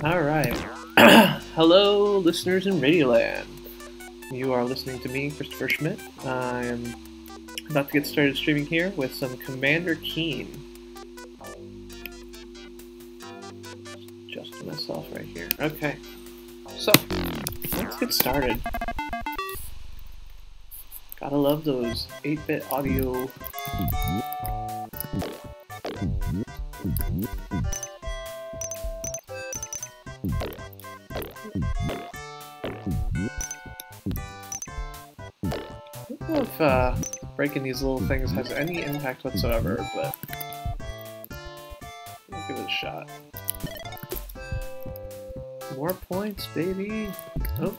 Alright. Hello, listeners in Radioland. You are listening to me, Christopher Schmidt. I am about to get started streaming here with some Commander Keen. Just myself right here. Okay. So, let's get started. Gotta love those 8-bit audio. I don't know if breaking these little things has any impact whatsoever, but we'll give it a shot. More points, baby! Oh.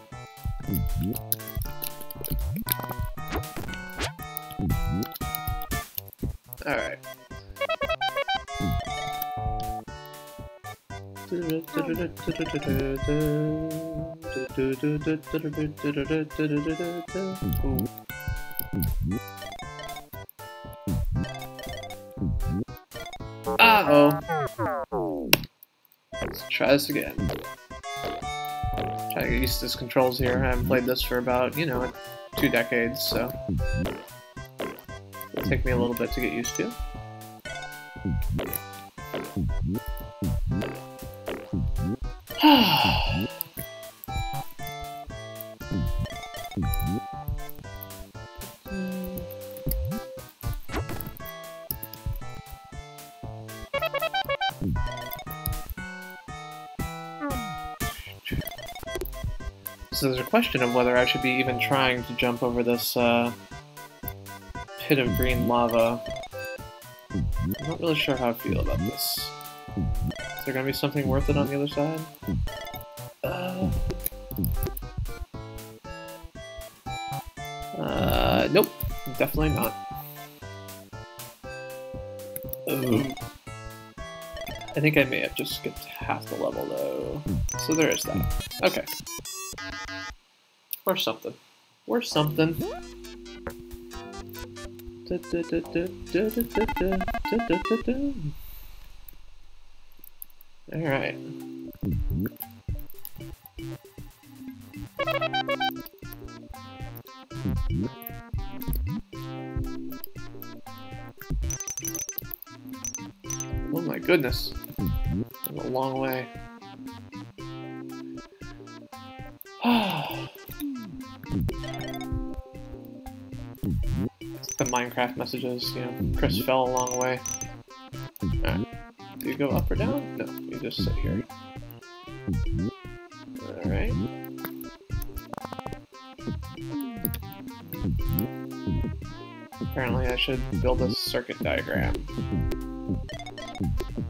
Alright. Uh-oh. Let's try this again. Try to get used to these controls here. I haven't played this for about, 2 decades, so it'll take me a little bit to get used to. So there's a question of whether I should be even trying to jump over this pit of green lava. I'm not really sure how I feel about this. Is there gonna be something worth it on the other side? Nope. Definitely not. I think I may have just skipped half the level though. So there is that. Okay. Or something. Or something. Alright. Oh my goodness. I'm a long way. It's the Minecraft messages, Chris fell a long way. Alright. Do you go up or down? No, you just sit here. Alright. Apparently I should build a circuit diagram.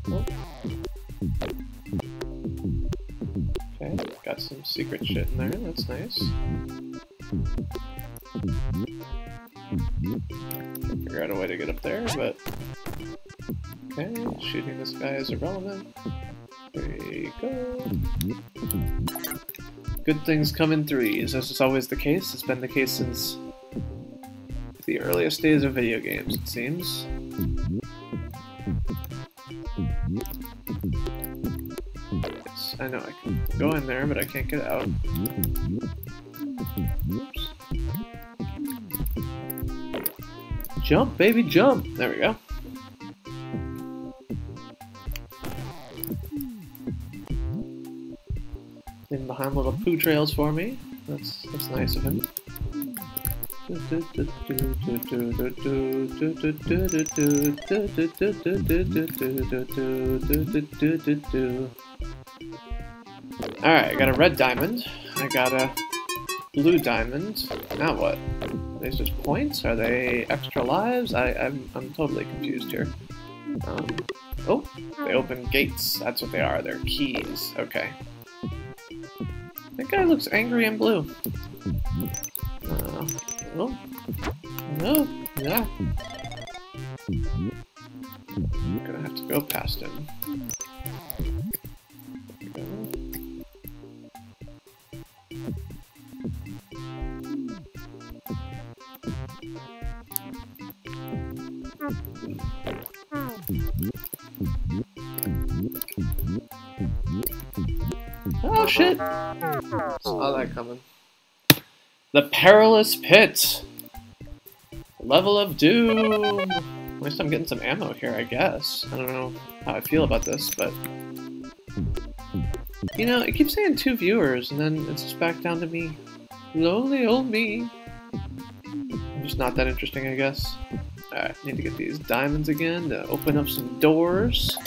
Oh. Okay, got some secret shit in there, that's nice. Can't figure out a way to get up there, but... Okay, shooting this guy is irrelevant. There you go. Good things come in threes. This is always the case. It's been the case since the earliest days of video games, it seems. Yes, I know I can go in there, but I can't get out. Oops. Jump, baby, jump! There we go. Leaving behind little poo trails for me. That's nice of him. Alright, I got a red diamond. I got a blue diamond. Now what? Are these just points? Are they extra lives? I'm totally confused here. Oh, they open gates. That's what they are. They're keys. Okay. That guy looks angry and blue. Oh. No. Yeah. I'm gonna have to go past him. Oh shit! Saw that coming. The Perilous Pit! Level of Doom! At least I'm getting some ammo here, I guess. I don't know how I feel about this, but... You know, it keeps saying 2 viewers, and then it's just back down to me. Lonely old me. I'm just not that interesting, I guess. Alright, need to get these diamonds again to open up some doors.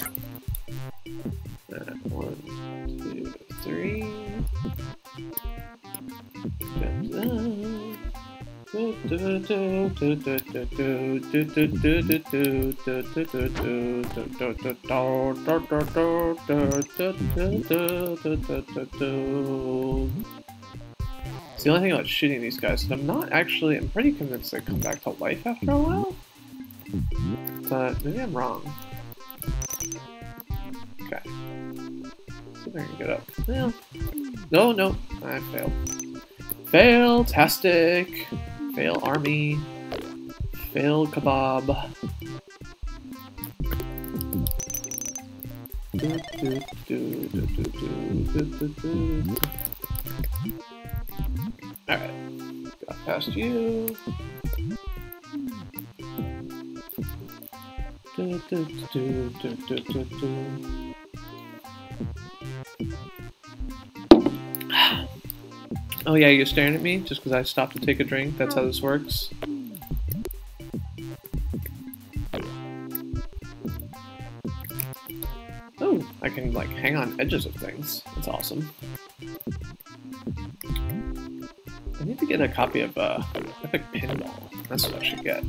1, 2, 3. It's the only thing about shooting these guys, and I'm pretty convinced they come back to life after a while. But maybe I'm wrong. Okay. See if I can get up. Well, no, I failed. Fail-tastic! Fail army. Fail kebab. Alright. Got past you. Oh yeah, you're staring at me just because I stopped to take a drink? That's how this works? Oh, I can like hang on edges of things. That's awesome. I need to get a copy of Epic Pinball. That's what I should get.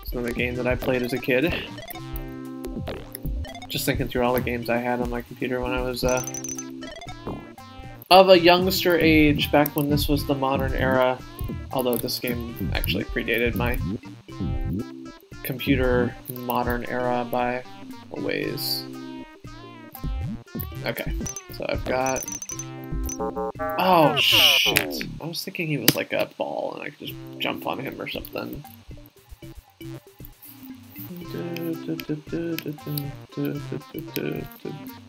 It's another game that I played as a kid. Just thinking through all the games I had on my computer when I was of a youngster age, back when this was the modern era. Although this game actually predated my computer modern era by a ways. Okay, so I've got... Oh, shit. I was thinking he was like a ball and I could just jump on him or something.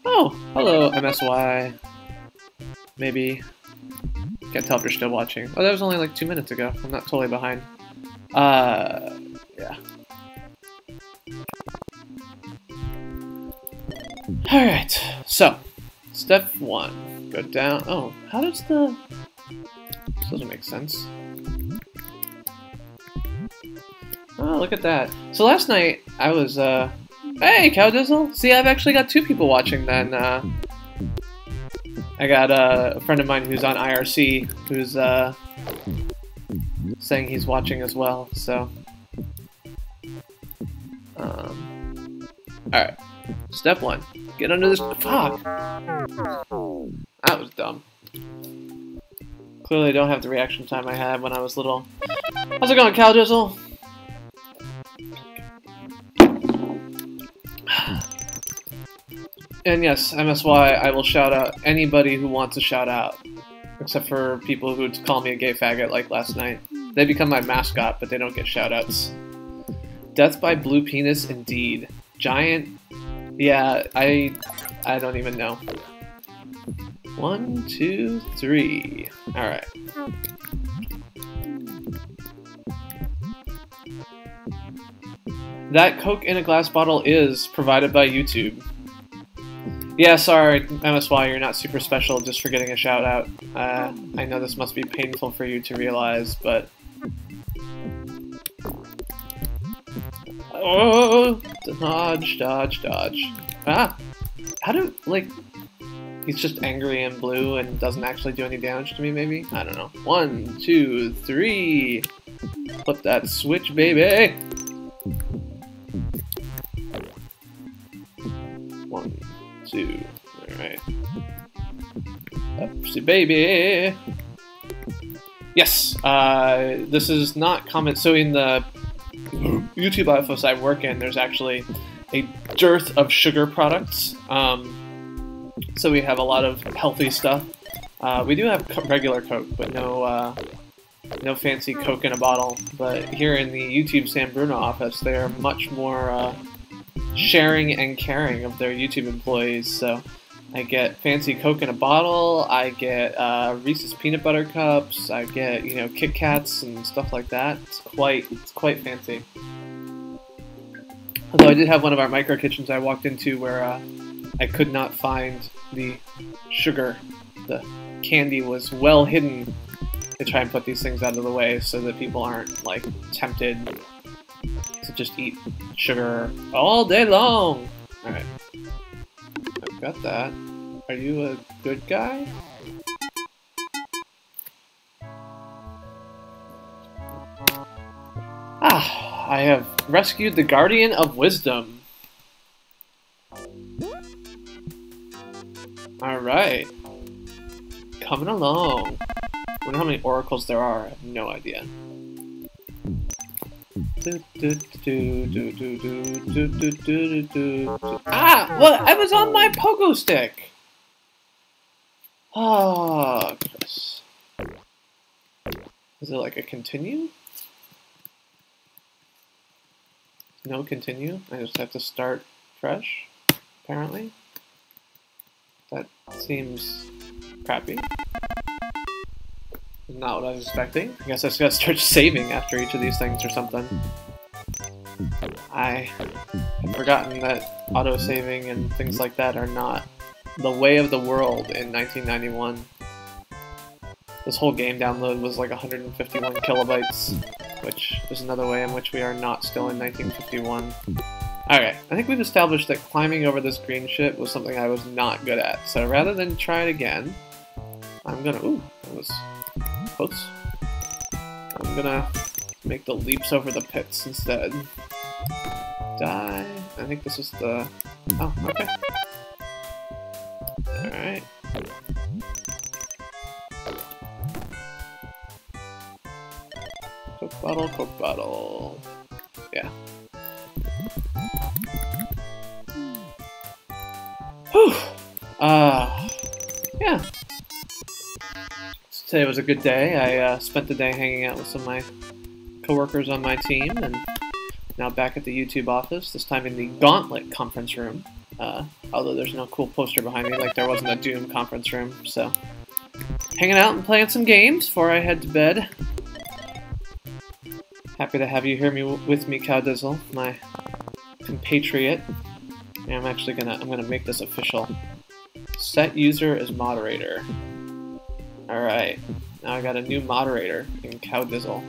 Oh, hello, MSY. Maybe. Can't tell if you're still watching. Oh, that was only like 2 minutes ago. I'm not totally behind. Yeah. Alright, so, step 1. Go down. Oh, how does the... This doesn't make sense. Oh, look at that. So last night, I was, Hey, Cowdizzle! See, I've actually got 2 people watching then, I got a friend of mine who's on IRC who's saying he's watching as well, so... Alright. Step 1. Get under this... Fuck! That was dumb. Clearly I don't have the reaction time I had when I was little. How's it going, Cowdizzle? And yes, MSY, I will shout out anybody who wants a shout out. Except for people who would call me a gay faggot like last night. They become my mascot, but they don't get shout outs. Death by blue penis, indeed. Giant? Yeah, I don't even know. 1, 2, 3. Alright. That Coke in a glass bottle is provided by YouTube. Yeah, sorry, MSY, you're not super special just for getting a shout out. I know this must be painful for you to realize, but... Oh! Dodge, dodge, dodge. Ah! How do, like... He's just angry and blue and doesn't actually do any damage to me, maybe? I don't know. 1, 2, 3! Flip that switch, baby! 1, 2, alright. Upsy baby! Yes! This is not comment. So in the YouTube office I work in, there's actually a dearth of sugar products. So we have a lot of healthy stuff. We do have regular Coke, but no fancy Coke in a bottle. But here in the YouTube San Bruno office, they are much more sharing and caring of their YouTube employees. So I get fancy Coke in a bottle. I get Reese's peanut butter cups. I get, you know, Kit Kats and stuff like that. It's quite fancy. Although I did have one of our micro kitchens I walked into where I could not find the sugar. The candy was well hidden to try and put these things out of the way so that people aren't like tempted to just eat sugar all day long. All right. I've got that. Are you a good guy? Ah, I have rescued the Guardian of Wisdom. Alright. Coming along. I wonder how many oracles there are. I have no idea. Ah! What? I was on my pogo stick! Oh, Chris. Is it like a continue? No continue? I just have to start fresh, apparently. That seems crappy. Not what I was expecting. I guess I just gotta start saving after each of these things or something. I had forgotten that auto-saving and things like that are not the way of the world in 1991. This whole game download was like 151 kilobytes, which is another way in which we are not still in 1951. Alright, I think we've established that climbing over this green ship was something I was not good at, so rather than try it again, I'm gonna... Ooh, that was close. I'm gonna make the leaps over the pits instead. Die. I think this is the... Oh, okay. Alright. Coke bottle. Yeah. Whew. Yeah. Today was a good day. I spent the day hanging out with some of my coworkers on my team, and now back at the YouTube office, this time in the Gauntlet conference room. Although there's no cool poster behind me, like there wasn't a Doom conference room, so... Hanging out and playing some games before I head to bed. Happy to have you here with me, Cowdizzle, my compatriot. And I'm gonna make this official. Set user as moderator. Alright, now I got a new moderator in Cowdizzle.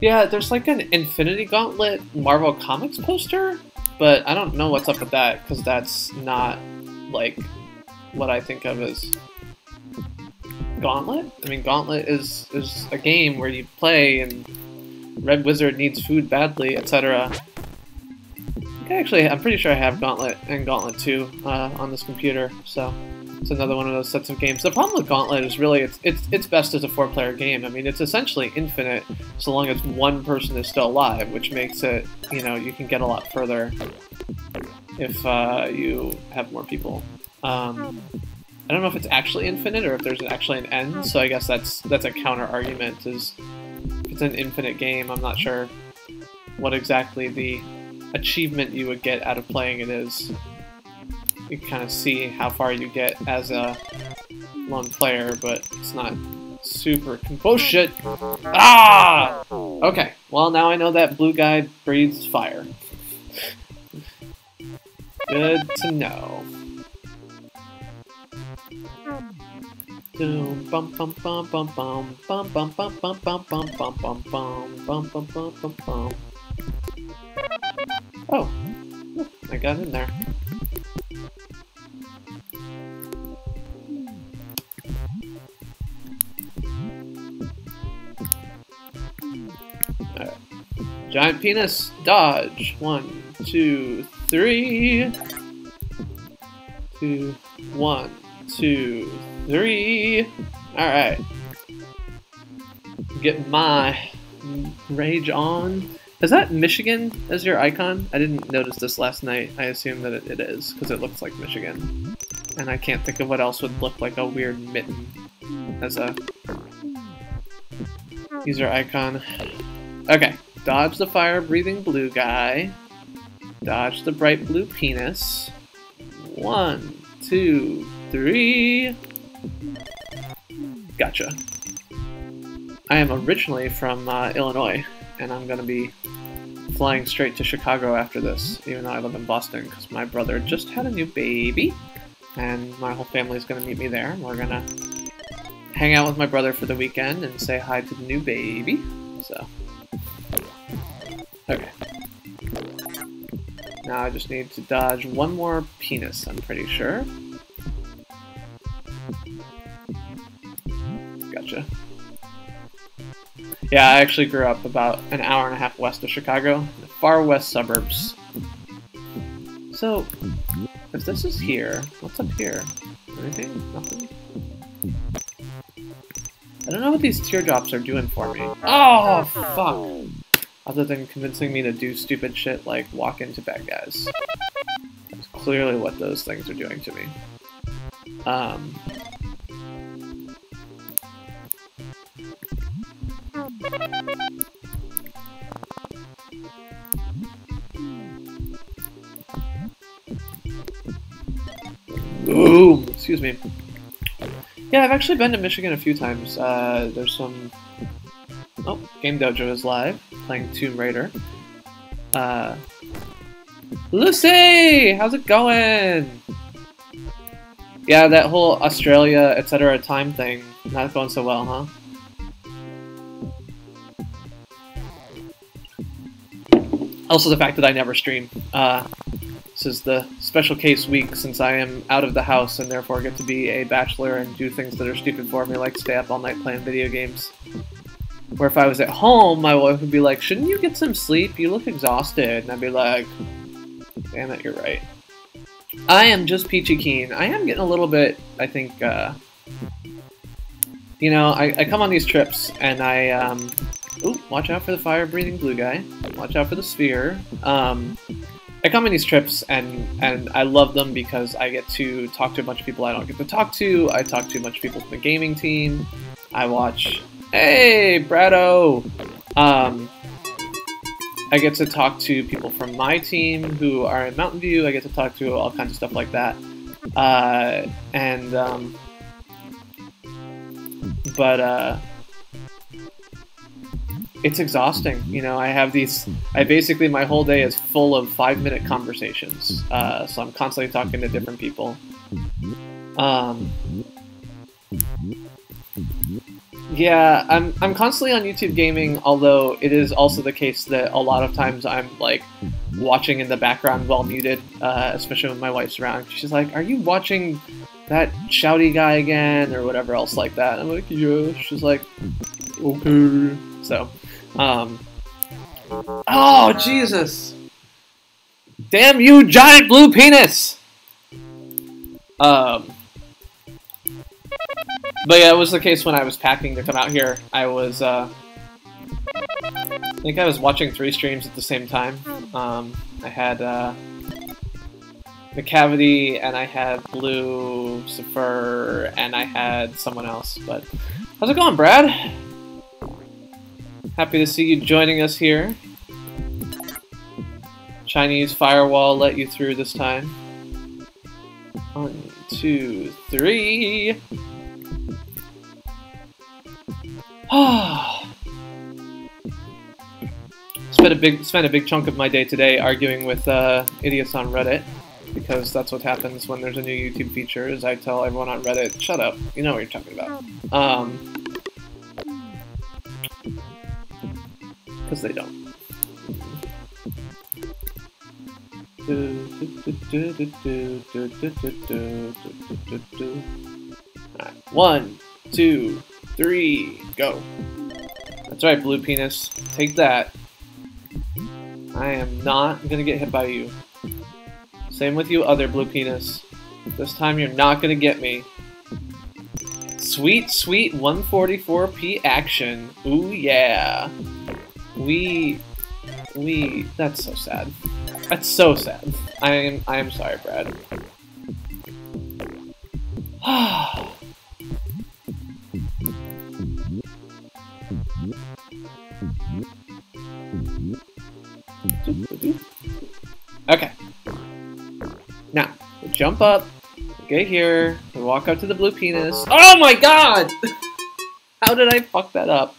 Yeah, there's like an Infinity Gauntlet Marvel Comics poster, but I don't know what's up with that, because that's not, like, what I think of as Gauntlet? I mean, Gauntlet is a game where you play and Red Wizard needs food badly, etc. Actually, I'm pretty sure I have Gauntlet and Gauntlet 2 on this computer, so it's another one of those sets of games. The problem with Gauntlet is really it's best as a 4-player game. I mean, it's essentially infinite so long as one person is still alive, which makes it, you know, you can get a lot further if you have more people. I don't know if it's actually infinite or if there's actually an end, so I guess that's a counter argument. Is if it's an infinite game, I'm not sure what exactly the achievement you would get out of playing it is. You can kind of see how far you get as a lone player, but it's not super... Oh shit! Ah! Okay, well now I know that blue guy breathes fire. Good to know. Bum bum bum bum bum bum bum bum bum bum bum bum bum bum bum bum bum bum bum. Oh, I got in there. Alright. Giant penis, dodge. 1, 2, 3. 2, 1, 2, 3. Alright. Get my rage on. Is that Michigan as your icon? I didn't notice this last night. I assume that it is, because it looks like Michigan. And I can't think of what else would look like a weird mitten as a user icon. Okay, dodge the fire-breathing blue guy. Dodge the bright blue penis. 1, 2, 3. Gotcha. I am originally from Illinois, and I'm gonna be flying straight to Chicago after this, even though I live in Boston, because my brother just had a new baby, and my whole family is gonna meet me there. We're gonna hang out with my brother for the weekend and say hi to the new baby. So, okay. Now I just need to dodge one more penis, I'm pretty sure. Gotcha. Yeah, I actually grew up about an hour and a half west of Chicago, in the far west suburbs. So, if this is here, what's up here? Anything? Nothing? I don't know what these teardrops are doing for me. Oh, fuck! Other than convincing me to do stupid shit like walk into bad guys. That's clearly what those things are doing to me. Boom! Excuse me. Yeah, I've actually been to Michigan a few times. There's some... Oh, Game Dojo is live, playing Tomb Raider. Lucy! How's it going? Yeah, that whole Australia, etc. time thing, not going so well, huh? Also the fact that I never stream. This is the special case week since I am out of the house and therefore get to be a bachelor and do things that are stupid for me, like stay up all night playing video games. Where if I was at home, my wife would be like, shouldn't you get some sleep? You look exhausted. And I'd be like, damn it, you're right. I am just peachy keen. I am getting a little bit, I think, you know, I come on these trips and I, ooh, watch out for the fire-breathing blue guy. Watch out for the sphere. I come on these trips and I love them because I get to talk to a bunch of people I don't get to talk to. I talk to a bunch of people from the gaming team. I watch... Hey, Brado! I get to talk to people from my team who are in Mountain View. I get to talk to all kinds of stuff like that. It's exhausting, you know. I basically, my whole day is full of 5-minute conversations, so I'm constantly talking to different people. Yeah, I'm constantly on YouTube gaming, although it is also the case that a lot of times I'm like watching in the background while muted, especially when my wife's around. She's like, are you watching that shouty guy again, or whatever else like that? I'm like, yeah. She's like, okay. So, oh, Jesus! Damn you, giant blue penis! But yeah, it was the case when I was packing to come out here. I was, I think I was watching 3 streams at the same time. I had, McCavity, and I had Blue, Safer, and I had someone else. But how's it going, Brad? Happy to see you joining us here. Chinese firewall let you through this time. 1, 2, 3. Spent a big chunk of my day today arguing with idiots on Reddit, because that's what happens when there's a new YouTube feature. Is I tell everyone on Reddit, "Shut up, you know what you're talking about," because they don't. Alright, 1, 2, 3, go. That's right, blue penis. Take that. I am not gonna get hit by you. Same with you, other blue penis. This time you're not gonna get me. Sweet, sweet 144p action. Ooh, yeah. That's so sad. That's so sad. I am sorry, Brad. Okay. Now, we jump up, we get here, we walk up to the blue penis. Oh my god! How did I fuck that up?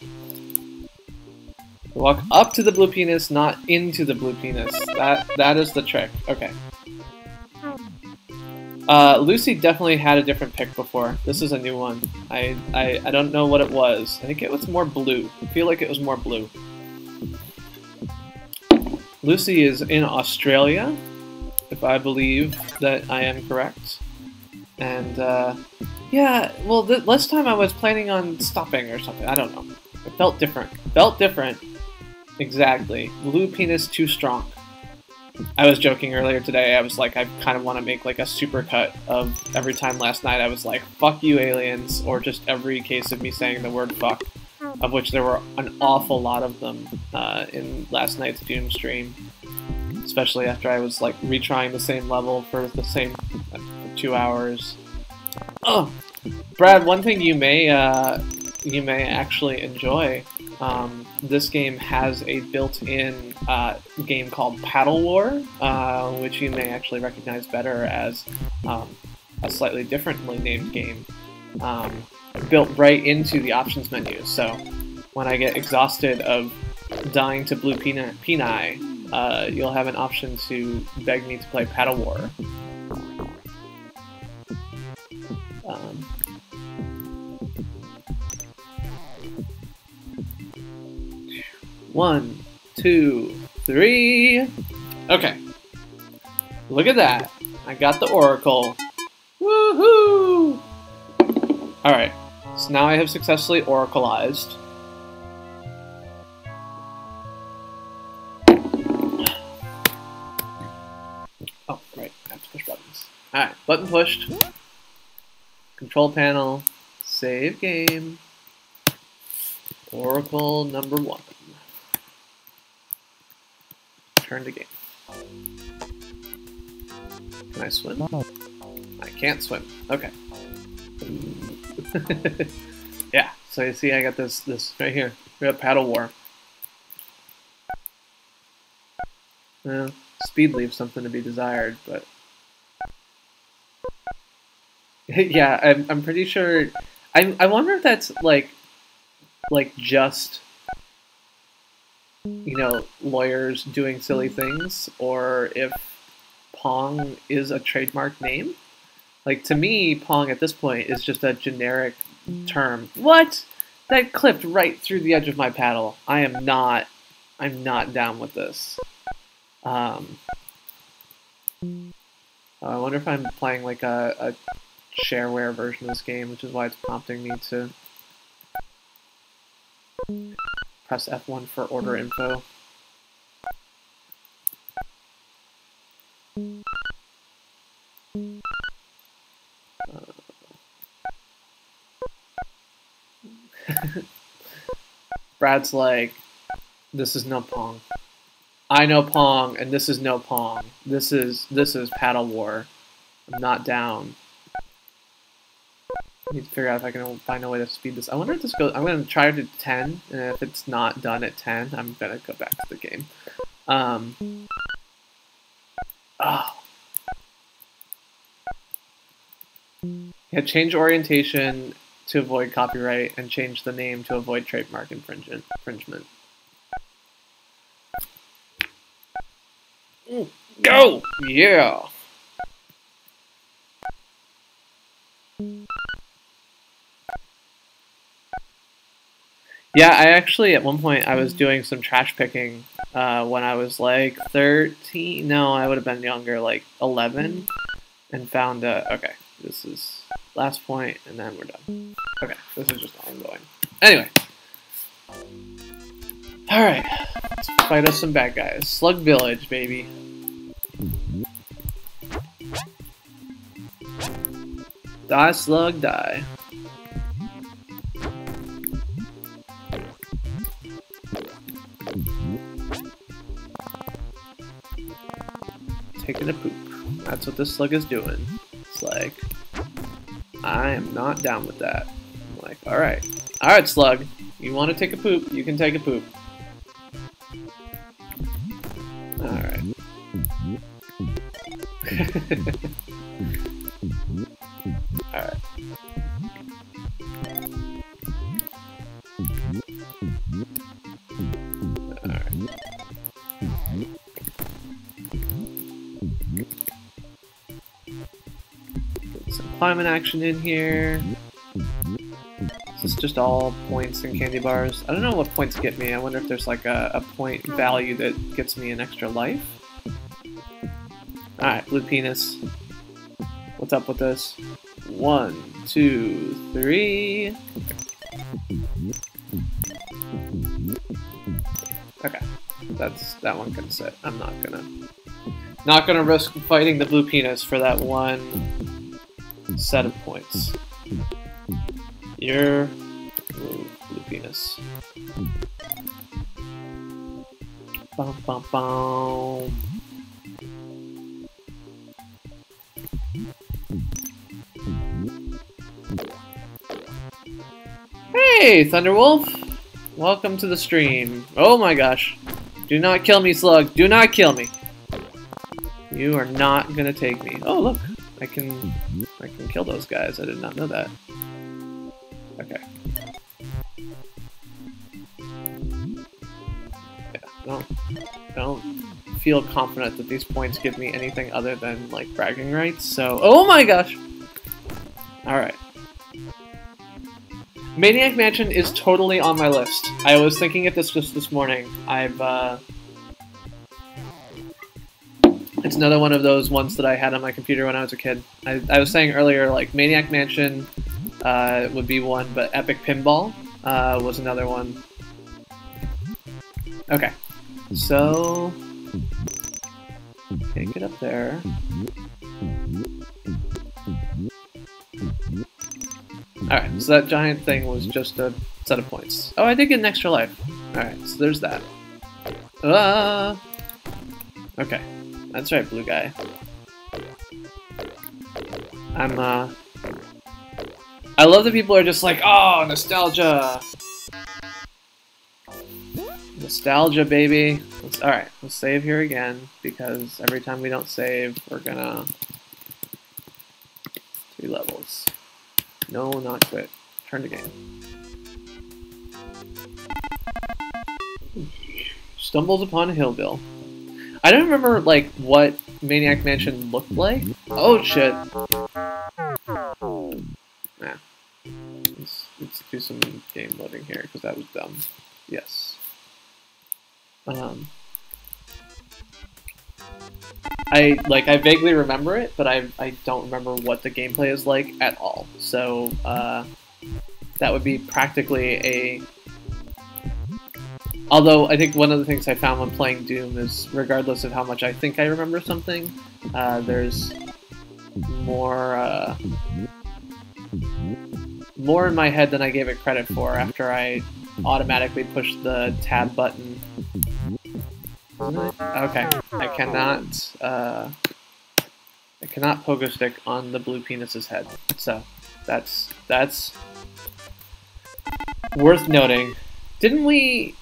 We walk up to the blue penis, not into the blue penis. That is the trick. Okay. Lucy definitely had a different pick before. This is a new one. I don't know what it was. I think it was more blue. I feel like it was more blue. Lucy is in Australia, if I believe that I am correct. And, yeah, well, last time I was planning on stopping or something. I don't know. It felt different. Felt different. Exactly. Blue penis too strong. I was joking earlier today. I was like, I kind of want to make like a supercut of every time last night I was like, fuck you aliens, or just every case of me saying the word fuck, of which there were an awful lot of them in last night's Doom stream. Especially after I was like retrying the same level for the same 2 hours. Oh, Brad, one thing you may actually enjoy. This game has a built-in game called Paddle War, which you may actually recognize better as a slightly differently named game, built right into the options menu. So when I get exhausted of dying to blue peni, you'll have an option to beg me to play Paddle War. 1, 2, 3. Okay. Look at that. I got the Oracle. Woohoo! Alright. So now I have successfully Oracleized. Oh, right. I have to push buttons. Alright. Button pushed. Control panel. Save game. Oracle number 1. Turn to game. Can I swim? I can't swim. Okay. Yeah, so you see I got this right here. We got Paddle War. Well, speed leaves something to be desired, but yeah, I'm pretty sure. I wonder if that's like just, you know, lawyers doing silly things, or if Pong is a trademark name. Like, to me, Pong at this point is just a generic term. What? That clipped right through the edge of my paddle. I'm not down with this. I wonder if I'm playing like a shareware version of this game, which is why it's prompting me to press F1 for order info. Brad's like, this is no Pong. I know Pong, and this is no Pong. This is Paddle War. I'm not down. I need to figure out if I can find a way to speed this. I wonder if this goes. I'm gonna try to 10, and if it's not done at 10, I'm gonna go back to the game. Oh. Yeah, change orientation to avoid copyright, and change the name to avoid trademark infringement. Go! Yeah! Yeah, I actually, at one point, I was doing some trash picking when I was like 13. No, I would have been younger, like 11, and found okay, this is last point, and then we're done. Okay, this is just ongoing. Anyway. Alright, let's fight us some bad guys. Slug Village, baby. Die, slug, die. Taking a poop. That's what this slug is doing. It's like, I am not down with that. I'm like, alright. Alright, slug. You want to take a poop, you can take a poop. Alright. Alright. Get some climbing action in here. This is just all points and candy bars. I don't know what points get me. I wonder if there's like a point value that gets me an extra life. Alright, blue penis. What's up with this? 1, 2, 3. Okay, that one can sit. I'm not gonna risk fighting the blue penis for that one set of points. You're blue penis. Bum bum bum. Hey, Thunderwolf! Welcome to the stream. Oh my gosh. Do not kill me, Slug. Do not kill me. You are not gonna take me. Oh, look. I can kill those guys. I did not know that. Okay. Yeah, don't feel confident that these points give me anything other than, like, bragging rights, so... Oh my gosh! Alright. Maniac Mansion is totally on my list. I was thinking of this just this morning. It's another one of those ones that I had on my computer when I was a kid. I was saying earlier, like, Maniac Mansion would be one, but Epic Pinball was another one. Okay. So... Take it up there. Alright, so that giant thing was just a set of points. Oh, I did get an extra life. Alright, so there's that. Okay. That's right, blue guy. I love that people are just like, oh, nostalgia! Nostalgia, baby. Alright, let's save here again, because every time we don't save, we're gonna... 3 levels. No, not quit. Turn the game. Stumbles upon a hillbill. I don't remember, like, what Maniac Mansion looked like. Oh, shit. Nah. Let's do some game loading here, because that was dumb. Yes. I vaguely remember it, but I don't remember what the gameplay is like at all. So, that would be practically a... Although, I think one of the things I found when playing Doom is, regardless of how much I think I remember something, there's more, more in my head than I gave it credit for after I automatically pushed the tab button. Okay, I cannot pogo stick on the blue penis's head. So, that's worth noting. Didn't we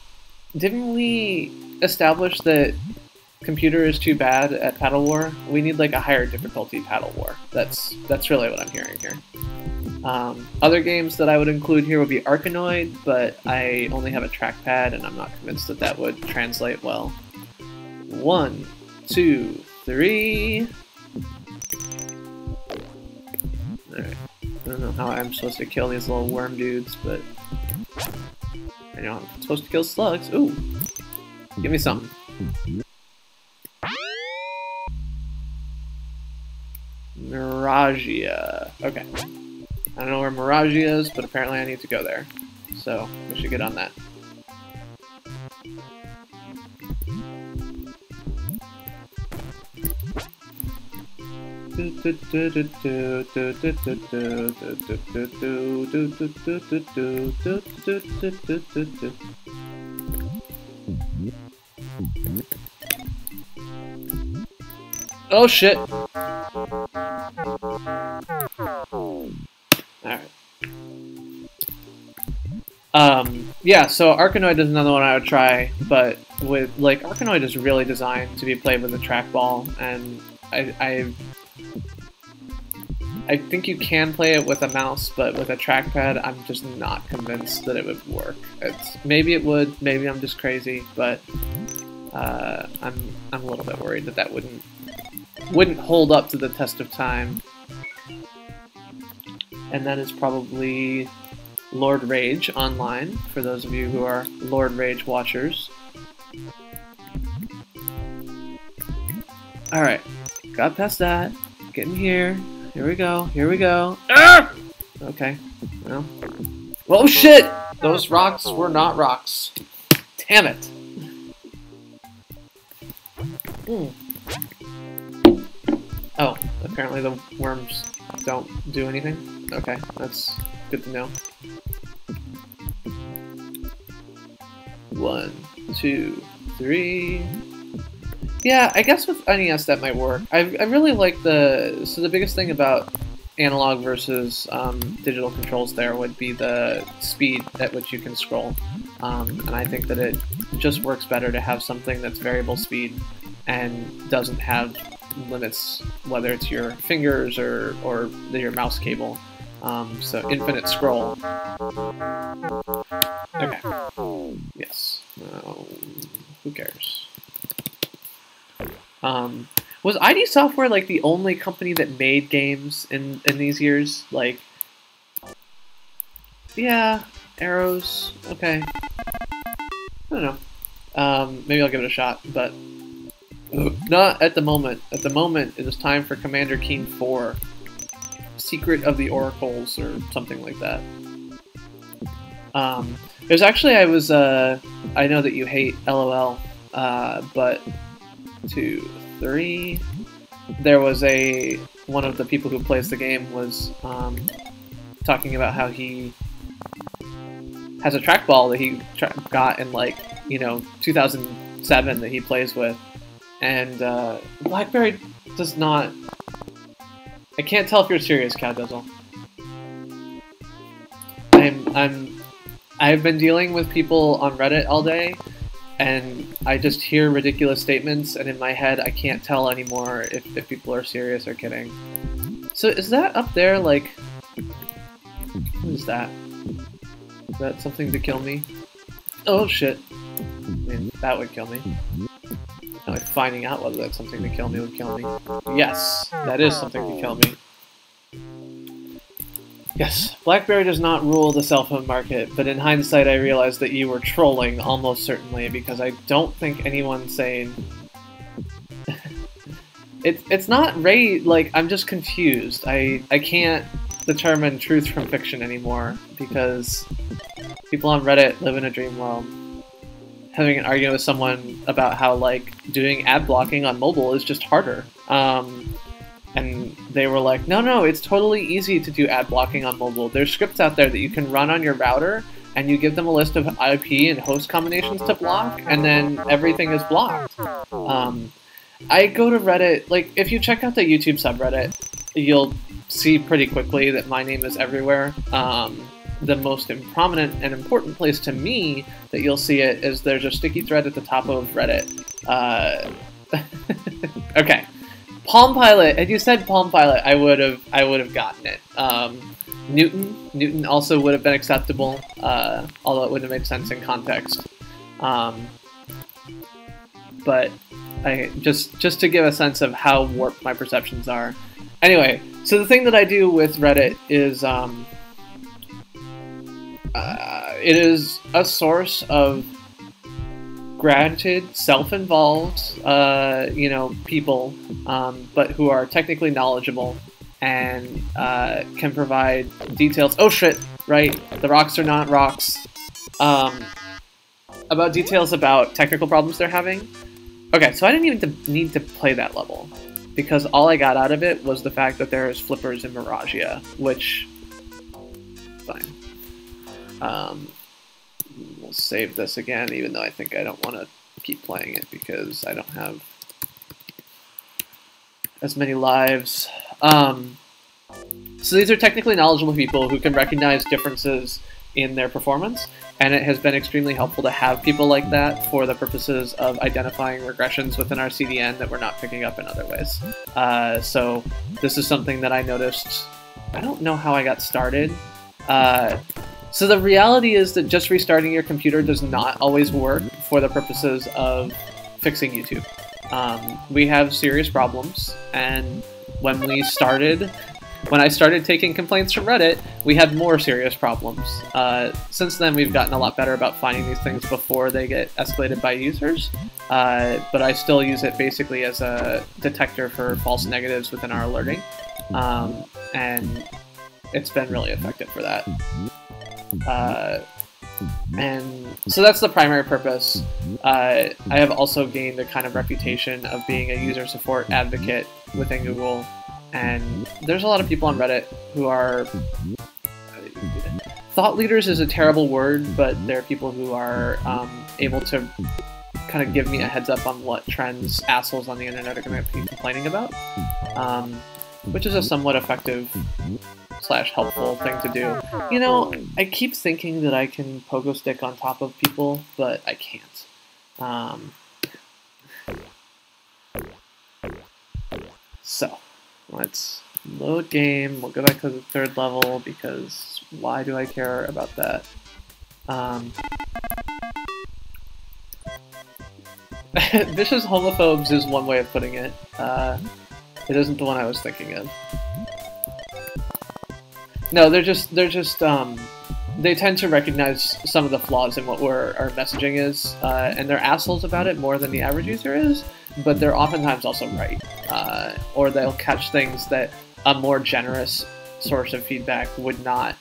establish that computer is too bad at Paddle War? We need like a higher difficulty Paddle War. That's really what I'm hearing here. Other games that I would include here would be Arkanoid, but I only have a trackpad and I'm not convinced that that would translate well. 1, 2, 3. Alright. I don't know how I'm supposed to kill these little worm dudes, but I know I'm supposed to kill slugs. Ooh. Give me something. Miragia. Okay. I don't know where Miragia is, but apparently I need to go there. So, we should get on that. Oh shit! Alright. Yeah, so Arkanoid is another one I would try, but with, like, Arkanoid is really designed to be played with a trackball, and I think you can play it with a mouse, but with a trackpad, I'm just not convinced that it would work. Maybe it would, maybe I'm just crazy, but I'm a little bit worried that that wouldn't hold up to the test of time. And that is probably Lord Rage online, for those of you who are Lord Rage watchers. Alright, got past that. Getting here. Here we go. Here we go. Ah! Okay. Well. Oh shit! Those rocks were not rocks. Damn it. Oh, apparently the worms don't do anything. Okay, that's good to know. 1, 2, 3. Yeah, I guess with NES that might work. I really like the biggest thing about analog versus digital controls there would be the speed at which you can scroll. And I think that it just works better to have something that's variable speed and doesn't have limits, whether it's your fingers or your mouse cable. So infinite scroll. Okay. Yes. Who cares? Was ID Software like the only company that made games in these years? Like, yeah, Arrows. Okay. I don't know. Maybe I'll give it a shot, but not at the moment. At the moment, it is time for Commander Keen 4. Secret of the Oracles, or something like that. There's actually, I know that you hate LOL, but 2, 3, there was one of the people who plays the game was talking about how he has a trackball that he got in, like, 2007 that he plays with, and BlackBerry does not. I can't tell if you're serious, Cowdizzle. I've been dealing with people on Reddit all day, and I just hear ridiculous statements, and in my head I can't tell anymore if people are serious or kidding. So is that up there, like, what is that? Is that something to kill me? Oh shit. I mean, that would kill me. Like, finding out whether that's something to kill me would kill me. Yes, that is something to kill me. Yes, BlackBerry does not rule the cell phone market, but in hindsight I realized that you were trolling almost certainly, because I don't think anyone's saying... it's not like, I'm just confused. I can't determine truth from fiction anymore, because people on Reddit live in a dream world. Having an argument with someone about how, like, doing ad blocking on mobile is just harder. And they were like, no, it's totally easy to do ad blocking on mobile. There's scripts out there that you can run on your router, and you give them a list of IP and host combinations to block, and then everything is blocked. I go to Reddit, like, if you check out the YouTube subreddit, you'll see pretty quickly that my name is everywhere. The most prominent and important place to me that you'll see it is there's a sticky thread at the top of Reddit. Okay, Palm Pilot. Had you said Palm Pilot, I would have gotten it. Newton also would have been acceptable, although it wouldn't have made sense in context. But just to give a sense of how warped my perceptions are. Anyway, so the thing that I do with Reddit is it is a source of, granted, self-involved, people, but who are technically knowledgeable and can provide details. Oh shit! Right, the rocks are not rocks. About details about technical problems they're having. Okay, so I didn't even need to play that level, because all I got out of it was the fact that there is flippers in Miragia, which, fine. We'll save this again, even though I think I don't want to keep playing it because I don't have as many lives. So these are technically knowledgeable people who can recognize differences in their performance, and it has been extremely helpful to have people like that for the purposes of identifying regressions within our CDN that we're not picking up in other ways. So this is something that I noticed. I don't know how I got started. So the reality is that just restarting your computer does not always work for the purposes of fixing YouTube. We have serious problems, and when I started taking complaints from Reddit, we had more serious problems. Since then, we've gotten a lot better about finding these things before they get escalated by users, but I still use it basically as a detector for false negatives within our alerting, and it's been really effective for that. And so that's the primary purpose. I have also gained a kind of reputation of being a user support advocate within Google, and there's a lot of people on Reddit who are... Thought leaders is a terrible word, but they're people who are able to kind of give me a heads up on what trends assholes on the internet are going to be complaining about, which is a somewhat effective / helpful thing to do. You know, I keep thinking that I can pogo stick on top of people, but I can't. So, let's load game. We'll go back to the 3rd level, because why do I care about that? Vicious homophobes is one way of putting it. It isn't the one I was thinking of. No, they tend to recognize some of the flaws in what our messaging is, and they're assholes about it more than the average user is, but they're oftentimes also right. Or they'll catch things that a more generous source of feedback would not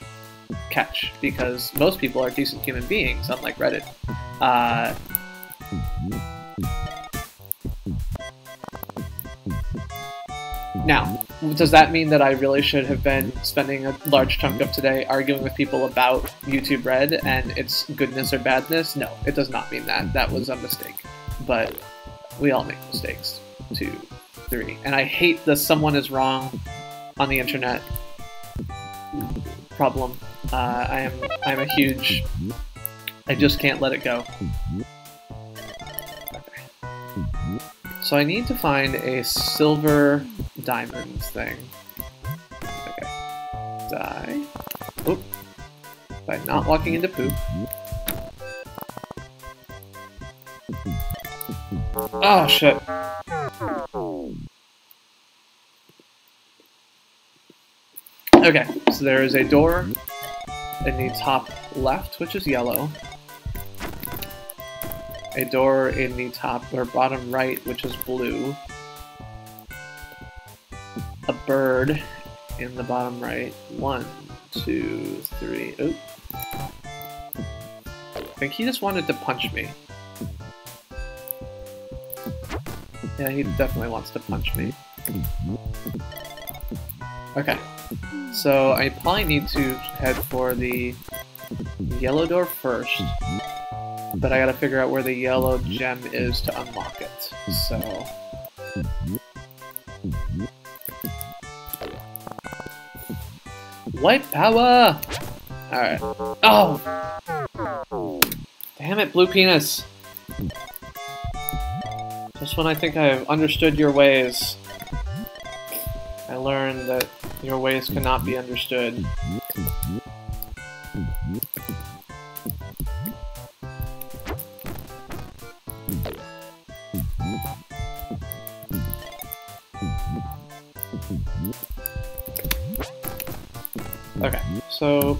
catch, because most people are decent human beings, unlike Reddit. Now, does that mean that I really should have been spending a large chunk of today arguing with people about YouTube Red and its goodness or badness? No, it does not mean that. That was a mistake. But we all make mistakes. 2, 3. And I hate the someone is wrong on the internet problem. I'm a huge... I just can't let it go. Okay. So I need to find a silver diamond thing. Okay. Die. Oop. By not walking into poop. Oh, shit. Okay, so there is a door in the top left, which is yellow. A door in the top or bottom right, which is blue. A bird in the bottom right. 1, 2, 3. Oop. I think he just wanted to punch me. Yeah, he definitely wants to punch me. Okay. So I probably need to head for the yellow door first. But I gotta figure out where the yellow gem is to unlock it. So... White power! Alright. Oh! Damn it, blue penis! Just when I think I've understood your ways, I learned that your ways cannot be understood. Okay, so...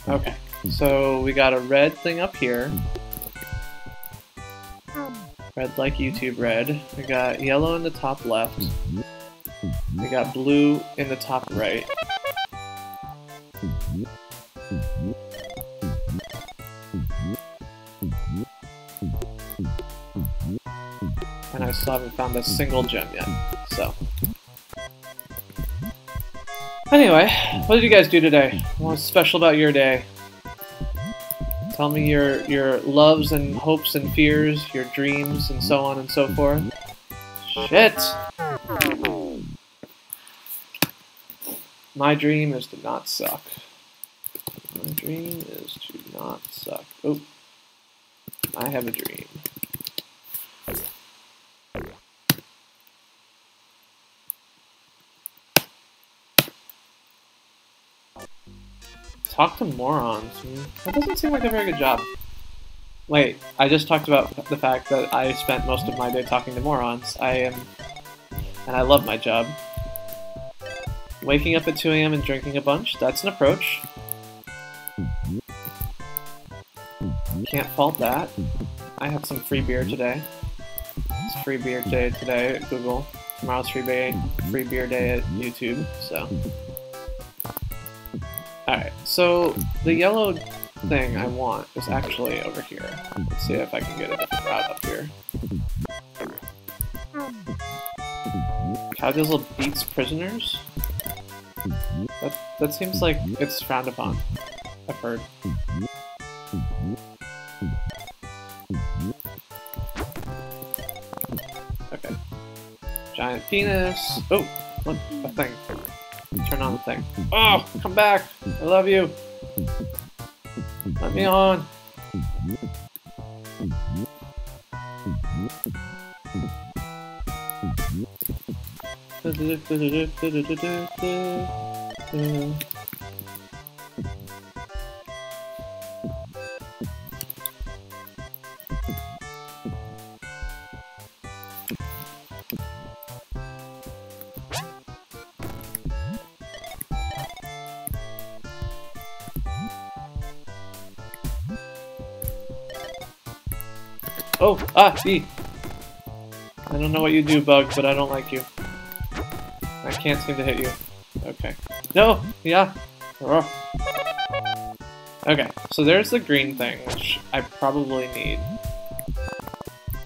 Okay, so we got a red thing up here. Red like YouTube red. We got yellow in the top left. We got blue in the top right. And I still haven't found a single gem yet, so. Anyway, what did you guys do today? What's special about your day? Tell me your loves and hopes and fears, your dreams, and so on and so forth. Shit! My dream is to not suck. My dream is to not suck. Oh, I have a dream. Talk to morons. That doesn't seem like a very good job. Wait, I just talked about the fact that I spent most of my day talking to morons. And I love my job. Waking up at 2 AM and drinking a bunch, that's an approach. Can't fault that. I had some free beer today. It's free beer day today at Google. Tomorrow's free beer day at YouTube, so. Alright, so the yellow thing I want is actually over here. Let's see if I can get a different route up here. Cowdizzle beats prisoners? That seems like it's frowned upon. I've heard. Okay. Giant penis. Oh, look, a thing. Turn on the thing. Oh, come back! I love you! Let me on! Oh! Ah! E! I don't know what you do, Bug, but I don't like you. I can't seem to hit you. Okay. No! Yeah! Okay, so there's the green thing, which I probably need.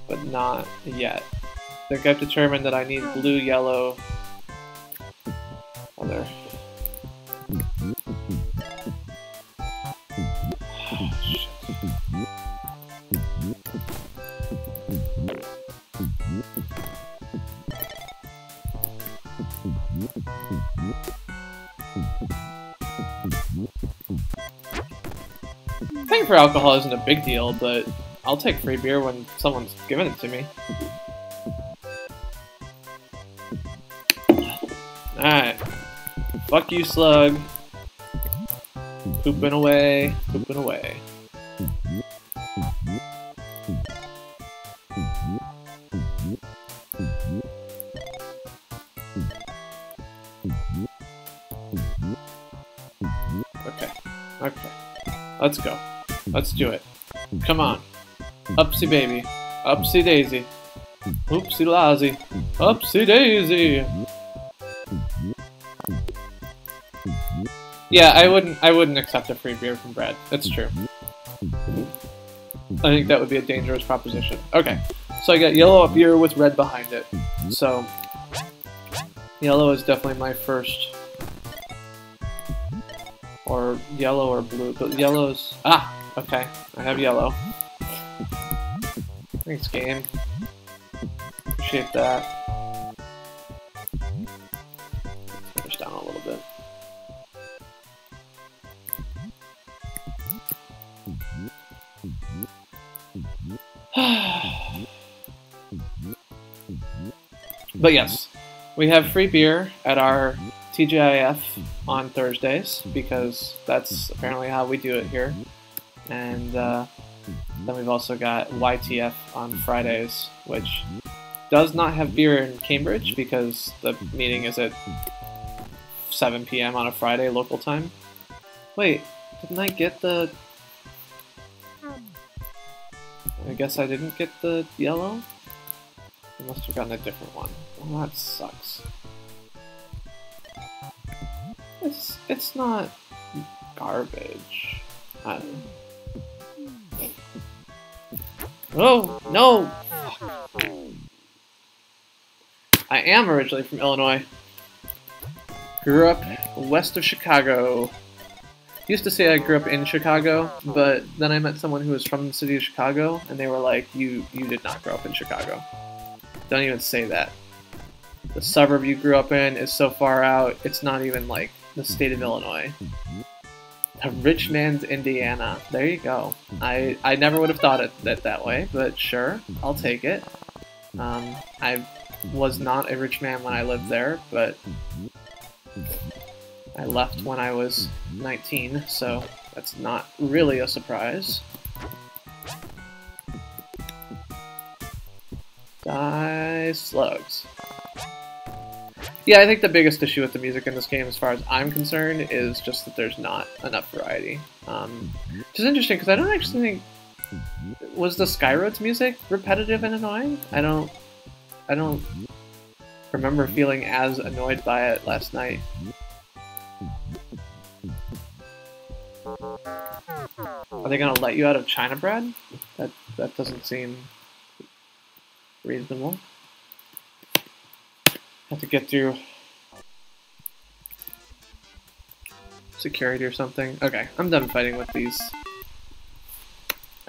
But not yet. I think I've determined that I need blue, yellow... other. Paying for alcohol isn't a big deal, but I'll take free beer when someone's giving it to me. Alright. Fuck you, slug. Pooping away, pooping away. Okay, okay. Let's go. Let's do it. Come on. Upsy baby. Upsy daisy. Oopsie lasy. Upsy daisy. Yeah, I wouldn't accept a free beer from Brad. That's true. I think that would be a dangerous proposition. Okay. So I got yellow up here with red behind it. So yellow is definitely my first. Or yellow or blue, but yellow's... Ah! Okay, I have yellow. Thanks, game. Appreciate that. Push down a little bit. But yes, we have free beer at our TGIF on Thursdays, because that's apparently how we do it here. And then we've also got YTF on Fridays, which does not have beer in Cambridge because the meeting is at 7 PM on a Friday local time. Wait, didn't I get the... I guess I didn't get the yellow? I must have gotten a different one. Well, that sucks. It's not garbage. I don't know. Oh, no! I am originally from Illinois. Grew up west of Chicago. used to say I grew up in Chicago, but then I met someone who was from the city of Chicago, and they were like, you did not grow up in Chicago. Don't even say that. The suburb you grew up in is so far out, it's not even like the state of Illinois. A rich man's Indiana. There you go. I never would have thought it that way, but sure, I'll take it. I was not a rich man when I lived there, but I left when I was 19, so that's not really a surprise. Die slugs. Yeah, I think the biggest issue with the music in this game, as far as I'm concerned, is just that there's not enough variety. Which is interesting, because I don't actually think... Was the Skyroads music repetitive and annoying? I don't remember feeling as annoyed by it last night. Are they gonna let you out of China bread? That doesn't seem reasonable. Have to get through security or something. Okay, I'm done fighting with these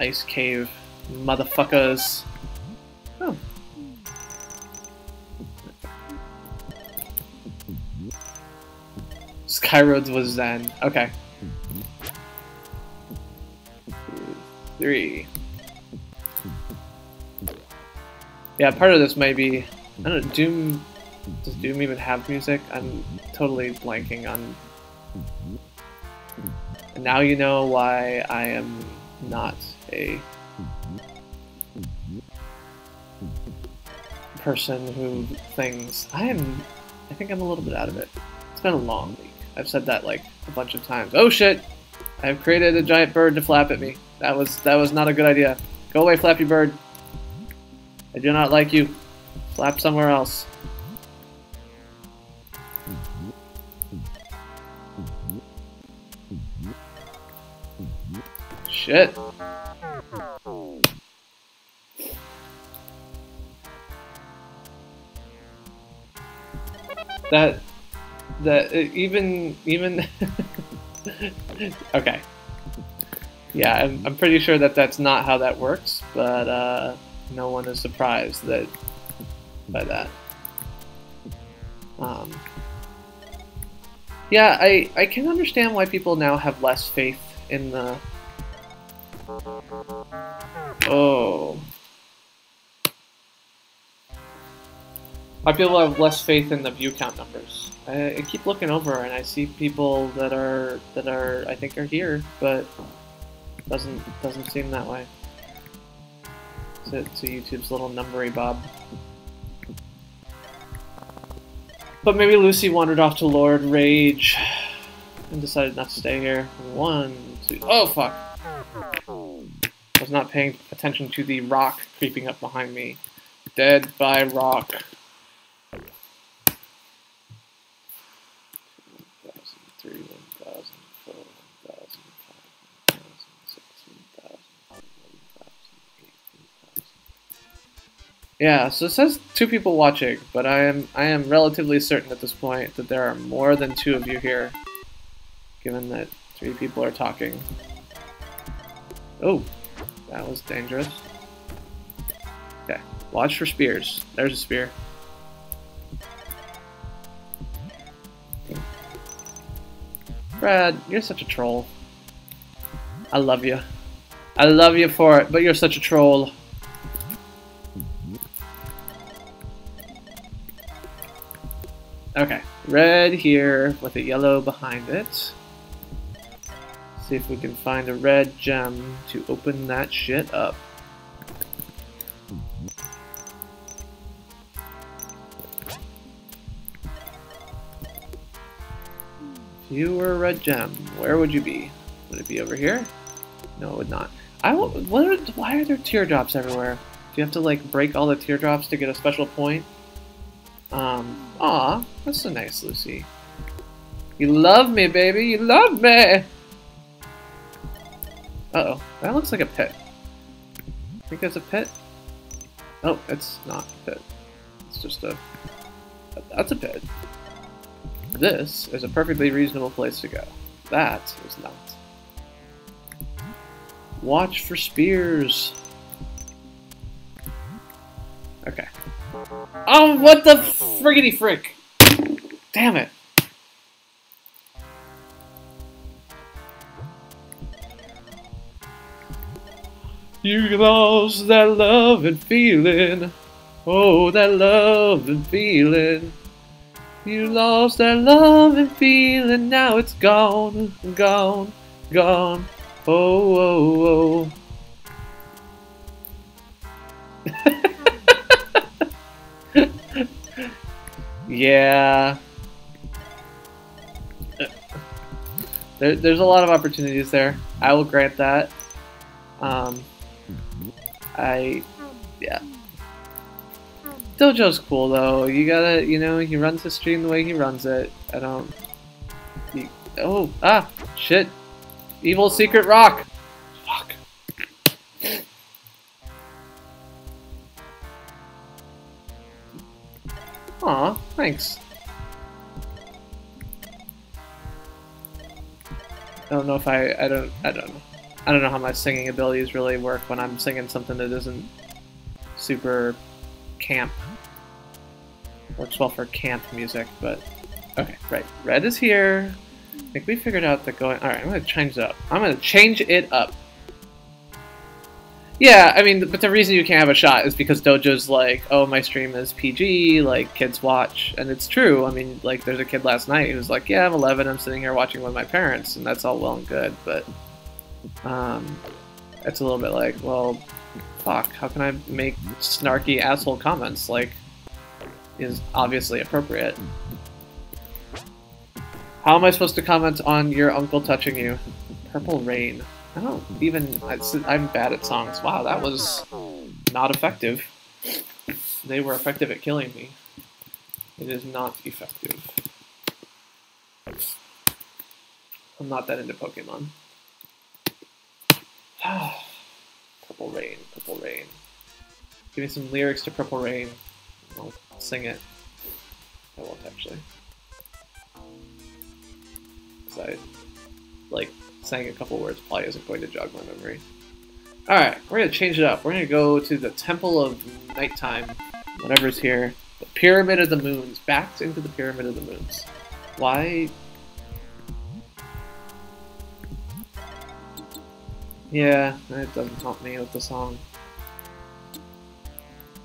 ice cave motherfuckers. Oh. Skyroads was Zen. Okay. 3. Yeah, part of this might be... I don't know, Doom... Does Doom even have music? I'm totally blanking on... And now you know why I am not a... person who thinks... I think I'm a little bit out of it. It's been a long week. I've said that like a bunch of times. Oh shit! I've created a giant bird to flap at me. That was not a good idea. Go away, Flappy Bird. I do not like you. Flap somewhere else. Shit. Even okay. Yeah, I'm pretty sure that that's not how that works, but no one is surprised by that. Yeah, I can understand why people now have less faith in the... Oh. Why people have less faith in the view count numbers. I keep looking over and I see people that are I think are here, but doesn't seem that way. To YouTube's little numbery bob. But maybe Lucy wandered off to Lord Rage and decided not to stay here. 1, 2... Oh, fuck! I was not paying attention to the rock creeping up behind me. Dead by rock. 1,003, 1,004, 1,005, 1,000, 16,000, 11,000, 18,000. Yeah, so it says 2 people watching, but I am relatively certain at this point that there are more than 2 of you here, given that 3 people are talking. Oh, that was dangerous. Okay, watch for spears. There's a spear. Brad, you're such a troll. I love you. I love you for it, but you're such a troll. Okay, red here with a yellow behind it. See if we can find a red gem to open that shit up. If you were a red gem, where would you be? Would it be over here? No, it would not. Why are there teardrops everywhere? Do you have to like break all the teardrops to get a special point? Aw, that's so nice, Lucy. You love me, baby, you love me! Uh-oh, that looks like a pit. Think that's a pit? Oh, it's not a pit. It's just a... That's a pit. This is a perfectly reasonable place to go. That was not. Watch for spears. Okay. Oh, what the friggity frick! Damn it! You lost that love and feeling. Oh, that love and feeling. You lost that love and feeling. Now it's gone, gone, gone. Oh, oh, oh. Yeah. There's a lot of opportunities there. I will grant that. Yeah. Dojo's cool though. You gotta, you know, he runs his stream the way he runs it. I don't. Oh, shit. Evil secret rock. Fuck. Aw, thanks. I don't know if I don't know. I don't know how my singing abilities really work when I'm singing something that isn't super camp. Works well for camp music, but okay, right. Red is here. I think we figured out that going. Alright, I'm gonna change it up. I'm gonna change it up. Yeah, I mean, but the reason you can't have a shot is because Dojo's like, oh, my stream is PG, like, kids watch. And it's true. I mean, like, there's a kid last night who was like, yeah, I'm 11, I'm sitting here watching with my parents, and that's all well and good, but it's a little bit like, well, fuck, how can I make snarky asshole comments, like, is obviously appropriate. How am I supposed to comment on your uncle touching you? Purple Rain. I don't even... I'm bad at songs. Wow, that was not effective. They were effective at killing me. It is not effective. I'm not that into Pokemon. Purple Rain, Purple Rain. Give me some lyrics to Purple Rain. I'll sing it. I won't actually. Because I, like, saying a couple words probably isn't going to jog my memory. Alright, we're going to change it up. We're going to go to the Temple of Nighttime, whatever's here. The Pyramid of the Moons. Back into the Pyramid of the Moons. Why? Yeah, it doesn't help me with the song.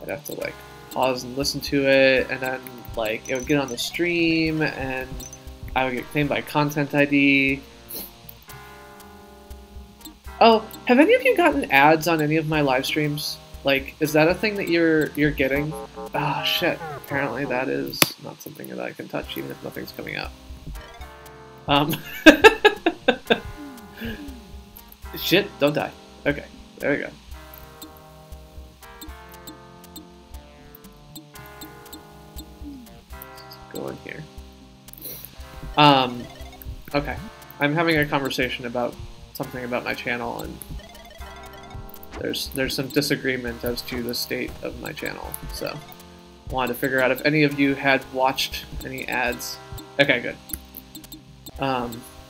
I'd have to, like, pause and listen to it, and then, like, it would get on the stream, and I would get claimed by Content ID. Oh, have any of you gotten ads on any of my live streams? Like, is that a thing that you're getting? Ah, shit. Apparently that is not something that I can touch, even if nothing's coming up. Shit, don't die. Okay, there we go. Let's go in here. Okay. I'm having a conversation about something about my channel, and there's some disagreement as to the state of my channel, so I wanted to figure out if any of you had watched any ads. Okay, good.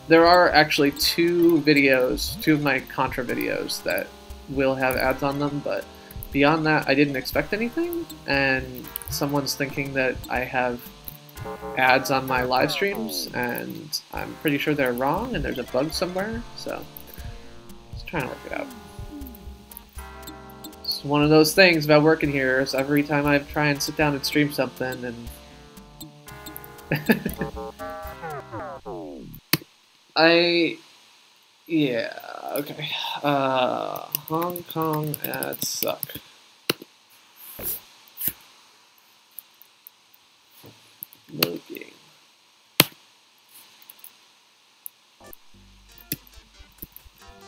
There are actually two of my Contra videos that will have ads on them, but beyond that I didn't expect anything, and someone's thinking that I have ads on my live streams, and I'm pretty sure they're wrong and there's a bug somewhere, so just trying to work it out. It's one of those things about working here, is every time I try and sit down and stream something, and yeah, okay. Hong Kong ads suck. Looking.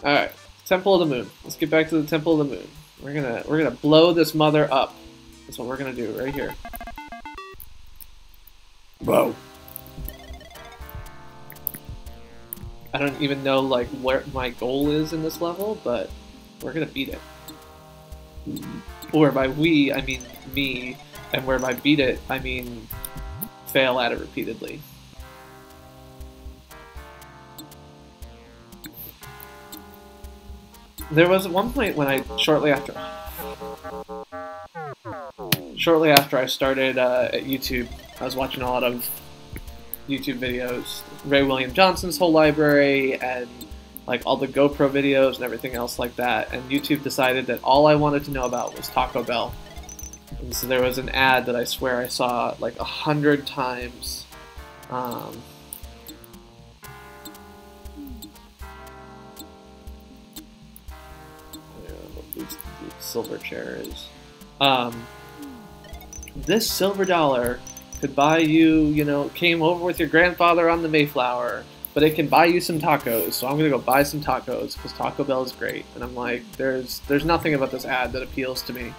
Alright, Temple of the Moon. Let's get back to the Temple of the Moon. We're gonna blow this mother up. That's what we're gonna do right here. Whoa. I don't even know like what my goal is in this level, but we're gonna beat it. Or by we, I mean me, and where by beat it, I mean fail at it repeatedly. There was at one point when shortly after I started at YouTube, I was watching a lot of YouTube videos, Ray William Johnson's whole library, and like all the GoPro videos and everything else like that. And YouTube decided that all I wanted to know about was Taco Bell. And so there was an ad that I swear I saw like 100 times. Silver chair is. This silver dollar could buy you, came over with your grandfather on the Mayflower, but it can buy you some tacos, so I'm gonna go buy some tacos because Taco Bell is great. And I'm like, there's nothing about this ad that appeals to me.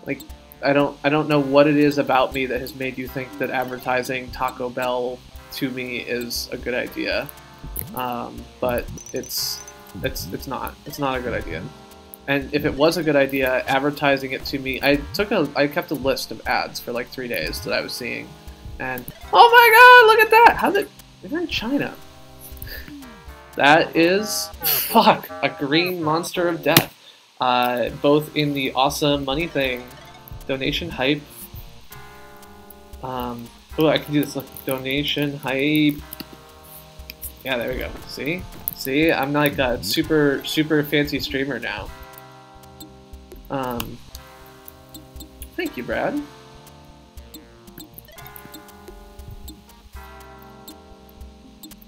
Like, I don't know what it is about me that has made you think that advertising Taco Bell to me is a good idea. But it's not a good idea. And if it was a good idea, advertising it to me, I kept a list of ads for like 3 days that I was seeing, and oh my god, look at that! They're in China. That is, a green monster of death. Both in the awesome money thing, donation hype. Oh, I can do this. Look, donation hype. Yeah, there we go. See, I'm like a super fancy streamer now. Thank you, Brad.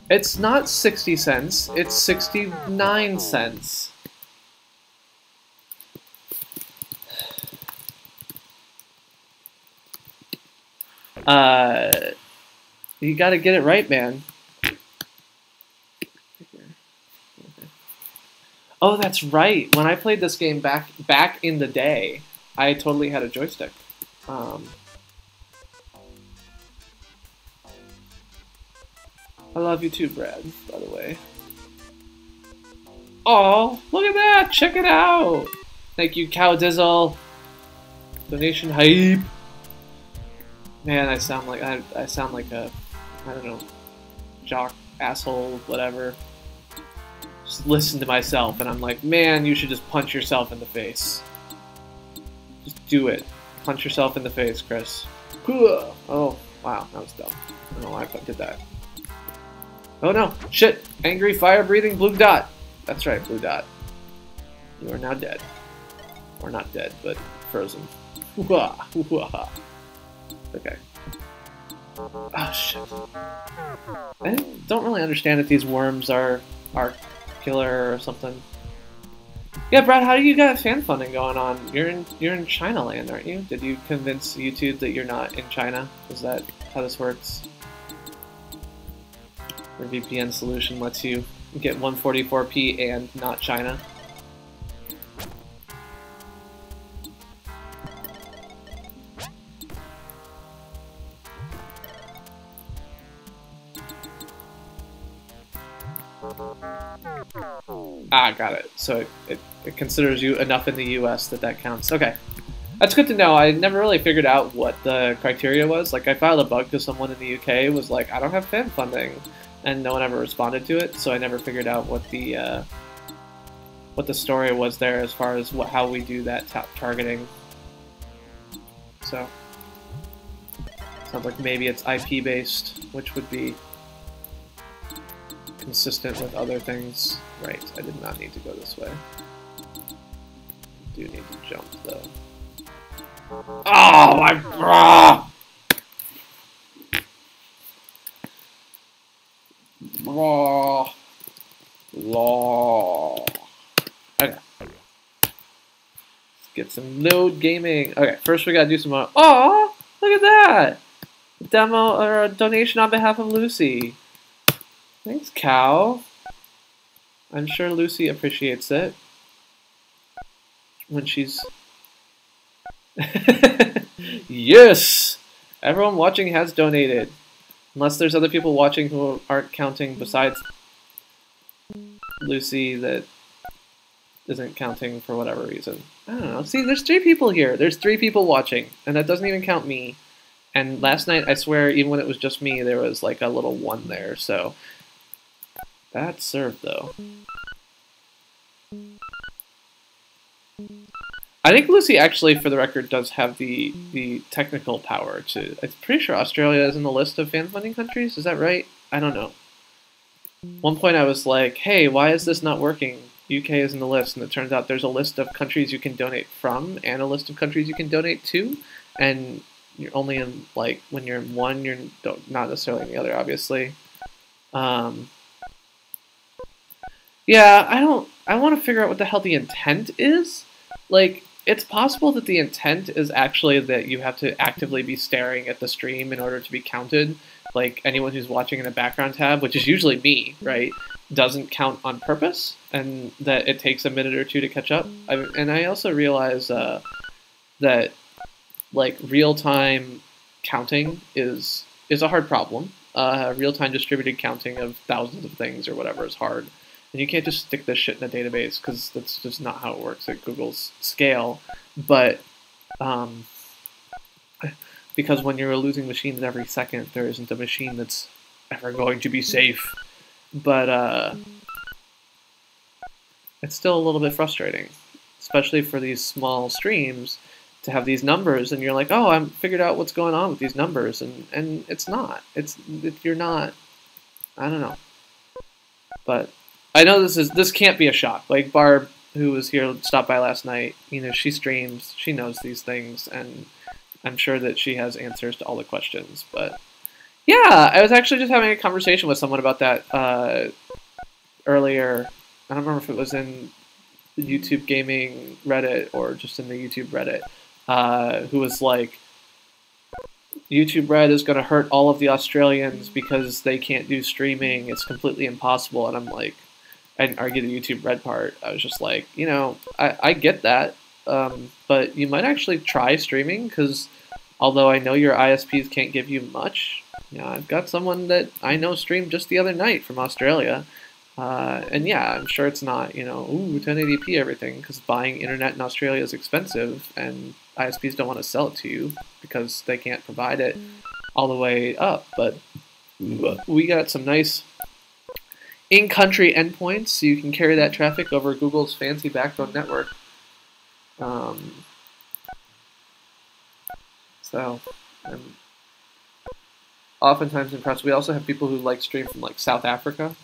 It's not 60 cents, it's 69 cents. You gotta get it right, man. Oh, that's right. When I played this game back in the day, I totally had a joystick. I love you too, Brad, by the way. Oh, look at that! Check it out! Thank you, Cow Dizzle. Donation hype. Man, I sound like a, I don't know, jock, asshole, whatever. Just listen to myself, and I'm like, man, you should just punch yourself in the face. Just do it. Punch yourself in the face, Chris. Oh, wow, that was dumb. I don't know why I did that. Oh no, shit! Angry, fire-breathing blue dot! That's right, blue dot. You are now dead. Or not dead, but frozen. Okay. Oh shit. I don't really understand if these worms are killer or something. Yeah, Brad, how do you got fan funding going on? You're in China land, aren't you? Did you convince YouTube that you're not in China? Is that how this works? Your VPN solution lets you get 144p and not China. Ah, got it. So it considers you enough in the US that counts. Okay. That's good to know. I never really figured out what the criteria was. Like, I filed a bug to someone in the UK, was like, I don't have fan funding, and no one ever responded to it, so I never figured out what the story was there as far as how we do that targeting. So, sounds like maybe it's IP based, which would be consistent with other things. Right, I did not need to go this way. I do need to jump though. Oh my god! Law. Okay. Let's get some load gaming. Okay, first we gotta do some. Oh, look at that! Demo or a donation on behalf of Lucy. Thanks, Cow. I'm sure Lucy appreciates it when she's. Yes! Everyone watching has donated. Unless there's other people watching who aren't counting besides Lucy that isn't counting for whatever reason. I don't know. See, there's 3 people here. There's 3 people watching, and that doesn't even count me. And last night, I swear, even when it was just me, there was like a little 1 there, so... That served, though. I think Lucy actually, for the record, does have the technical power to. I'm pretty sure Australia is in the list of fan funding countries. Is that right? I don't know. One point I was like, hey, why is this not working? UK is in the list, and it turns out there's a list of countries you can donate from and a list of countries you can donate to, and you're only in, like, when you're in one, you're not necessarily in the other, obviously. Yeah, I want to figure out what the hell the intent is. Like, it's possible that the intent is actually that you have to actively be staring at the stream in order to be counted. Like, anyone who's watching in a background tab, which is usually me, right, doesn't count on purpose, and that it takes a minute or two to catch up. And I also realize that, like, real-time counting is a hard problem. Real-time distributed counting of thousands of things or whatever is hard. And you can't just stick this shit in a database, because that's just not how it works at Google's scale. But because when you're losing machines every second, there isn't a machine that's ever going to be safe. But it's still a little bit frustrating, especially for these small streams, to have these numbers, and you're like, oh, I'm figured out what's going on with these numbers, and it's not. You're not. I don't know. But I know this can't be a shock. Like, Barb, who was here, stopped by last night, you know, she streams, she knows these things, and I'm sure that she has answers to all the questions. But yeah, I was actually just having a conversation with someone about that earlier. I don't remember if it was in the YouTube Gaming Reddit or just in the YouTube Reddit, who was like, YouTube Red is going to hurt all of the Australians because they can't do streaming. It's completely impossible. And I'm like, I didn't argue the YouTube Red part. I was just like, you know, I get that. But you might actually try streaming, because although I know your ISPs can't give you much, you know, I've got someone that I know streamed just the other night from Australia. And yeah, I'm sure it's not, you know, ooh, 1080p everything, because buying internet in Australia is expensive, and ISPs don't want to sell it to you because they can't provide it all the way up. But we got some nice in-country endpoints, so you can carry that traffic over Google's fancy backbone network. So I'm oftentimes impressed. We also have people who like stream from, like, South Africa,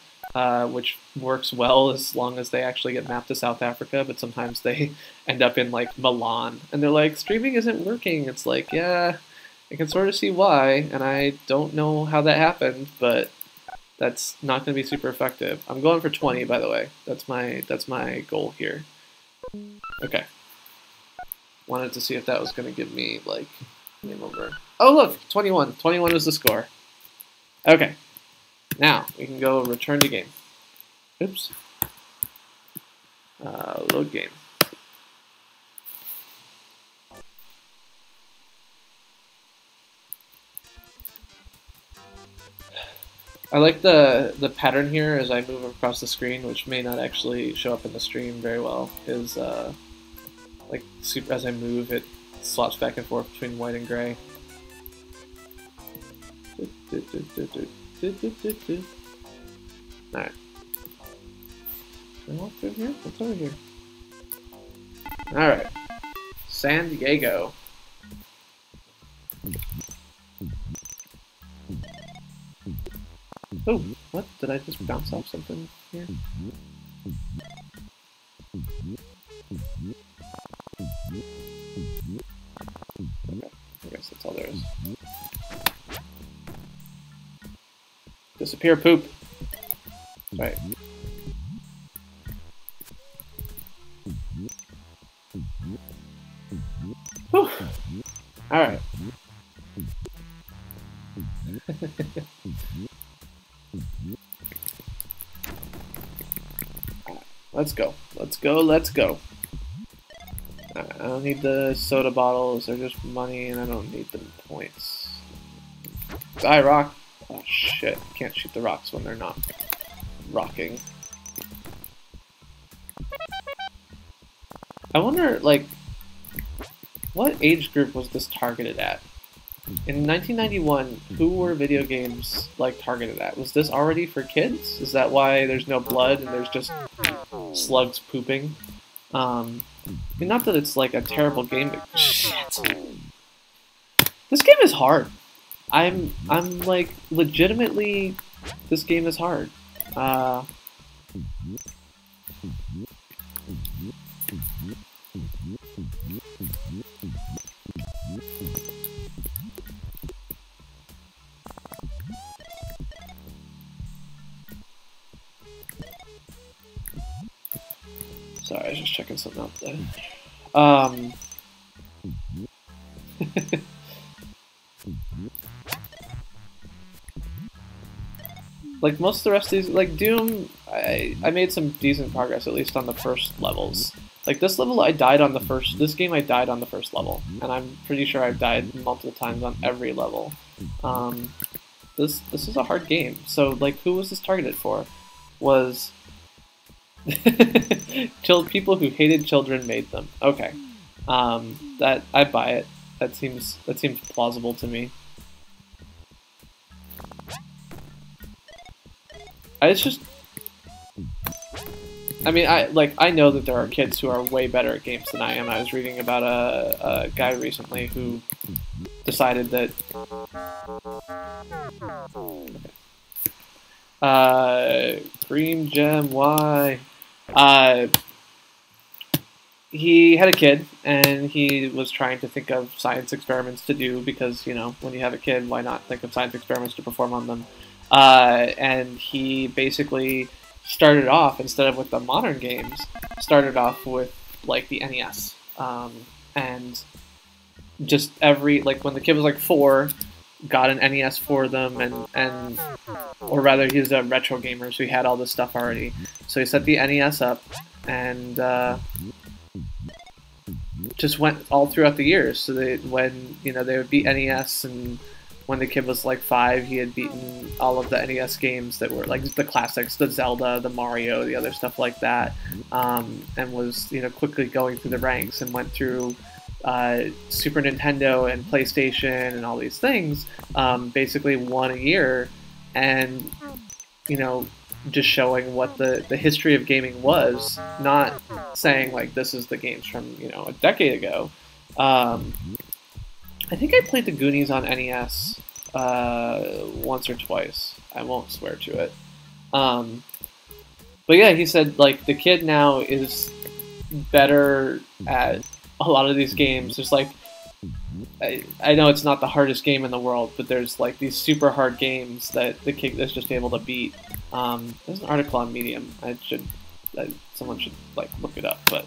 which works well as long as they actually get mapped to South Africa, but sometimes they end up in, like, Milan, and they're like, streaming isn't working. It's like, yeah, I can sort of see why, and I don't know how that happened, but that's not going to be super effective. I'm going for 20, by the way. That's my goal here. Okay. Wanted to see if that was going to give me, like, game over. Oh, look, 21. 21 was the score. Okay. Now, we can go return to game. Oops. Load game. I like the pattern here as I move across the screen, which may not actually show up in the stream very well, is like, as I move, it swaps back and forth between white and gray. Alright. Can I walk through here? What's over here? Alright. San Diego. Oh, what? Did I just bounce off something here? Okay, I guess that's all there is. Disappear, poop. Right. Whew. All right. Let's go. Let's go. Let's go. I don't need the soda bottles. They're just money, and I don't need the points. Die, rock. Oh shit, can't shoot the rocks when they're not rocking. I wonder, like, what age group was this targeted at? In 1991, who were video games, like, targeted at? Was this already for kids? Is that why there's no blood and there's just slugs pooping? mean, not that it's like a terrible game, but shit. This game is hard. I'm like legitimately, this game is hard. Sorry, I was just checking something out there. Like most of the rest of these, like Doom, I made some decent progress, at least on the first levels. Like this level, I died on the first, this game I died on the first level, and I'm pretty sure I've died multiple times on every level. This is a hard game, so like who was this targeted for? Was people who hated children made them. Okay, that I buy it. That seems plausible to me. It's just, I mean, I know that there are kids who are way better at games than I am. I was reading about a guy recently who decided that Green Gem, why? He had a kid, and he was trying to think of science experiments to do because, you know, when you have a kid, why not think of science experiments to perform on them? And he basically started off, instead of with the modern games, started off with, like, the NES. And just like, when the kid was, like, 4, got an NES for them, or rather, he was a retro gamer, so he had all this stuff already. So he set the NES up, and, just went all throughout the years. So when, you know, they would beat NES, and when the kid was like 5, he had beaten all of the NES games that were like the classics, the Zelda, the Mario, the other stuff like that, and was, you know, quickly going through the ranks and went through Super Nintendo and PlayStation and all these things, basically won a year, and, you know, just showing what the history of gaming was, not saying like this is the games from, you know, a decade ago. I think I played the Goonies on NES once or twice. I won't swear to it. But yeah, he said like the kid now is better at a lot of these games. There's like, I know it's not the hardest game in the world, but there's like these super hard games that the kid is just able to beat. There's an article on Medium. Someone should like look it up, but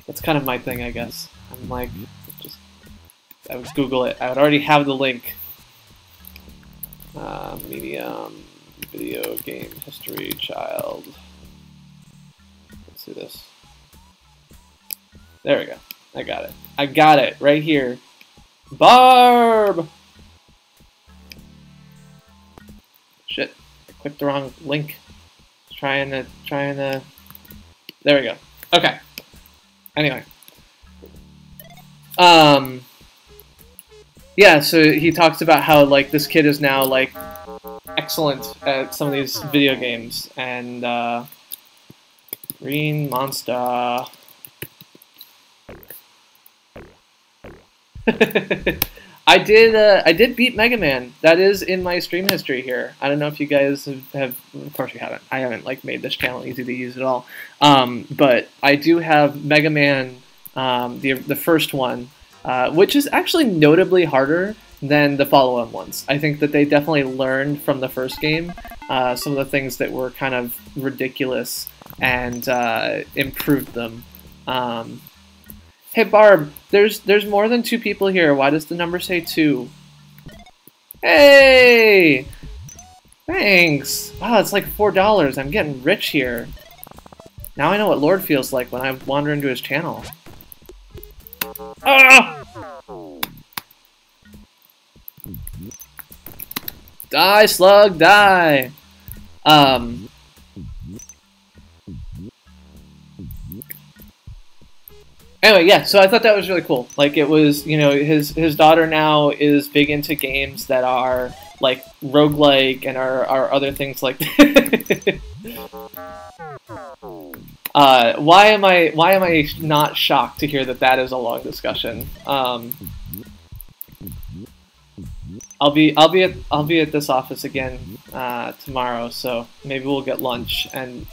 that's kind of my thing, I guess. I'm like, I would Google it. I would already have the link. Medium, video game history, child. Let's do this. There we go. I got it. I got it right here. Barb! Shit. I clicked the wrong link. Trying to. There we go. Okay. Anyway. Yeah, so he talks about how, like, this kid is now, like, excellent at some of these video games, and, Green Monster. I did beat Mega Man. That is in my stream history here. I don't know if you guys have of course you haven't. I haven't, like, made this channel easy to use at all. But I do have Mega Man, the first one, which is actually notably harder than the follow-on ones. I think that they definitely learned from the first game some of the things that were kind of ridiculous and improved them. Hey Barb, there's more than 2 people here. Why does the number say 2? Hey! Thanks! Wow, it's like $4. I'm getting rich here. Now I know what Lord feels like when I wander into his channel. Ah! Die, slug, die! Anyway, yeah, so I thought that was really cool. Like, it was, you know, his daughter now is big into games that are, like, roguelike and are other things like that. Why am I not shocked to hear that that is a long discussion? I'll be at this office again tomorrow, so maybe we'll get lunch and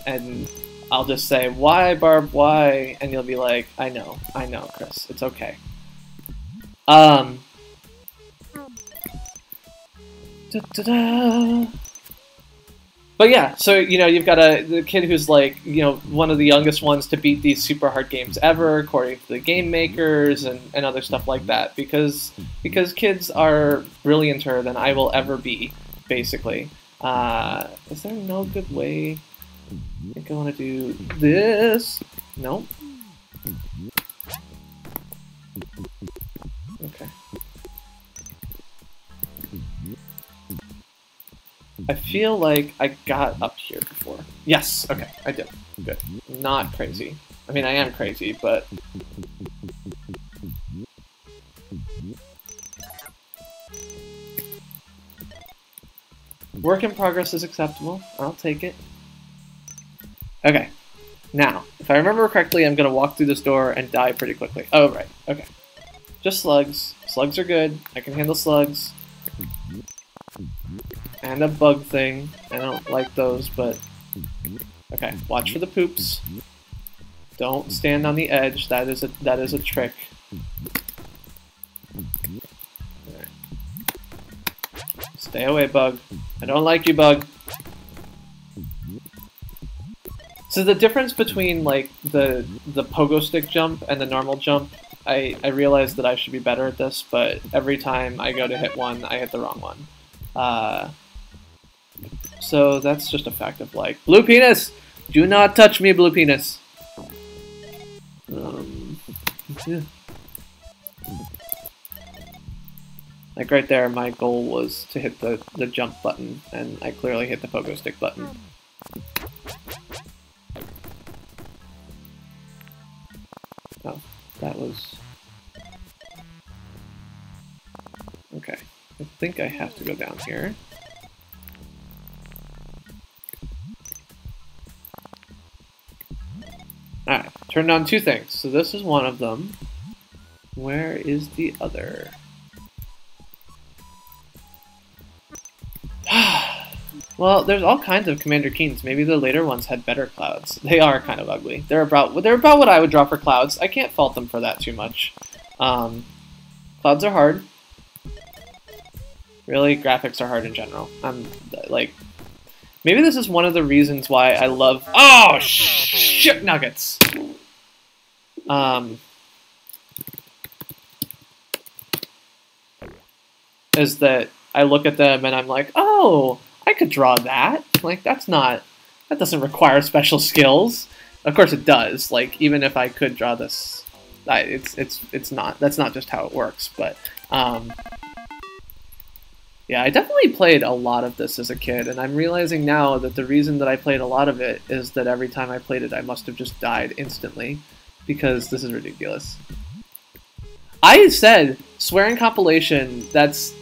I'll just say, why, Barb, why? And you'll be like, I know, Chris, it's okay. But yeah, so, you know, you've got the kid who's like, you know, one of the youngest ones to beat these super hard games ever, according to the game makers and other stuff like that, because kids are brillianter than I will ever be, basically. Is there no good way? I think I want to do this. Nope. Okay. I feel like I got up here before. Yes, okay, I did. Good. Not crazy. I mean, I am crazy, but... Work in progress is acceptable. I'll take it. Okay. Now, if I remember correctly, I'm going to walk through this door and die pretty quickly. Oh, right. Okay. Just slugs. Slugs are good. I can handle slugs. And a bug thing. I don't like those, but... Okay, watch for the poops. Don't stand on the edge. That is a trick. Right. Stay away, bug. I don't like you, bug. So the difference between like the pogo stick jump and the normal jump, I realize that I should be better at this, but every time I go to hit one, I hit the wrong one. So that's just a fact of life. Blue penis! Do not touch me, blue penis! Yeah. Like right there, my goal was to hit the jump button, and I clearly hit the pogo stick button. Oh, that was... Okay, I think I have to go down here. Alright, turned on two things. So this is one of them. Where is the other? Well, there's all kinds of Commander Keens. Maybe the later ones had better clouds. They are kind of ugly. They're about what I would draw for clouds. I can't fault them for that too much. Clouds are hard. Really, graphics are hard in general. Like, maybe this is one of the reasons why I love... Oh, shit nuggets! Is that I look at them and I'm like, oh, I could draw that. Like, that doesn't require special skills. Of course it does. Like, even if I could draw this, that's not just how it works. But, yeah, I definitely played a lot of this as a kid, and I'm realizing now that the reason that I played a lot of it is that every time I played it, I must have just died instantly, because this is ridiculous. I said swearing compilation. That's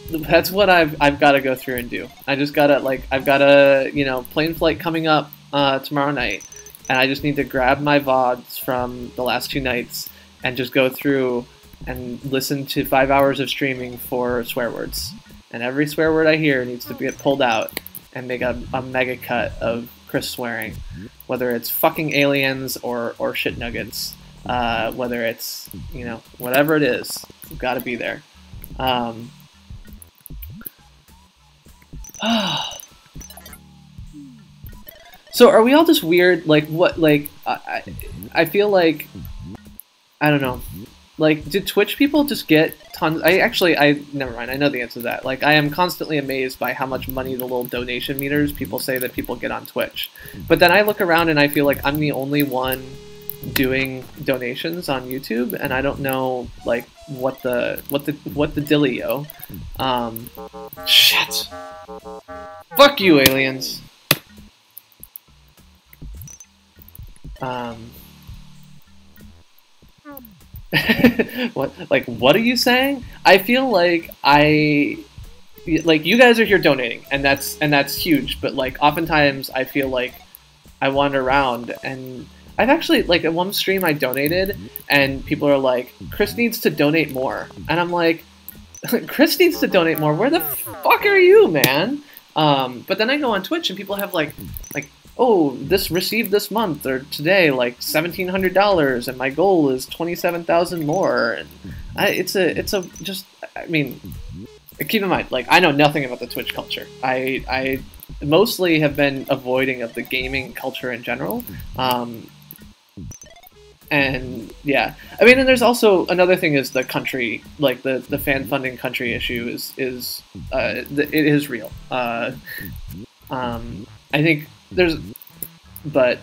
what I've got to go through and do. I just gotta I've got a plane flight coming up tomorrow night, and I just need to grab my VODs from the last 2 nights and just go through and listen to 5 hours of streaming for swear words. And every swear word I hear needs to get pulled out and make a mega cut of Chris swearing, whether it's fucking aliens or shit nuggets. Whether it's, whatever it is, you've got to be there. So are we all just weird? Like, what, like, I feel like, I don't know. Like, did Twitch people just get tons? Never mind, I know the answer to that. Like, I am constantly amazed by how much money the little donation meters people say that people get on Twitch. But then I look around and I feel like I'm the only one doing donations on YouTube, and I don't know like what the dealio. Shit. Fuck you, aliens. What are you saying? I feel like you guys are here donating, and that's huge, but like oftentimes I feel like I wander around and I've actually, like, at one stream I donated, and people are like, Chris needs to donate more. And I'm like, Chris needs to donate more? Where the fuck are you, man? But then I go on Twitch, and people have, like, oh, this received this month, or today, like, $1,700, and my goal is 27,000 more. And I mean, keep in mind, like, I know nothing about the Twitch culture. I mostly have been avoiding of the gaming culture in general. And yeah, I mean, and there's also another thing is the country, like the fan funding country issue it is real. I think there's, but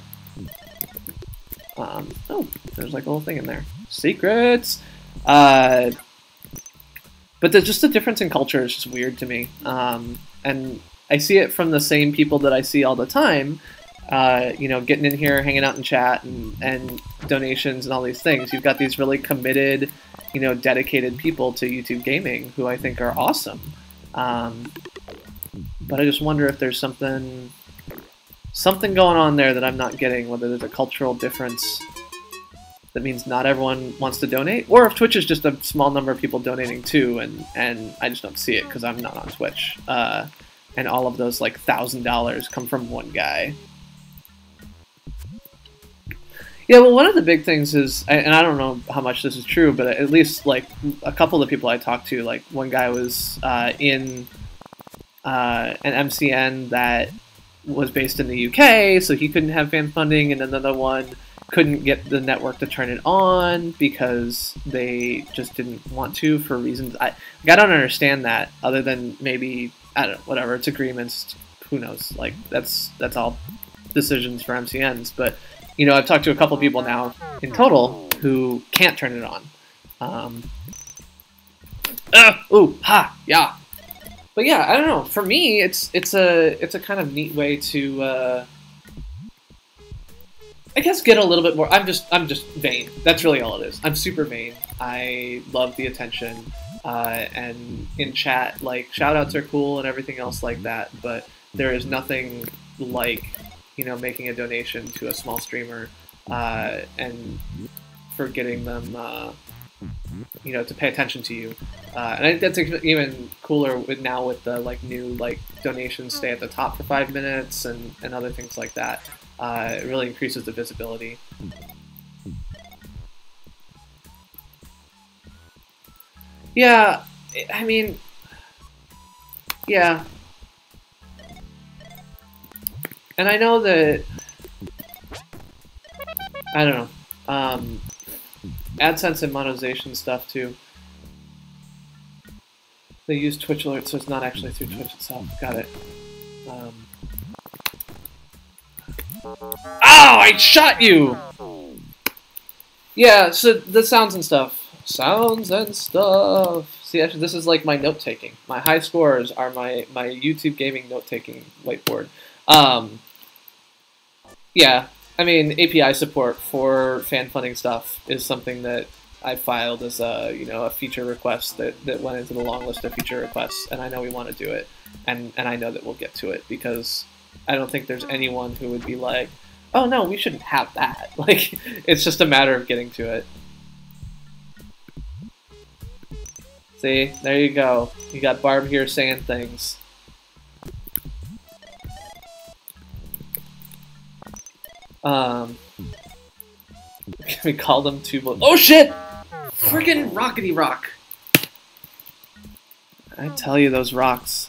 oh, there's like a little thing in there, secrets. But there's just the difference in culture is just weird to me. And I see it from the same people that I see all the time. You know, getting in here, hanging out in chat, and donations and all these things. You've got these really committed, you know, dedicated people to YouTube gaming who I think are awesome. But I just wonder if there's something going on there that I'm not getting, whether there's a cultural difference that means not everyone wants to donate, or if Twitch is just a small number of people donating too, and I just don't see it because I'm not on Twitch. And all of those, like, $1,000 come from one guy. Yeah, well, one of the big things is, and I don't know how much this is true, but at least, like, a couple of the people I talked to, like, one guy was in an MCN that was based in the UK, so he couldn't have fan funding, and another one couldn't get the network to turn it on because they just didn't want to for reasons. I don't understand that, other than maybe, I don't know, whatever, it's agreements, who knows, like, that's all decisions for MCNs, but, you know, I've talked to a couple people now in total who can't turn it on. Ooh, ha, yeah. But yeah, I don't know. For me, it's a kind of neat way to, I guess, get a little bit more. I'm just vain. That's really all it is. I'm super vain. I love the attention, and in chat, like, shoutouts are cool and everything else like that. But there is nothing like, you know, making a donation to a small streamer, and for getting them, you know, to pay attention to you. And I think that's even cooler now with the, like, new, like, donations stay at the top for 5 minutes and other things like that. It really increases the visibility. Yeah, I mean, yeah. And I know that, I don't know, AdSense and monetization stuff too. They use Twitch alerts, so it's not actually through Twitch itself. Got it. Oh, I shot you! Yeah, so the sounds and stuff. Sounds and stuff. See, actually, this is like my note-taking. My high scores are my YouTube gaming note-taking whiteboard. Yeah, I mean, API support for fan funding stuff is something that I filed as a, you know, a feature request that went into the long list of feature requests, and I know we want to do it, and I know that we'll get to it, because I don't think there's anyone who would be like, oh no, we shouldn't have that. Like, it's just a matter of getting to it. See, there you go. You got Barb here saying things. We call them two. Oh shit! Freaking rockety rock! I tell you, those rocks.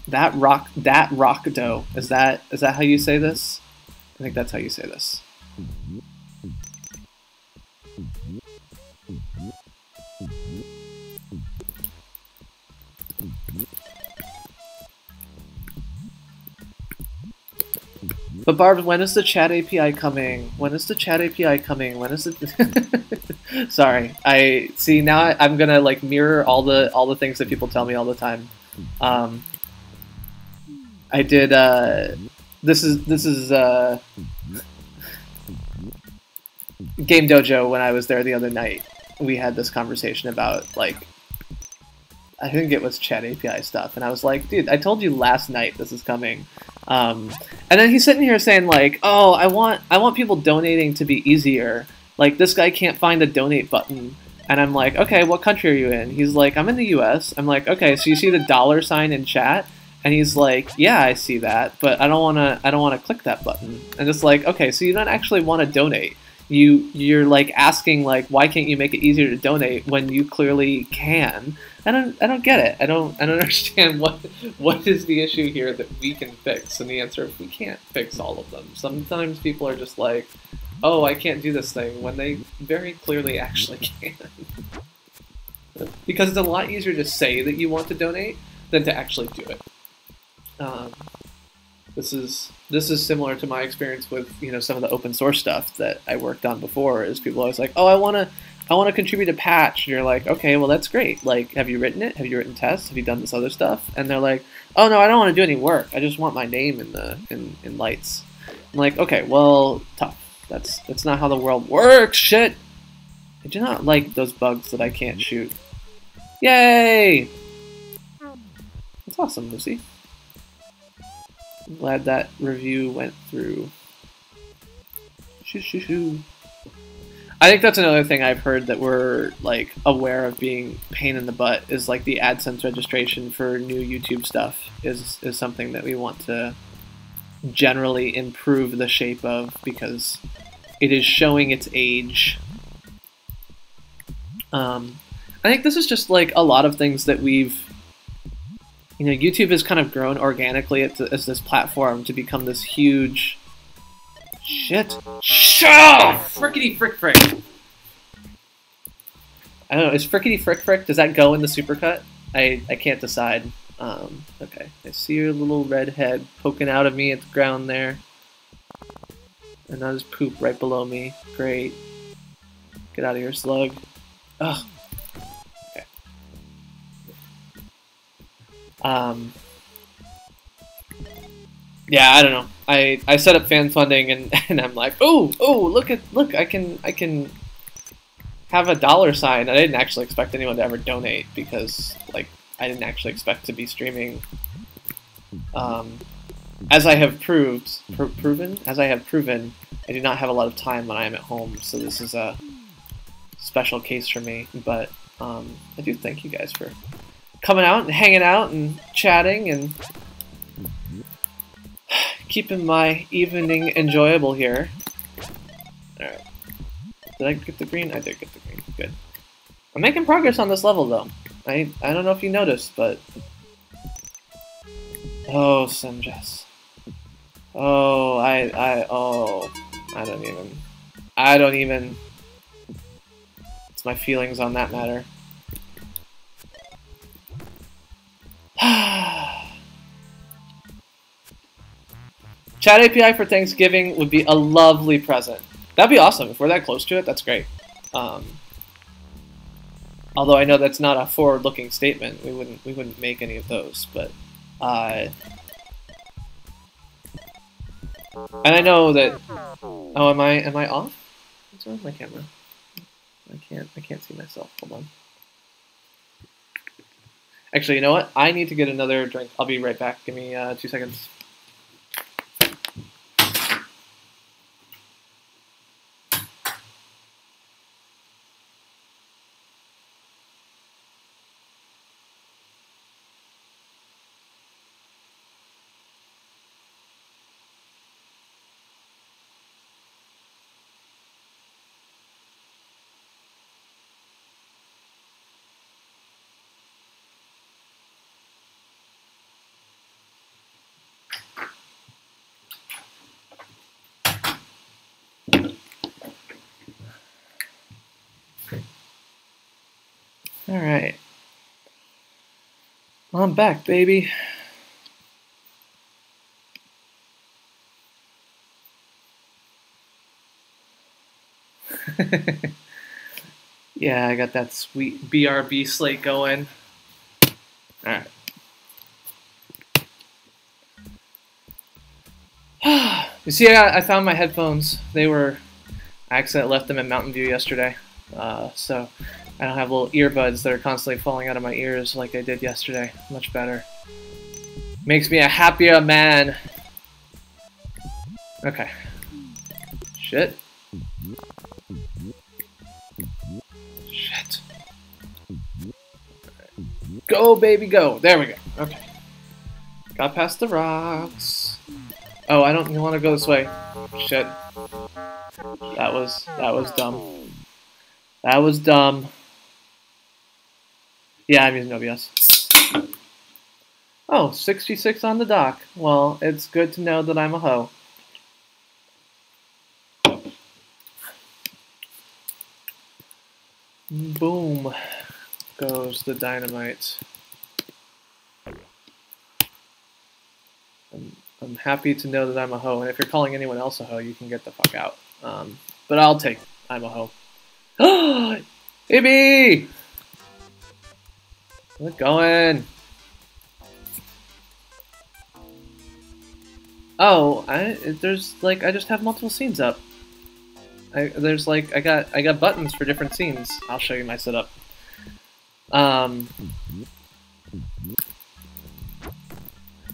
That rock dough. Is that how you say this? I think that's how you say this. But Barb, when is the chat API coming? When is the chat API coming? When is it? Sorry, I see now. I'm gonna like mirror all the things that people tell me all the time. I did. This is Game Dojo when I was there the other night. We had this conversation about like I think it was chat API stuff, and I was like, dude, I told you last night this is coming. And then he's sitting here saying like, oh, I want people donating to be easier. Like this guy can't find a donate button, and I'm like, okay, what country are you in? He's like, I'm in the U.S. I'm like, okay, so you see the $ in chat, and he's like, yeah, I see that, but I don't wanna click that button. And it's like, okay, so you don't actually want to donate. You're like asking like, why can't you make it easier to donate when you clearly can? I don't get it. I don't understand what is the issue here that we can fix. And the answer is we can't fix all of them. Sometimes people are just like, oh, I can't do this thing, when they very clearly actually can. Because it's a lot easier to say that you want to donate than to actually do it. This is similar to my experience with some of the open source stuff that I worked on before. Is people always like, oh, I want to contribute a patch, and you're like, okay, well that's great. Like, have you written it? Have you written tests? Have you done this other stuff? And they're like, oh no, I don't want to do any work. I just want my name in lights. I'm like, okay, well, tough. That's not how the world works. Shit. I do not like those bugs that I can't shoot. Yay! That's awesome, Lucy. I'm glad that review went through. Shoo shoo shoo. I think that's another thing I've heard that we're like aware of being pain in the butt is like the AdSense registration for new YouTube stuff is something that we want to generally improve the shape of because it is showing its age. I think this is just like a lot of things that we've YouTube has kind of grown organically as this platform to become this huge shit. Frickety frick frick. I don't know, is frickety frick frick, does that go in the supercut? I can't decide. Okay, I see your little red head poking out of me at the ground there. And now there's poop right below me. Great. Get out of here, slug. Ugh. Okay. Yeah, I don't know. I set up fan funding and I'm like, oh, look, I can have a $. I didn't actually expect anyone to ever donate because like I didn't actually expect to be streaming. As I have proven, I do not have a lot of time when I am at home, so this is a special case for me. But I do thank you guys for coming out and hanging out and chatting and keeping my evening enjoyable here. Alright. Did I get the green? I did get the green. Good. I'm making progress on this level, though. I don't know if you noticed, but... Oh, Simjess. Oh, I don't even... It's my feelings on that matter. Chat API for Thanksgiving would be a lovely present. That'd be awesome. If we're that close to it, that's great. Although I know that's not a forward-looking statement. We wouldn't make any of those, but and I know that. Oh, am I off? What's wrong with my camera? I can't see myself. Hold on. Actually, you know what? I need to get another drink. I'll be right back. Give me 2 seconds. Alright. I'm back, baby. Yeah, I got that sweet BRB slate going. Alright. You see, I found my headphones. I accidentally left them in Mountain View yesterday. So I don't have little earbuds that are constantly falling out of my ears like I did yesterday. Much better. Makes me a happier man. Okay. Shit. Shit. Go, baby, go. There we go. Okay. Got past the rocks. Oh, I don't want to go this way. Shit. That was dumb. That was dumb. Yeah, I'm using OBS. Oh, 66 on the dock. Well, it's good to know that I'm a hoe. Boom goes the dynamite. I'm happy to know that I'm a hoe, and if you're calling anyone else a hoe, you can get the fuck out. But I'll take I'm a hoe. AB! How's it going? Oh, I just have multiple scenes up. I got buttons for different scenes. I'll show you my setup.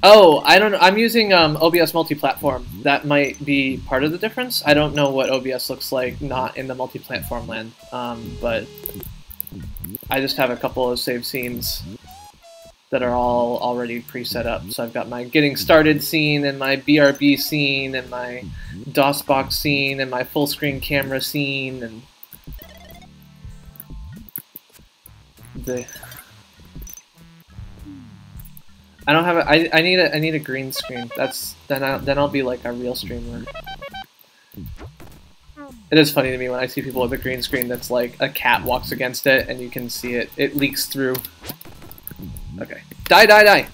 Oh, I don't know. I'm using OBS multi-platform. That might be part of the difference. I don't know what OBS looks like not in the multi-platform land. But I just have a couple of saved scenes that are all already pre-set up. So I've got my getting started scene and my BRB scene and my DOSBox scene and my full screen camera scene and I don't have I need a green screen. Then I'll be like a real streamer. It is funny to me when I see people with a green screen that's like a cat walks against it and you can see it leaks through. Okay. Die!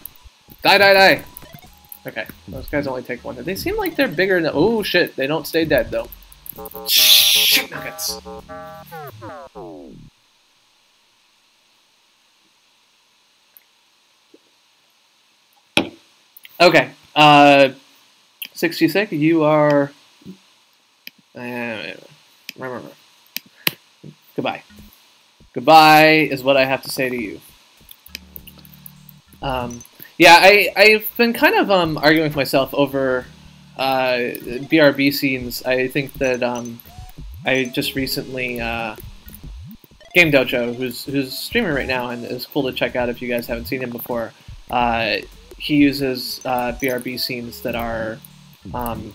Okay, those guys only take one. They seem like they're bigger than... Oh, shit. They don't stay dead, though. Shit nuggets. Okay. 66, you are... Goodbye. Goodbye is what I have to say to you. Yeah, I've been kind of arguing with myself over BRB scenes. I think that I just recently Game Dojo, who's streaming right now and is cool to check out if you guys haven't seen him before. He uses BRB scenes that are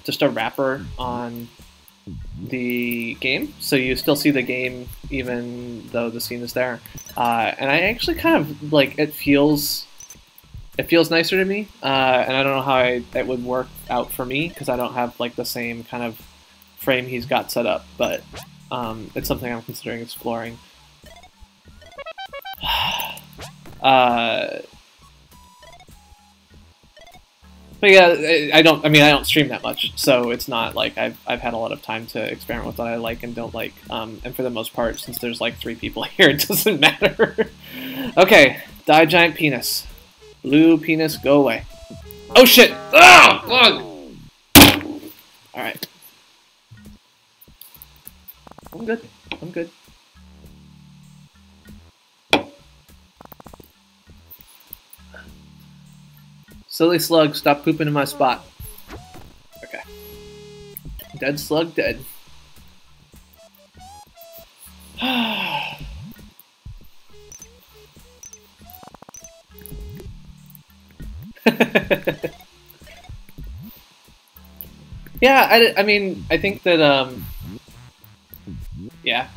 just a wrapper on the game, so you still see the game even though the scene is there. And I actually kind of like it feels nicer to me, and I don't know how it would work out for me because I don't have like the same kind of frame he's got set up, but it's something I'm considering exploring. But yeah, I don't stream that much, so it's not like I've had a lot of time to experiment with what I like and don't like, and for the most part, since there's like 3 people here, it doesn't matter. Okay, die giant penis. Blue penis, go away. Oh shit! Ah! Alright. I'm good. I'm good. Silly slug, stop pooping in my spot. Okay. Dead slug, dead. Yeah, I mean, I think that, yeah.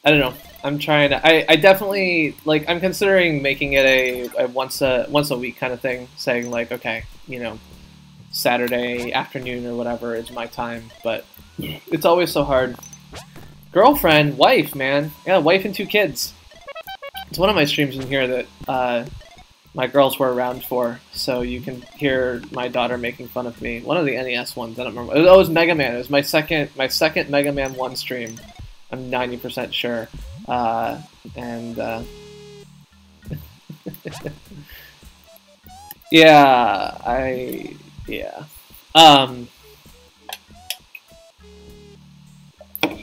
I don't know. I'm trying to, I definitely, like, I'm considering making it a once a week kind of thing, saying, like, okay, you know, Saturday afternoon or whatever is my time, but it's always so hard. Girlfriend, wife, man. Yeah, wife and 2 kids. It's one of my streams in here that, my girls were around for, so you can hear my daughter making fun of me. One of the NES ones, I don't remember. Oh, it was Mega Man. It was my second Mega Man 1 stream. I'm 90% sure. Yeah,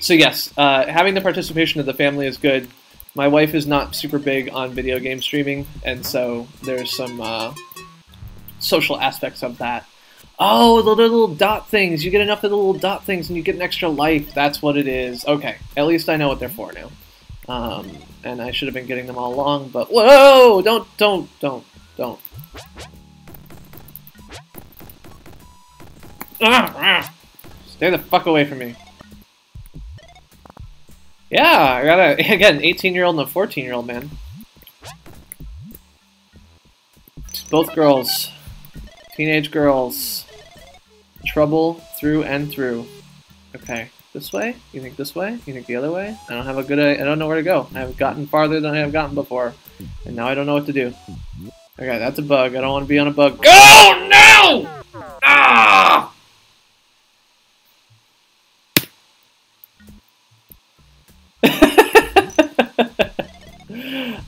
So yes, having the participation of the family is good. My wife is not super big on video game streaming, and so there's some social aspects of that. Oh, the little dot things. You get enough of the little dot things and you get an extra life. That's what it is. Okay, at least I know what they're for now. And I should have been getting them all along, but whoa! Don't. Stay the fuck away from me. Yeah, I got again, an 18-year-old and a 14-year-old, man. Both girls. Teenage girls. Trouble through and through. Okay, this way? You think this way? You think the other way? I don't know where to go. I've gotten farther than I have gotten before. And now I don't know what to do. Okay, that's a bug. I don't want to be on a bug. Oh, no! Ah!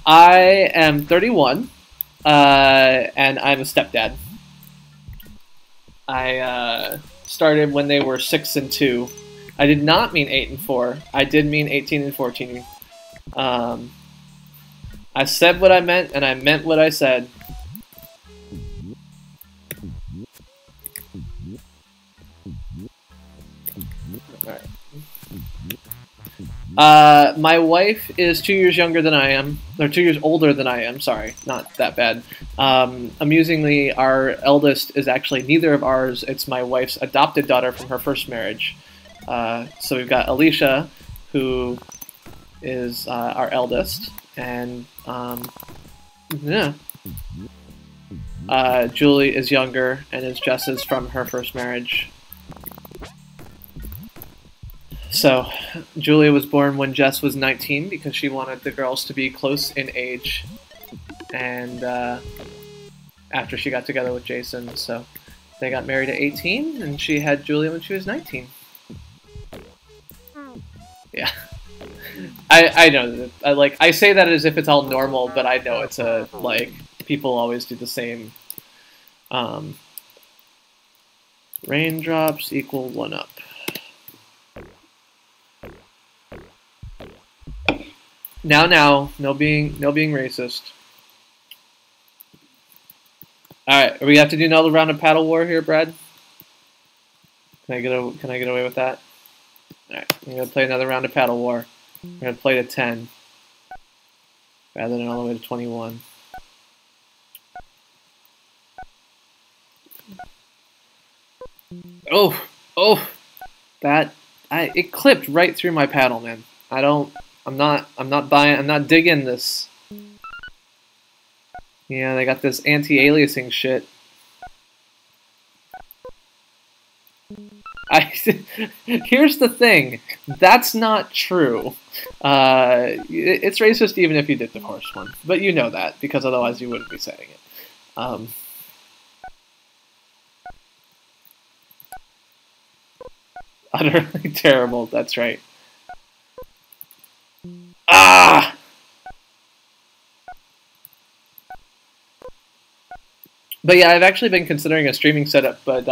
I am 31, and I'm a stepdad. I started when they were 6 and 2. I did not mean 8 and 4. I did mean 18 and 14. I said what I meant, and I meant what I said. My wife is 2 years younger than I am, or 2 years older than I am, sorry, not that bad. Amusingly, our eldest is actually neither of ours, it's my wife's adopted daughter from her first marriage. So we've got Alicia, who is our eldest, and yeah. Julie is younger and is Jess's from her first marriage. So, Julia was born when Jess was 19 because she wanted the girls to be close in age. And after she got together with Jason, so they got married at 18 and she had Julia when she was 19. Yeah. I know that, I say that as if it's all normal, but I know it's people always do the same. Raindrops equal 1 up. Now, no being racist. Alright, we have to do another round of paddle war here, Brad? Can I get away with that? Alright, I'm gonna play another round of paddle war. We're gonna play to 10. Rather than all the way to 21. Oh! It clipped right through my paddle, man. I'm not digging this. Yeah, they got this anti-aliasing shit. Here's the thing. That's not true. It's racist even if you did the horse one. But you know that, because otherwise you wouldn't be saying it. Utterly terrible, that's right. Ah! But yeah, I've actually been considering a streaming setup, but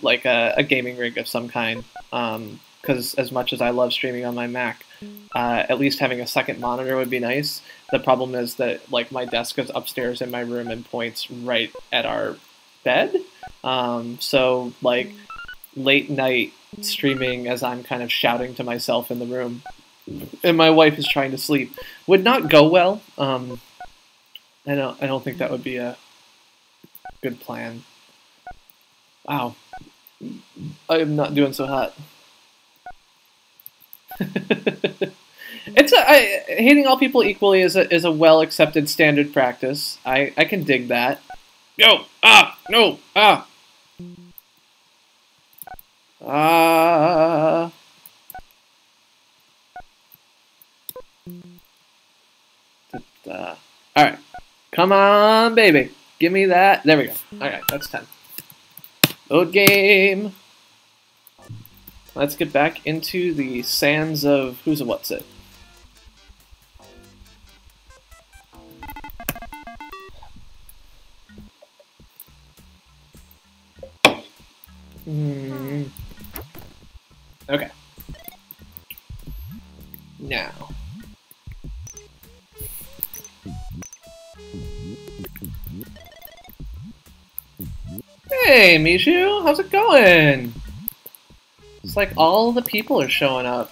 like a gaming rig of some kind. Because as much as I love streaming on my Mac, at least having a second monitor would be nice. The problem is that my desk is upstairs in my room and points right at our bed. So late night streaming as I'm kind of shouting to myself in the room, and my wife is trying to sleep, would not go well. I don't think that would be a good plan. Wow, I am not doing so hot. Hating all people equally is a well accepted standard practice. I can dig that. No, no, Alright. Come on, baby. Give me that. There we go. Alright, that's 10. Load game. Let's get back into the sands of who's a what's it. Okay. now. Hey, Mishu, how's it going? It's like all the people are showing up.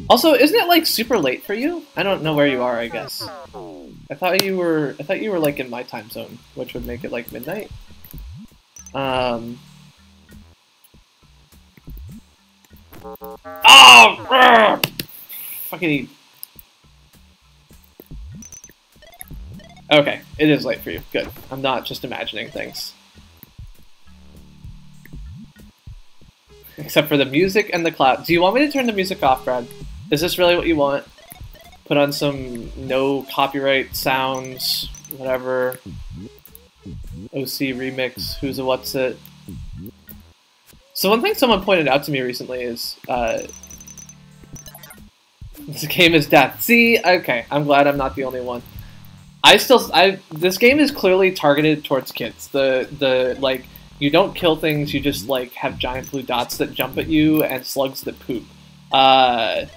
Also, isn't it like super late for you? I don't know where you are, I guess. I thought you were like in my time zone, which would make it like midnight. Oh! Fucking. Okay, it is late for you. Good. I'm not just imagining things. Except for the music and the cloud. Do you want me to turn the music off, Brad? Is this really what you want? Put on some no copyright sounds, whatever. OC remix, who's a what's it? So one thing someone pointed out to me recently is, this game is death. See, okay, I'm glad I'm not the only one. This game is clearly targeted towards kids. Like, you don't kill things, you just, like, have giant blue dots that jump at you and slugs that poop. I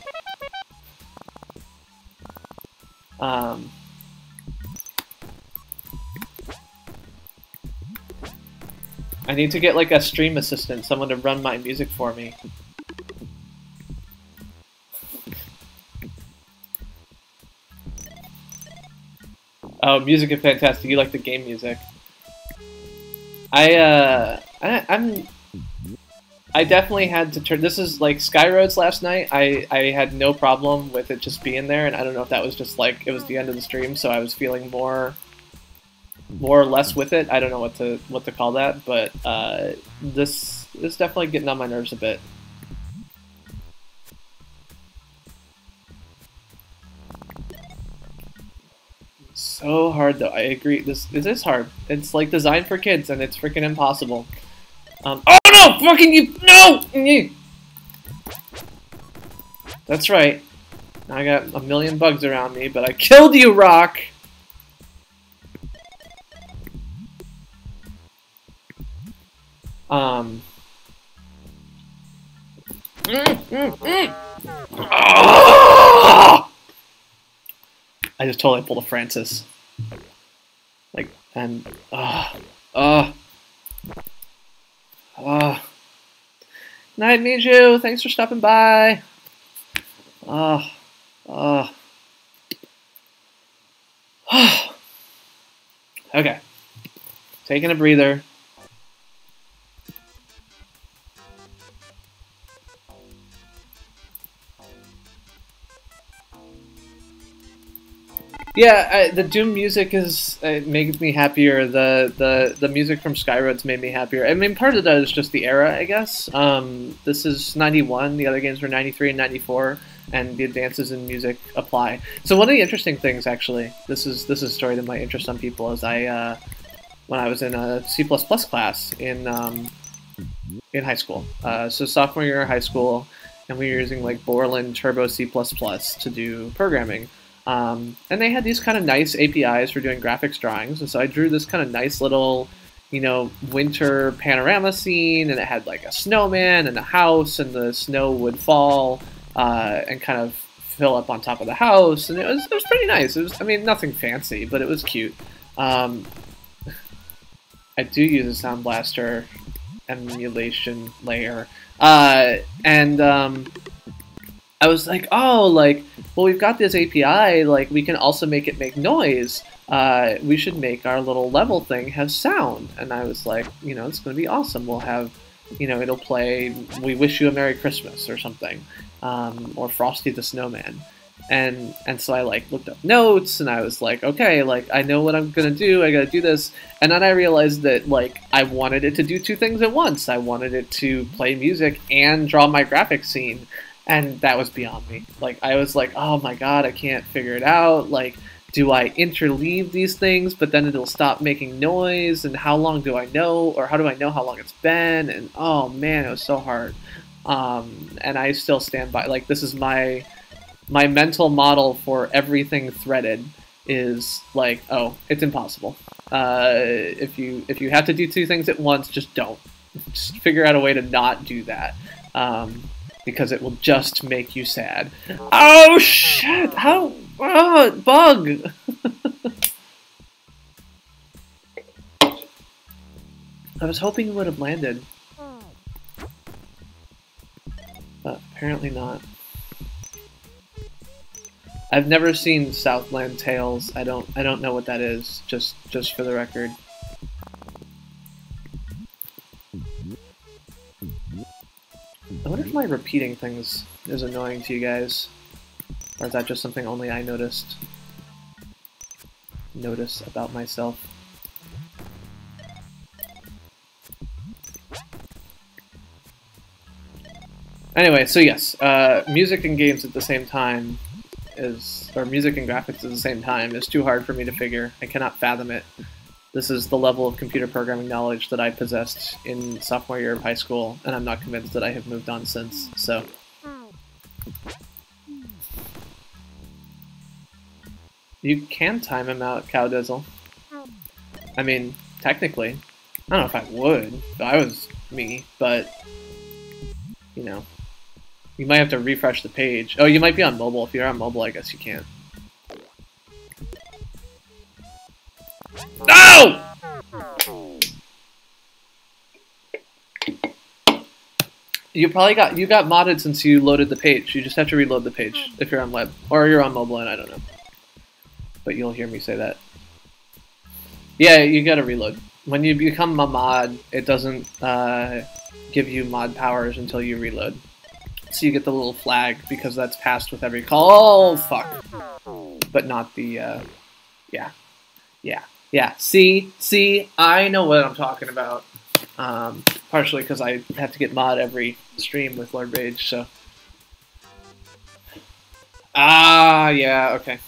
need to get, like, a stream assistant, someone to run my music for me. Oh, music is fantastic. You like the game music. I definitely had to turn. This is like Skyroads last night. I had no problem with it just being there, and I don't know if that was just like it was the end of the stream, so I was feeling more or less with it. I don't know what to call that, but this is definitely getting on my nerves a bit. So hard though. I agree. This is hard. It's like designed for kids, and it's freaking impossible. Oh no! Fucking you! No! That's right. Now I got a million bugs around me, but I killed you, Rock. Oh! I just totally pulled a Francis. Like, and, Night, Miju. Thanks for stopping by. Okay. Taking a breather. Yeah, the Doom music is makes me happier. The music from Skyroads made me happier. I mean, part of that is just the era, I guess. This is 91. The other games were 93 and 94, and the advances in music apply. So one of the interesting things, actually, this is a story that might interest some people. Is when I was in a C++ class in high school. So sophomore year of high school, and we were using like Borland Turbo C++ to do programming. And they had these kind of nice APIs for doing graphics drawings, and so I drew this kind of nice little, you know, winter panorama scene, and it had like a snowman and a house, and the snow would fall and kind of fill up on top of the house, and it was pretty nice. It was, I mean, nothing fancy, but it was cute. I do use a Sound Blaster emulation layer, and I was like, oh, like, well, we've got this API, like, we can also make it make noise. We should make our little level thing have sound. And I was like, you know, it's going to be awesome. We'll have, you know, it'll play We Wish You a Merry Christmas or something, or Frosty the Snowman. And so I, like, looked up notes, and I was like, okay, like, I know what I'm going to do. I got to do this. And then I realized that, like, I wanted it to do two things at once. I wanted it to play music and draw my graphics scene. And that was beyond me. Like, I was like, oh my god, I can't figure it out. Like, do I interleave these things, but then it'll stop making noise? And how long do I know? Or how do I know how long it's been? And, oh man, it was so hard. And I still stand by. Like, this is my mental model for everything threaded is like, oh, it's impossible. If you have to do two things at once, just don't. Just figure out a way to not do that. because it will just make you sad. Oh shit! How? Oh, bug! I was hoping it would have landed, but apparently not. I've never seen Southland Tales. I don't know what that is. Just for the record. I wonder if my repeating things is annoying to you guys, or is that just something only I notice about myself? Anyway, so yes, music and games at the same time or music and graphics at the same time is too hard for me to figure. I cannot fathom it. This is the level of computer programming knowledge that I possessed in sophomore year of high school, and I'm not convinced that I have moved on since, so. You can time him out, Cowdizzle. I mean, technically. I don't know if I would, if I was me, but, you know. You might have to refresh the page. Oh, you might be on mobile. If you're on mobile, I guess you can't. No! You got modded since you loaded the page. You just have to reload the page if you're on web. Or you're on mobile, and I don't know. But you'll hear me say that. Yeah, you gotta reload. When you become a mod, it doesn't give you mod powers until you reload. So you get the little flag because that's passed with every call. Oh, fuck. But not the, yeah. See, I know what I'm talking about. Partially because I have to get mod every stream with Lord Rage, so. Ah, yeah, okay.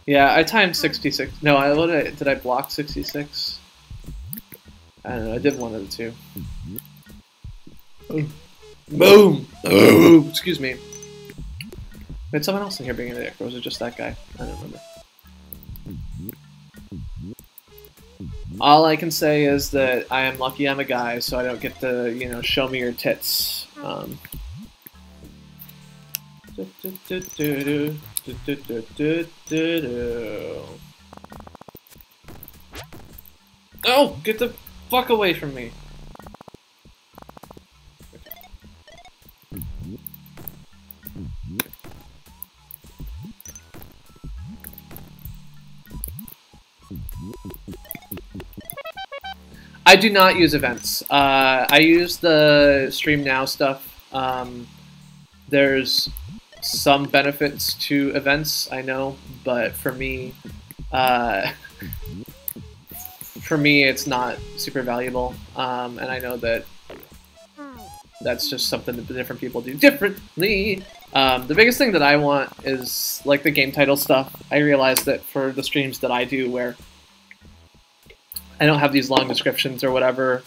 Yeah, I timed 66. No, did I block 66? I don't know, I did one of the two. Boom! Oh, excuse me. Had someone else in here being a dick, or was it just that guy? I don't remember. All I can say is that I am lucky I'm a guy, so I don't get to, you know, show me your tits. Oh, get the fuck away from me. I do not use events. I use the Stream Now stuff. There's some benefits to events, I know, but for me, it's not super valuable. And I know that that's just something that different people do differently. The biggest thing that I want is like the game title stuff. I realize that for the streams that I do where I don't have these long descriptions or whatever,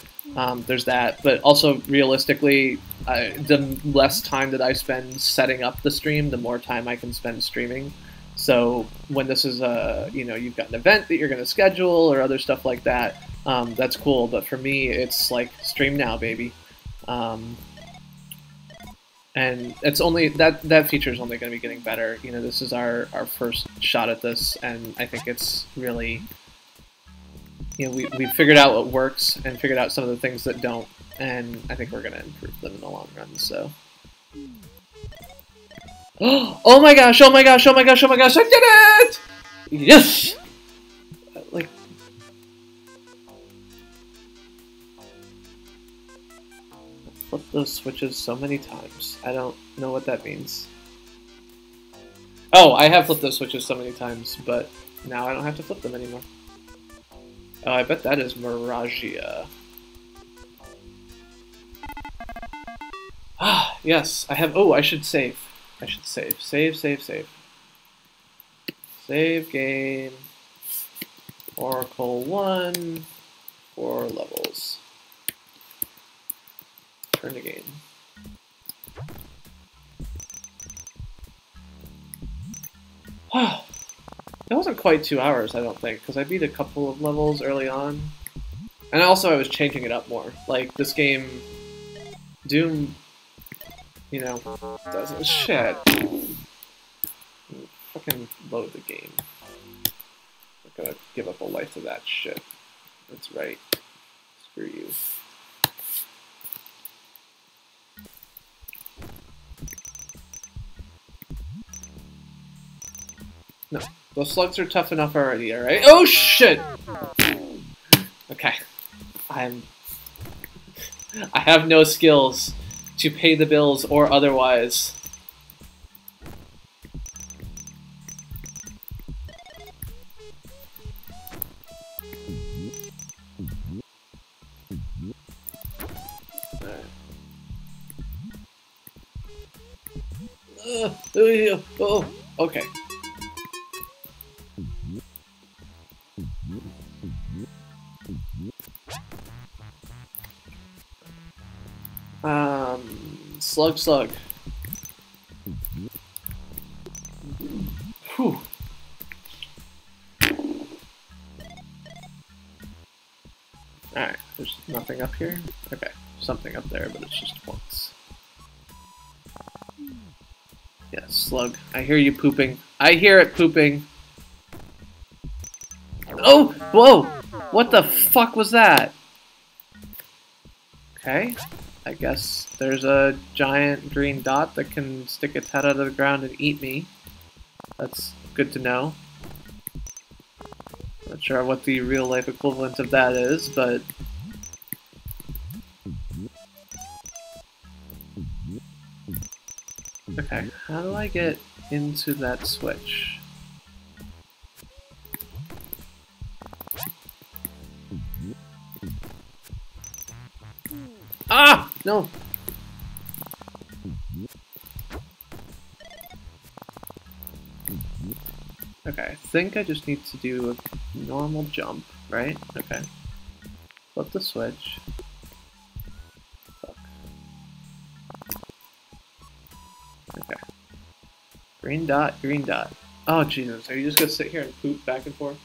there's that. But also, realistically, the less time that I spend setting up the stream, the more time I can spend streaming. So when this is you know, you've got an event that you're going to schedule or other stuff like that, that's cool. But for me, it's like stream now, baby. And it's only that feature is only going to be getting better. You know, this is our first shot at this, and I think it's really, you know, we figured out what works and figured out some of the things that don't, and I think we're going to improve them in the long run. So, oh my gosh! Oh my gosh! Oh my gosh! Oh my gosh! I did it! Yes! Like, flip those switches so many times. I don't know what that means. Oh, I have flipped those switches so many times, but now I don't have to flip them anymore. Oh, I bet that is Miragia. Ah, yes, I have. Oh, I should save. I should save. Save game. Oracle 1. 4 levels. Turn the game. It wasn't quite 2 hours, I don't think, because I beat a couple of levels early on. And also I was changing it up more. Like, this game... Doom... You know, doesn't... Shit. Fucking load the game. I'm gonna give up a life to that shit. That's right. Screw you. No, those slugs are tough enough already, alright? Oh shit! Okay. I have no skills to pay the bills or otherwise. Oh, okay. Slug. Whew. Alright, there's nothing up here? Okay, something up there, but it's just once. Yeah, slug. I hear you pooping. I hear it pooping. Oh! Whoa! What the fuck was that? Okay. I guess there's a giant green dot that can stick its head out of the ground and eat me. That's good to know. Not sure what the real life equivalent of that is, but... Okay, how do I get into that switch? Ah! No! Okay, I think I just need to do a normal jump, right? Okay. Flip the switch. Fuck. Okay. Green dot, green dot. Oh, Jesus. Are you just gonna sit here and poop back and forth?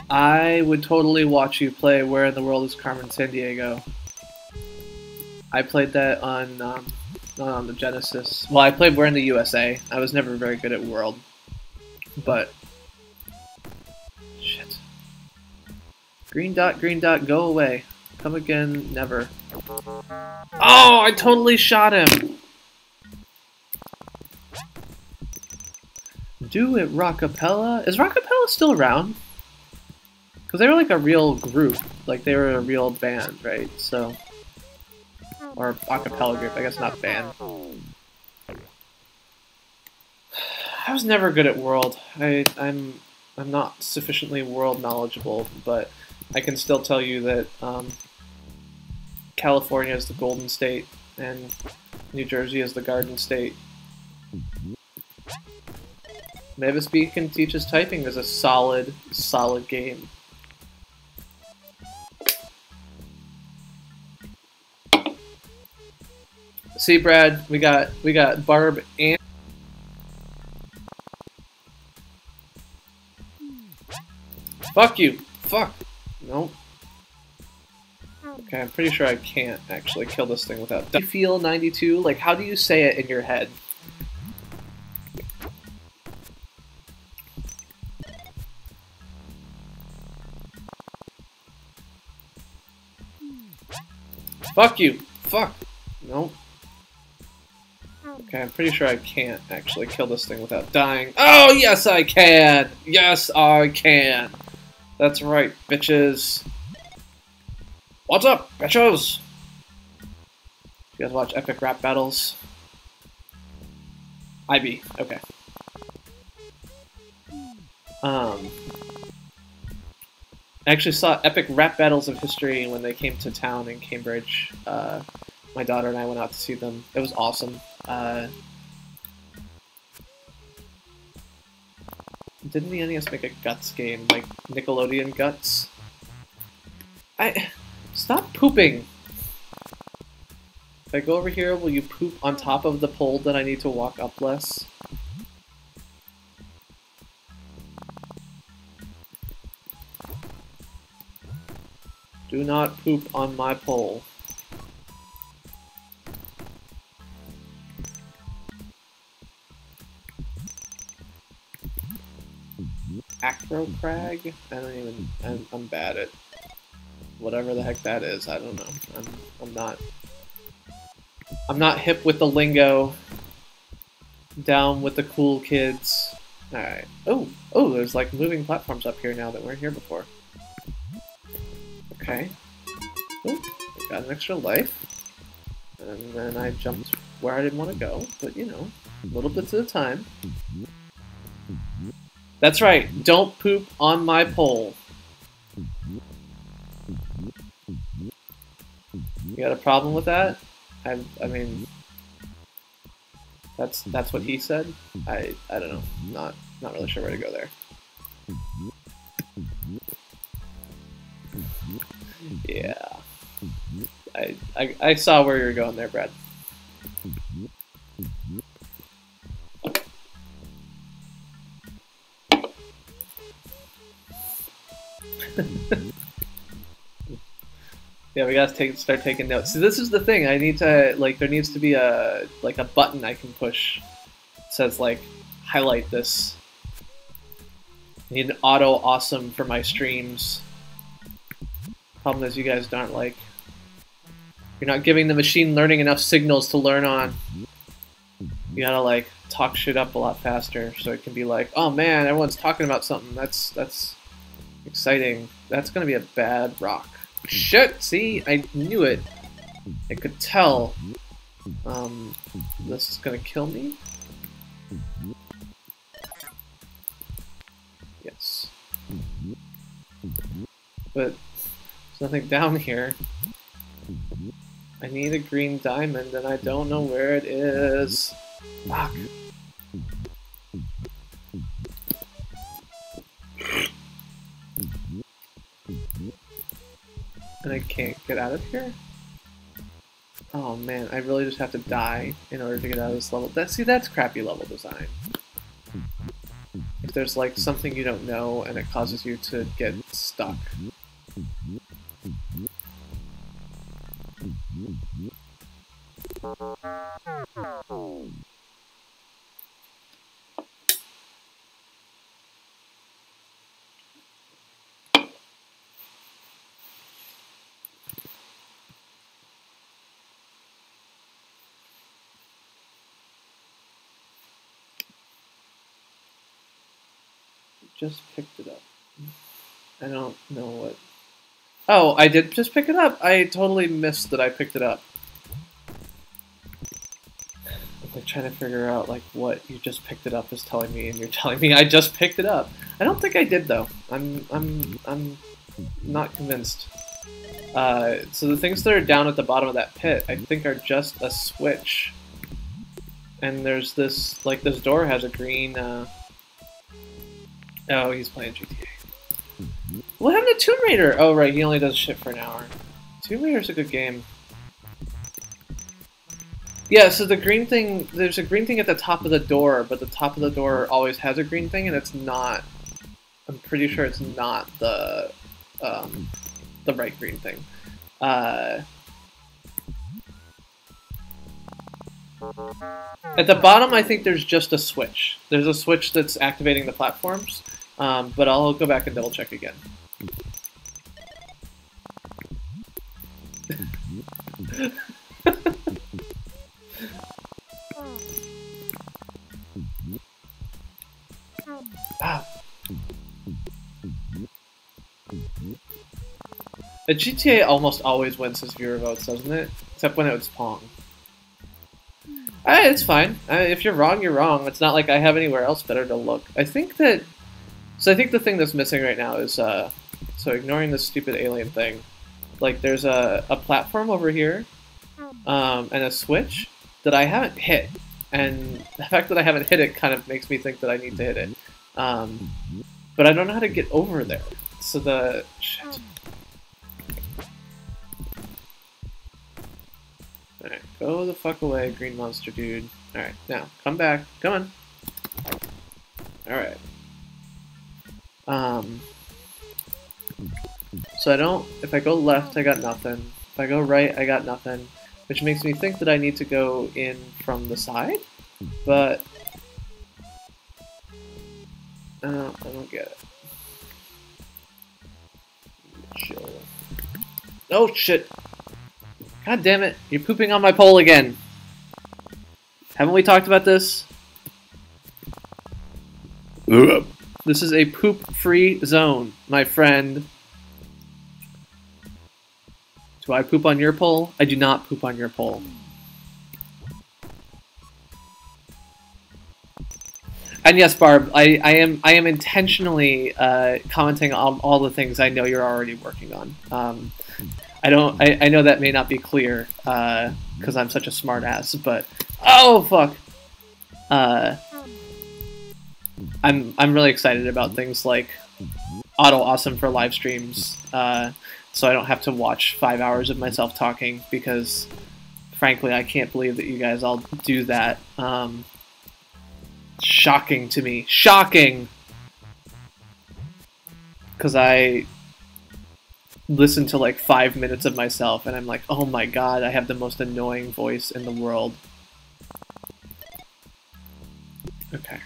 I would totally watch you play Where in the World is Carmen Sandiego. I played that on, not on the Genesis. Well, I played Where in the USA. I was never very good at World. But... Shit. Green dot, go away. Come again, never. Oh, I totally shot him! Do it, Rockapella. Is Rockapella still around? Because they were like a real group. Like, they were a real band, right? So... Or acapella group, I guess not band. I was never good at World. I'm not sufficiently World knowledgeable, but I can still tell you that California is the Golden State and New Jersey is the Garden State. Mavis Beacon Teaches Typing is a solid game. See, Brad, we got Barb and fuck you. Fuck. Nope. Okay, I'm pretty sure I can't actually kill this thing without. Do you feel 92? Like, how do you say it in your head? Fuck you. Fuck. Nope. Okay, I'm pretty sure I can't actually kill this thing without dying. Oh, yes I can! Yes, I can! That's right, bitches. What's up, bitches? You guys watch epic rap battles? IB, okay. I actually saw epic rap battles of history when they came to town in Cambridge. My daughter and I went out to see them. It was awesome. Didn't the NES make a Guts game, like Nickelodeon Guts? Stop pooping! I go over here, will you poop on top of the pole that I need to walk up less? Do not poop on my pole. Acro Crag? I don't even... I'm bad at whatever the heck that is. I don't know. I'm not hip with the lingo. Down with the cool kids. Alright. Oh, there's like moving platforms up here now that weren't here before. Okay. Oh, I got an extra life. And then I jumped where I didn't want to go, but you know, little bits at a time. That's right, don't poop on my pole. You got a problem with that? I mean, that's what he said. I don't know. Not really sure where to go there. Yeah. I saw where you were going there, Brad. Yeah, we gotta start taking notes. See, this is the thing. I need to, like, there needs to be a button I can push. It says, like, highlight this. I need an auto awesome for my streams. Problem is, you guys aren't, like, you're not giving the machine learning enough signals to learn on. You gotta, like, talk shit up a lot faster so it can be like, oh man, everyone's talking about something. That's exciting. That's gonna be a bad rock. Shit! See? I knew it. I could tell. This is gonna kill me? Yes. But there's nothing down here. I need a green diamond and I don't know where it is. Fuck. And I can't get out of here? Oh man, I really just have to die in order to get out of this level. That's crappy level design. If there's like something you don't know and it causes you to get stuck. Just picked it up. I don't know what... Oh, I did just pick it up! I totally missed that I picked it up. I'm like trying to figure out like what you just picked it up is telling me and you're telling me I just picked it up. I don't think I did though. I'm not convinced. So the things that are down at the bottom of that pit I think are just a switch. And there's this, like this door has a green Oh, he's playing GTA. What happened to Tomb Raider? Oh, right, he only does shit for an hour. Tomb Raider's a good game. Yeah, so the green thing, there's a green thing at the top of the door, but the top of the door always has a green thing, and it's not, I'm pretty sure it's not the right green thing. At the bottom, I think there's just a switch. There's a switch that's activating the platforms, but I'll go back and double check again. Ah. A GTA almost always wins his viewer votes, doesn't it? Except when it was Pong. It's fine. If you're wrong, you're wrong. It's not like I have anywhere else better to look. I think that... So I think the thing that's missing right now is... so ignoring this stupid alien thing. Like, there's a platform over here, and a switch that I haven't hit. And the fact that I haven't hit it kind of makes me think that I need to hit it. But I don't know how to get over there. So the... Shit. Alright, go the fuck away, green monster dude. Alright, now, come back. Come on. Alright. So I don't... If I go left, I got nothing. If I go right, I got nothing. Which makes me think that I need to go in from the side. But... I don't get it. Chill. Oh, shit! God damn it, you're pooping on my pole again. Haven't we talked about this? This is a poop-free zone, my friend. Do I poop on your pole? I do not poop on your pole. And yes, Barb, I am intentionally commenting on all the things I know you're already working on. I know that may not be clear because I'm such a smartass, but oh fuck. I'm really excited about things like Auto Awesome for live streams, so I don't have to watch 5 hours of myself talking because, frankly, I can't believe that you guys all do that. Shocking to me. Shocking! Because I listen to like 5 minutes of myself and I'm like, oh my god, I have the most annoying voice in the world. Okay.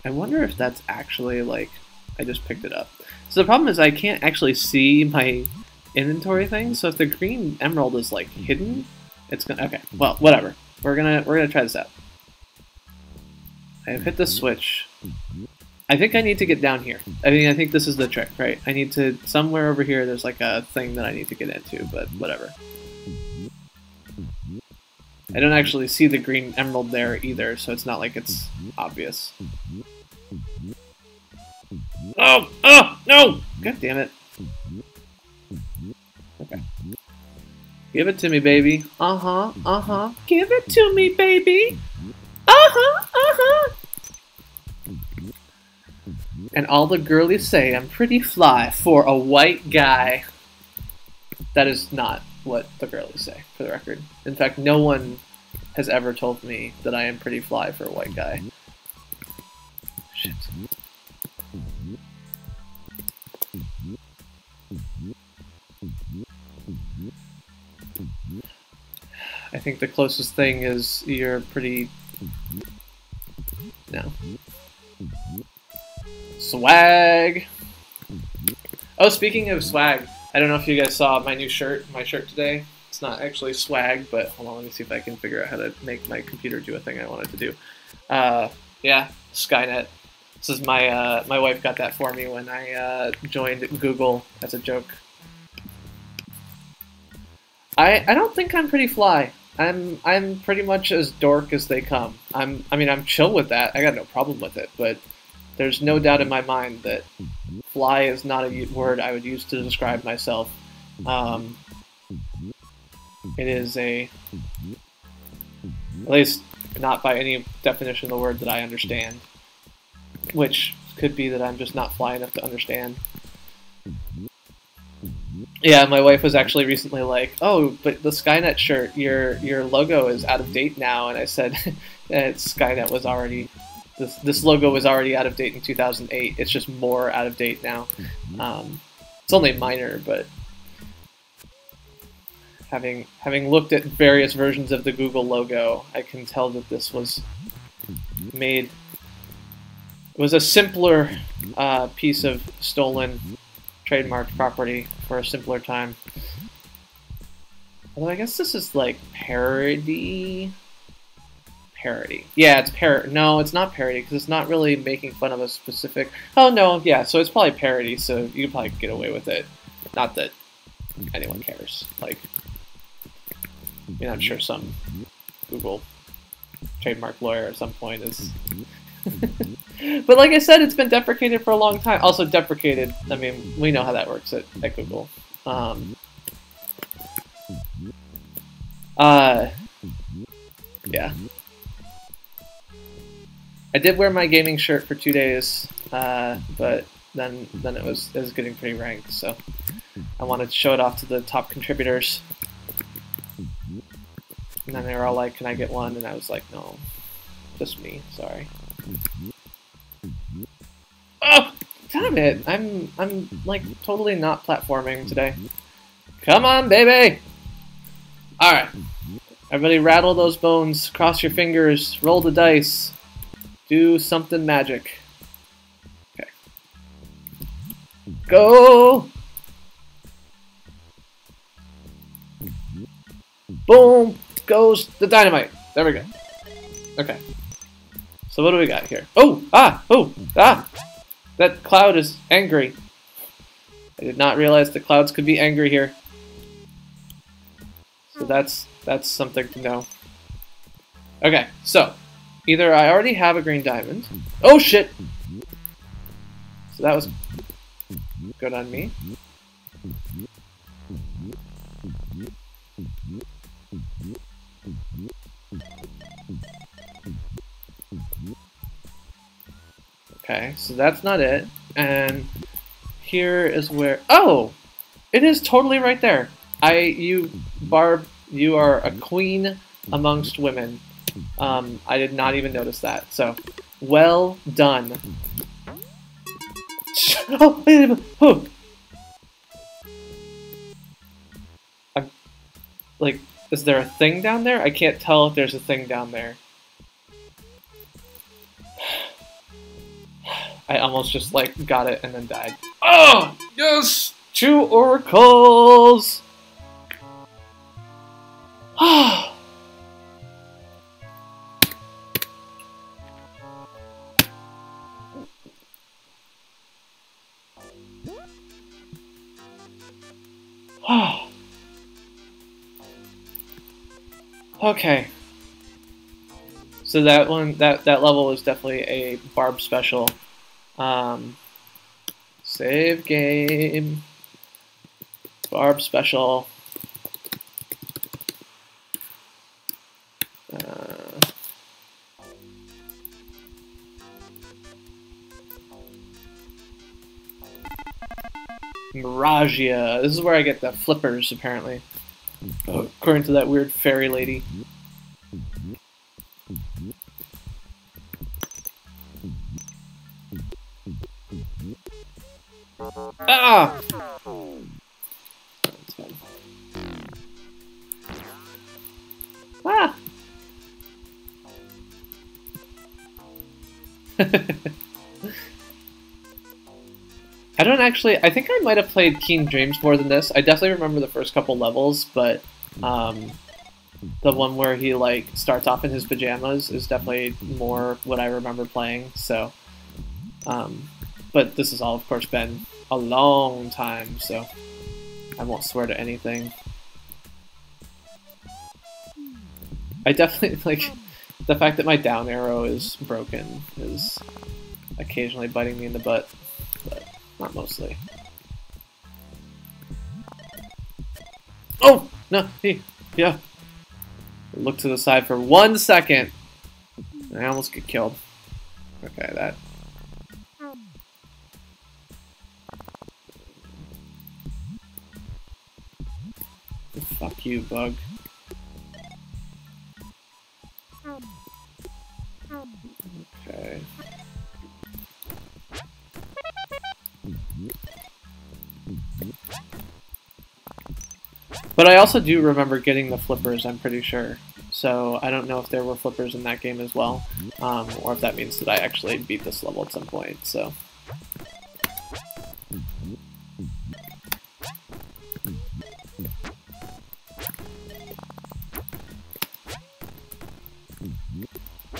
I wonder if that's actually like... I just picked it up. So the problem is I can't actually see my inventory thing, so if the green emerald is like hidden, it's gonna... Okay, well, whatever. We're gonna try this out. I've hit the switch. I think I need to get down here. I think this is the trick, right? I need to... Somewhere over here there's like a thing that I need to get into, but whatever. I don't actually see the green emerald there either, so it's not like it's obvious. Oh! Oh! No! God damn it. Okay. Give it to me, baby. Uh-huh. Uh-huh. Give it to me, baby! Uh-huh! Uh-huh! And all the girlies say I'm pretty fly for a white guy. That is not what the girlies say, for the record. In fact, no one has ever told me that I am pretty fly for a white guy. Shit. I think the closest thing is you're pretty... No. Swag! Oh, speaking of swag, I don't know if you guys saw my new shirt, my shirt today. It's not actually swag, but hold on, let me see if I can figure out how to make my computer do a thing I wanted to do. Yeah, Skynet. This is my, my wife got that for me when I joined Google as a joke. I don't think I'm pretty fly. I'm pretty much as dork as they come. I mean, I'm chill with that. I got no problem with it, but there's no doubt in my mind that fly is not a word I would use to describe myself. It is at least not by any definition of the word that I understand, which could be that I'm just not fly enough to understand. Yeah, my wife was actually recently like, "Oh, but the Skynet shirt, your logo is out of date now," and I said, "Skynet was already, this logo was already out of date in 2008. It's just more out of date now. It's only minor, but having looked at various versions of the Google logo, I can tell that this was made. It was a simpler piece of stolen." Trademarked property for a simpler time. Although I guess this is like parody. Parody. Yeah, it's no, it's not parody because it's not really making fun of a specific. Oh no, yeah, so it's probably parody, so you can probably get away with it. Not that anyone cares. Like, I mean, I'm sure some Google trademark lawyer at some point is. But like I said, it's been deprecated for a long time. Also deprecated, I mean, we know how that works at Google. Yeah. I did wear my gaming shirt for 2 days, but then it was getting pretty ranked, so I wanted to show it off to the top contributors. And then they were all like, "Can I get one?" And I was like, "No, just me. Sorry." Oh, damn it! I'm like totally not platforming today. Come on, baby! All right, everybody, rattle those bones. Cross your fingers. Roll the dice. Do something magic. Okay. Go! Boom! Goes the dynamite. There we go. Okay. So what do we got here? Oh! Ah! Oh! Ah! That cloud is angry. I did not realize the clouds could be angry here. So that's something to know. Okay, so either I already have a green diamond. Oh shit! So that was good on me. Okay, so that's not it. And here is where... Oh! It is totally right there. Barb, you are a queen amongst women. I did not even notice that. So, well done. Oh, wait a minute. Oh. Like, is there a thing down there? I can't tell if there's a thing down there. I almost just, like, got it and then died. Oh! Yes! 2 oracles! Okay. So that one, that level was definitely a Barb special. Save game. Barb special. Miragea. This is where I get the flippers, apparently. According to that weird fairy lady. Ah! That's fine. Ah! I don't actually... I think I might have played Keen Dreams more than this. I definitely remember the first couple levels, but the one where he like starts off in his pajamas is definitely more what I remember playing. So, but this has all, of course, been a long time, so I won't swear to anything. I definitely like the fact that my down arrow is broken is occasionally biting me in the butt, but not mostly. Oh! No! Yeah. Look to the side for 1 second. I almost get killed. Okay, that... Fuck you, bug. Okay. But I also do remember getting the flippers, I'm pretty sure. So I don't know if there were flippers in that game as well, or if that means that I actually beat this level at some point, so...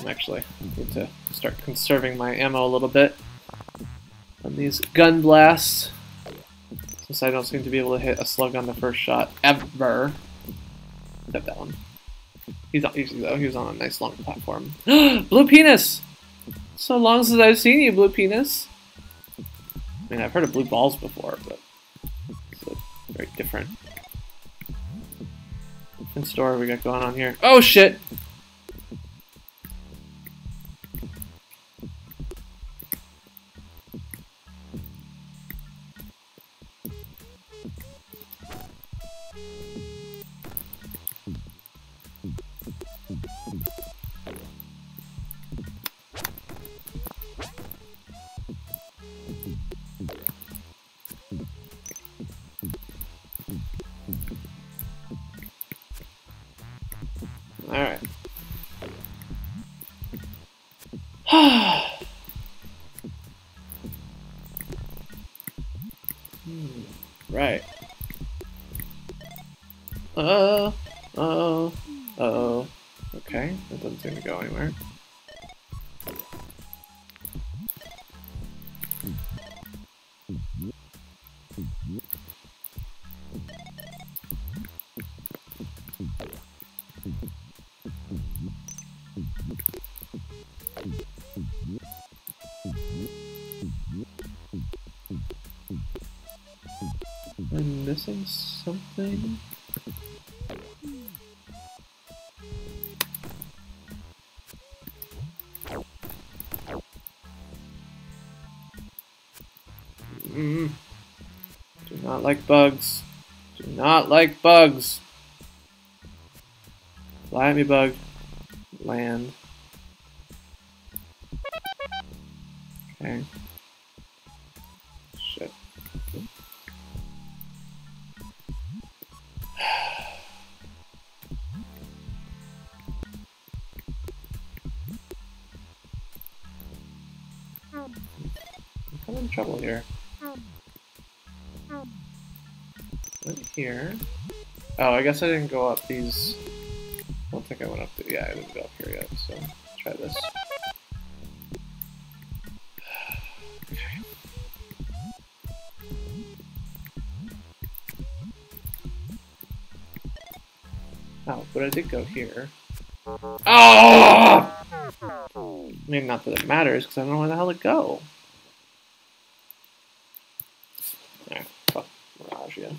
Actually, I need to start conserving my ammo a little bit on these gun blasts, since I don't seem to be able to hit a slug on the first shot ever. Except that one. He's not easy though. He was on a nice long platform. Blue penis. So long since I've seen you, blue penis. I mean, I've heard of blue balls before, but it's very different. What story we got going on here? Oh shit! Right. Oh. Okay, that doesn't seem to go anywhere. I'm missing something. Do not like bugs. Do not like bugs. Fly at me, bug. Land. Okay. Shit. I'm in trouble here. Right here. Oh, I guess I didn't go up these. I don't think I went up there. Yeah, I didn't go up here yet, so let's try this. Okay. Oh, but I did go here. Oh! I mean, not that it matters, because I don't know where the hell to go. Alright, fuck Mirage, yeah.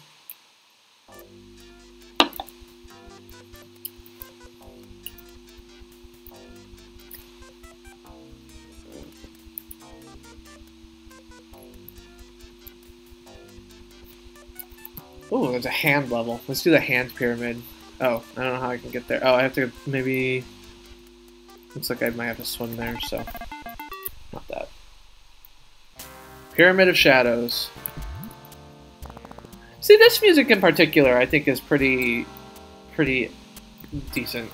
Ooh, there's a hand level. Let's do the hand pyramid. Oh, I don't know how I can get there. Oh, I have to maybe... Looks like I might have to swim there, so... Not that. Pyramid of Shadows. See, this music in particular, I think is pretty decent.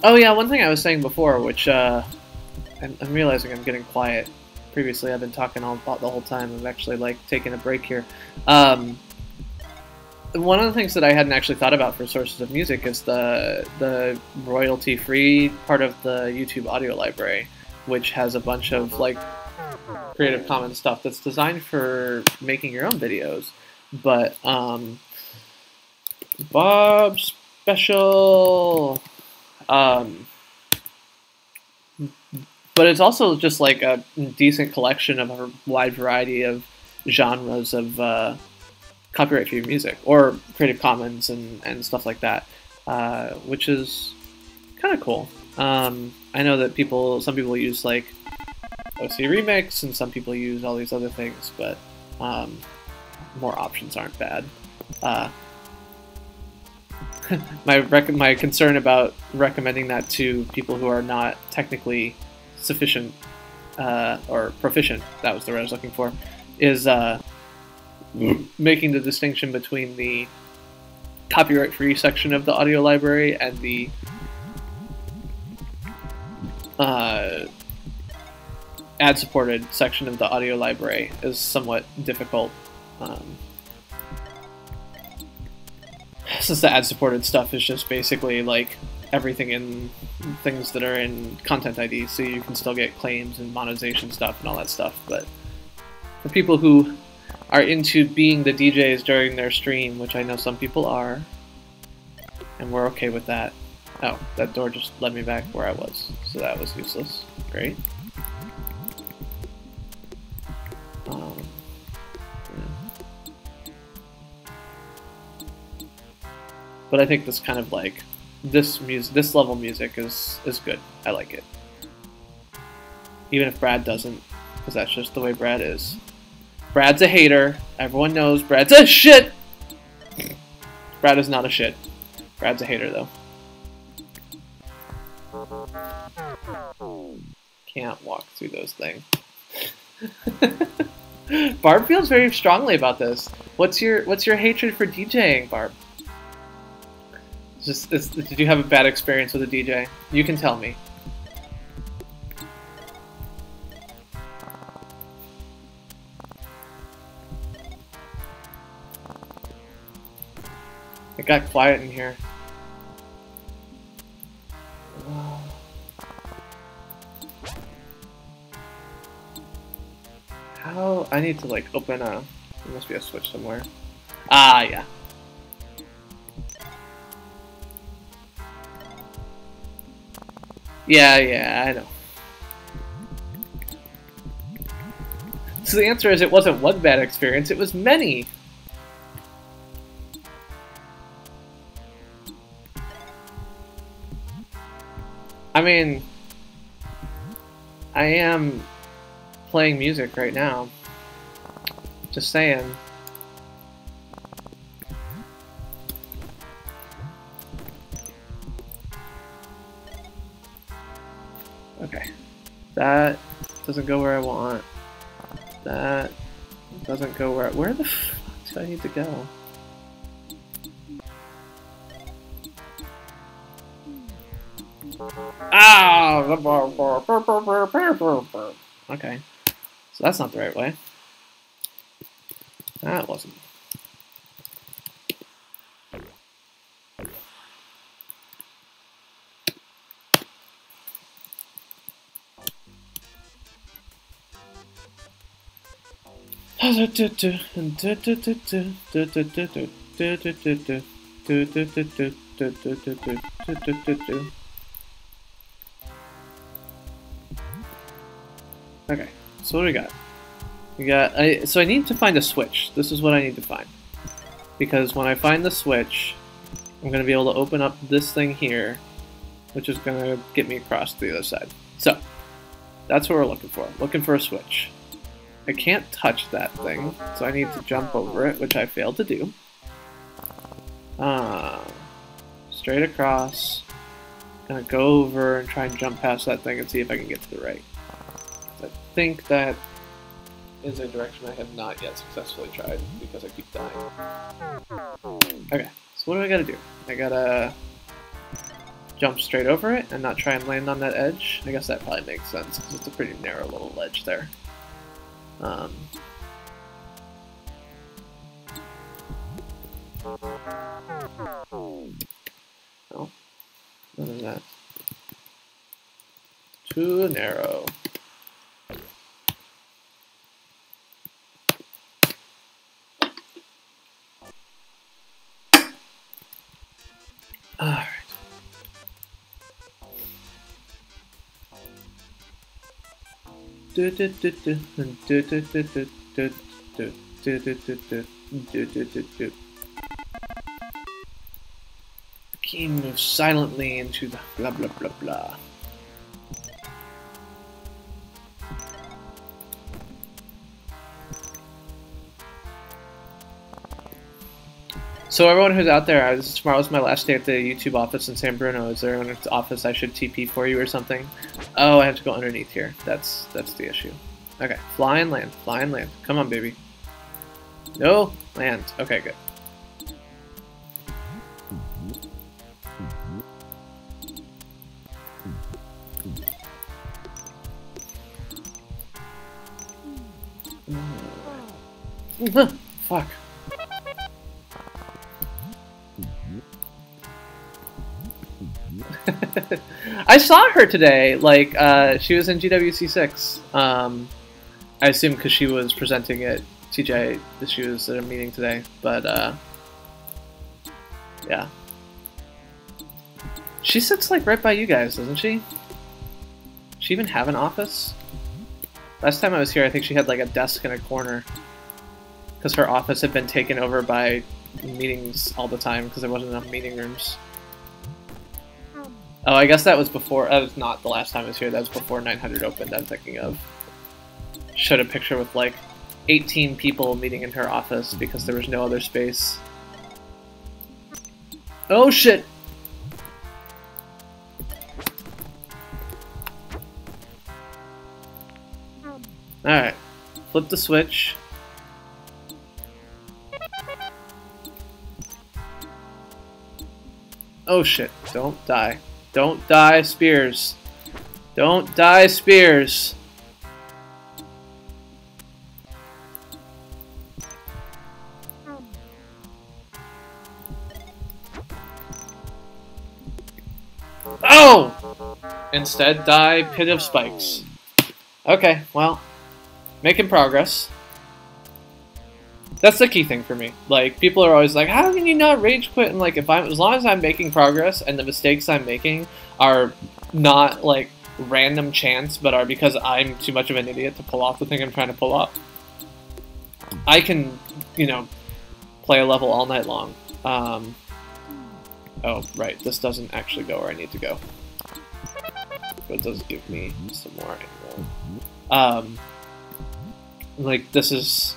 Oh yeah, one thing I was saying before, which I'm realizing I'm getting quiet. Previously, I've been talking all about the whole time. I'm actually like taking a break here. One of the things that I hadn't actually thought about for sources of music is the royalty-free part of the YouTube audio library, which has a bunch of like Creative Commons stuff that's designed for making your own videos. But Bob Special. But it's also just like a decent collection of a wide variety of genres of copyright-free music, or Creative Commons and stuff like that, which is kind of cool. I know that some people use like OC Remix, and some people use all these other things, but more options aren't bad. My concern about recommending that to people who are not technically sufficient or proficient, that was the word I was looking for, is making the distinction between the copyright-free section of the audio library and the ad-supported section of the audio library is somewhat difficult. Since the ad-supported stuff is just basically like everything in things that are in content ID, so you can still get claims and monetization stuff and all that stuff. But for people who are into being the DJs during their stream, which I know some people are, and we're okay with that. Oh, that door just led me back where I was, so that was useless. Great. Yeah. But I think this kind of like this level music is good. I like it, even if Brad doesn't, because that's just the way Brad is. Brad's a hater. Everyone knows Brad's a shit. Brad is not a shit. Brad's a hater though. Can't walk through those things. Barb feels very strongly about this. What's your hatred for DJing, Barb? Did you have a bad experience with a DJ? You can tell me. It got quiet in here. How? I need to like open a... There must be a switch somewhere. Ah, yeah. Yeah, I know. So the answer is it wasn't one bad experience, it was many. I mean, I am playing music right now. Just saying. Okay. That doesn't go where I want. That doesn't go where... Where the fuck do I need to go? Ah! Okay. So that's not the right way. That wasn't. Okay, so what do we got? So I need to find a switch. This is what I need to find. Because when I find the switch, I'm going to be able to open up this thing here, which is going to get me across to the other side. So, that's what we're looking for. Looking for a switch. I can't touch that thing, so I need to jump over it, which I failed to do. Straight across. Gonna go over and try and jump past that thing and see if I can get to the right. I think that is a direction I have not yet successfully tried because I keep dying. Okay, so what do I gotta do? I gotta jump straight over it and not try and land on that edge. I guess that probably makes sense because it's a pretty narrow little ledge there. Oh, none of that. Too narrow. Alright. King moves silently into the blah blah blah blah. So everyone who's out there, tomorrow's my last day at the YouTube office in San Bruno. Is there an office I should TP for you or something? Oh, I have to go underneath here. That's the issue. Okay, fly and land, fly and land. Come on, baby. No, land. Okay, good. Fuck. I saw her today. Like, she was in GWC6. I assume because she was presenting at TJ that she was at a meeting today. But yeah, she sits like right by you guys, doesn't she? Does she even have an office? Last time I was here, I think she had like a desk in a corner because her office had been taken over by meetings all the time because there wasn't enough meeting rooms. Oh, I guess that was before. That was not the last time I was here. That was before 900 opened. I'm thinking of. Showed a picture with like 18 people meeting in her office because there was no other space. Oh shit! Alright. Flip the switch. Oh shit, don't die. Don't die, Spears. Don't die, Spears. Oh! Instead, die, Pit of Spikes. Okay, well, making progress. That's the key thing for me. Like, people are always like, how can you not rage quit? And like, as long as I'm making progress and the mistakes I'm making are not like random chance, but are because I'm too much of an idiot to pull off the thing I'm trying to pull off, I can, you know, play a level all night long. Oh, right, this doesn't actually go where I need to go. But it does give me some more anyway. Like, this is...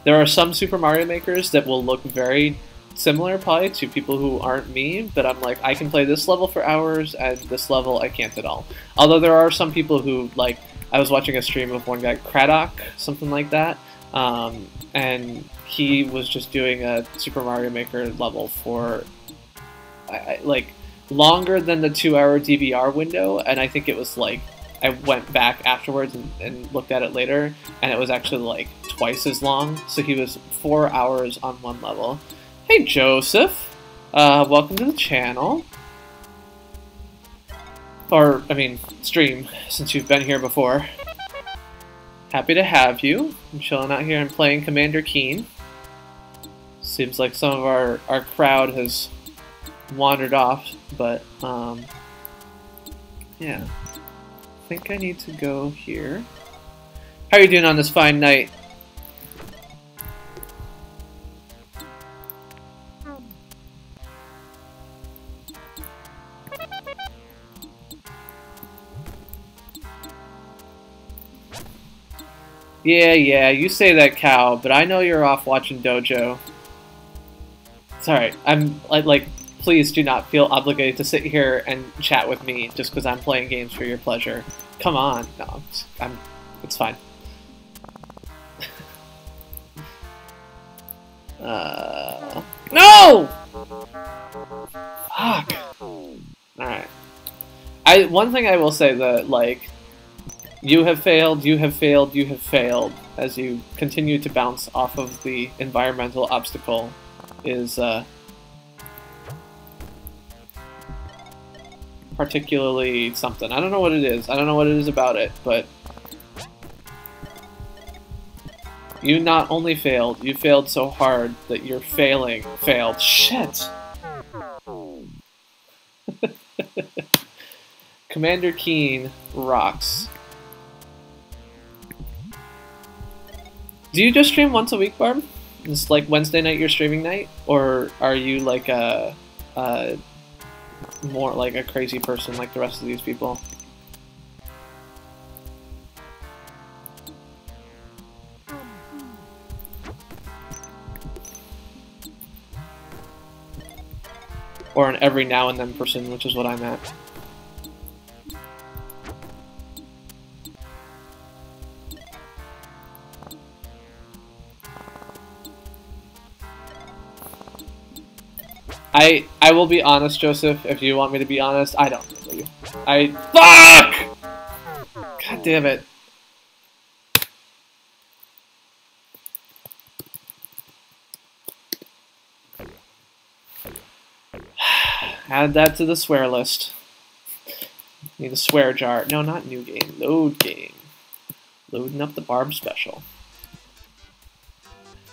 There are some Super Mario Makers that will look very similar, probably, to people who aren't me, but I'm like, I can play this level for hours, and this level I can't at all. Although there are some people who, like, I was watching a stream of one guy, Craddock, something like that, and he was just doing a Super Mario Maker level for, like, longer than the 2-hour DVR window, and I think it was, like, I went back afterwards and looked at it later, and it was actually, like, twice as long, so he was 4 hours on one level. Hey, Joseph! Welcome to the channel. Or, I mean, stream, since you've been here before. Happy to have you. I'm chilling out here and playing Commander Keen. Seems like some of our crowd has wandered off, but, yeah. I think I need to go here. How are you doing on this fine night? Yeah, you say that, Cow, but I know you're off watching Dojo. It's alright. I'm, like, please do not feel obligated to sit here and chat with me just because I'm playing games for your pleasure. Come on. No, it's fine. No! Fuck. Alright. One thing I will say that, like, you have failed, you have failed, you have failed, as you continue to bounce off of the environmental obstacle is, particularly something. I don't know what it is. I don't know what it is about it, but you not only failed, you failed so hard that your failed. Shit! Commander Keen rocks. Do you just stream once a week, Barb? It's like Wednesday night your streaming night? Or are you like more like a crazy person like the rest of these people? Or an every now and then person, which is what I'm at. I will be honest, Joseph, if you want me to be honest, I don't know you. Fuck! God damn it. Add that to the swear list. Need a swear jar. No, not new game. Load game. Loading up the Barb special.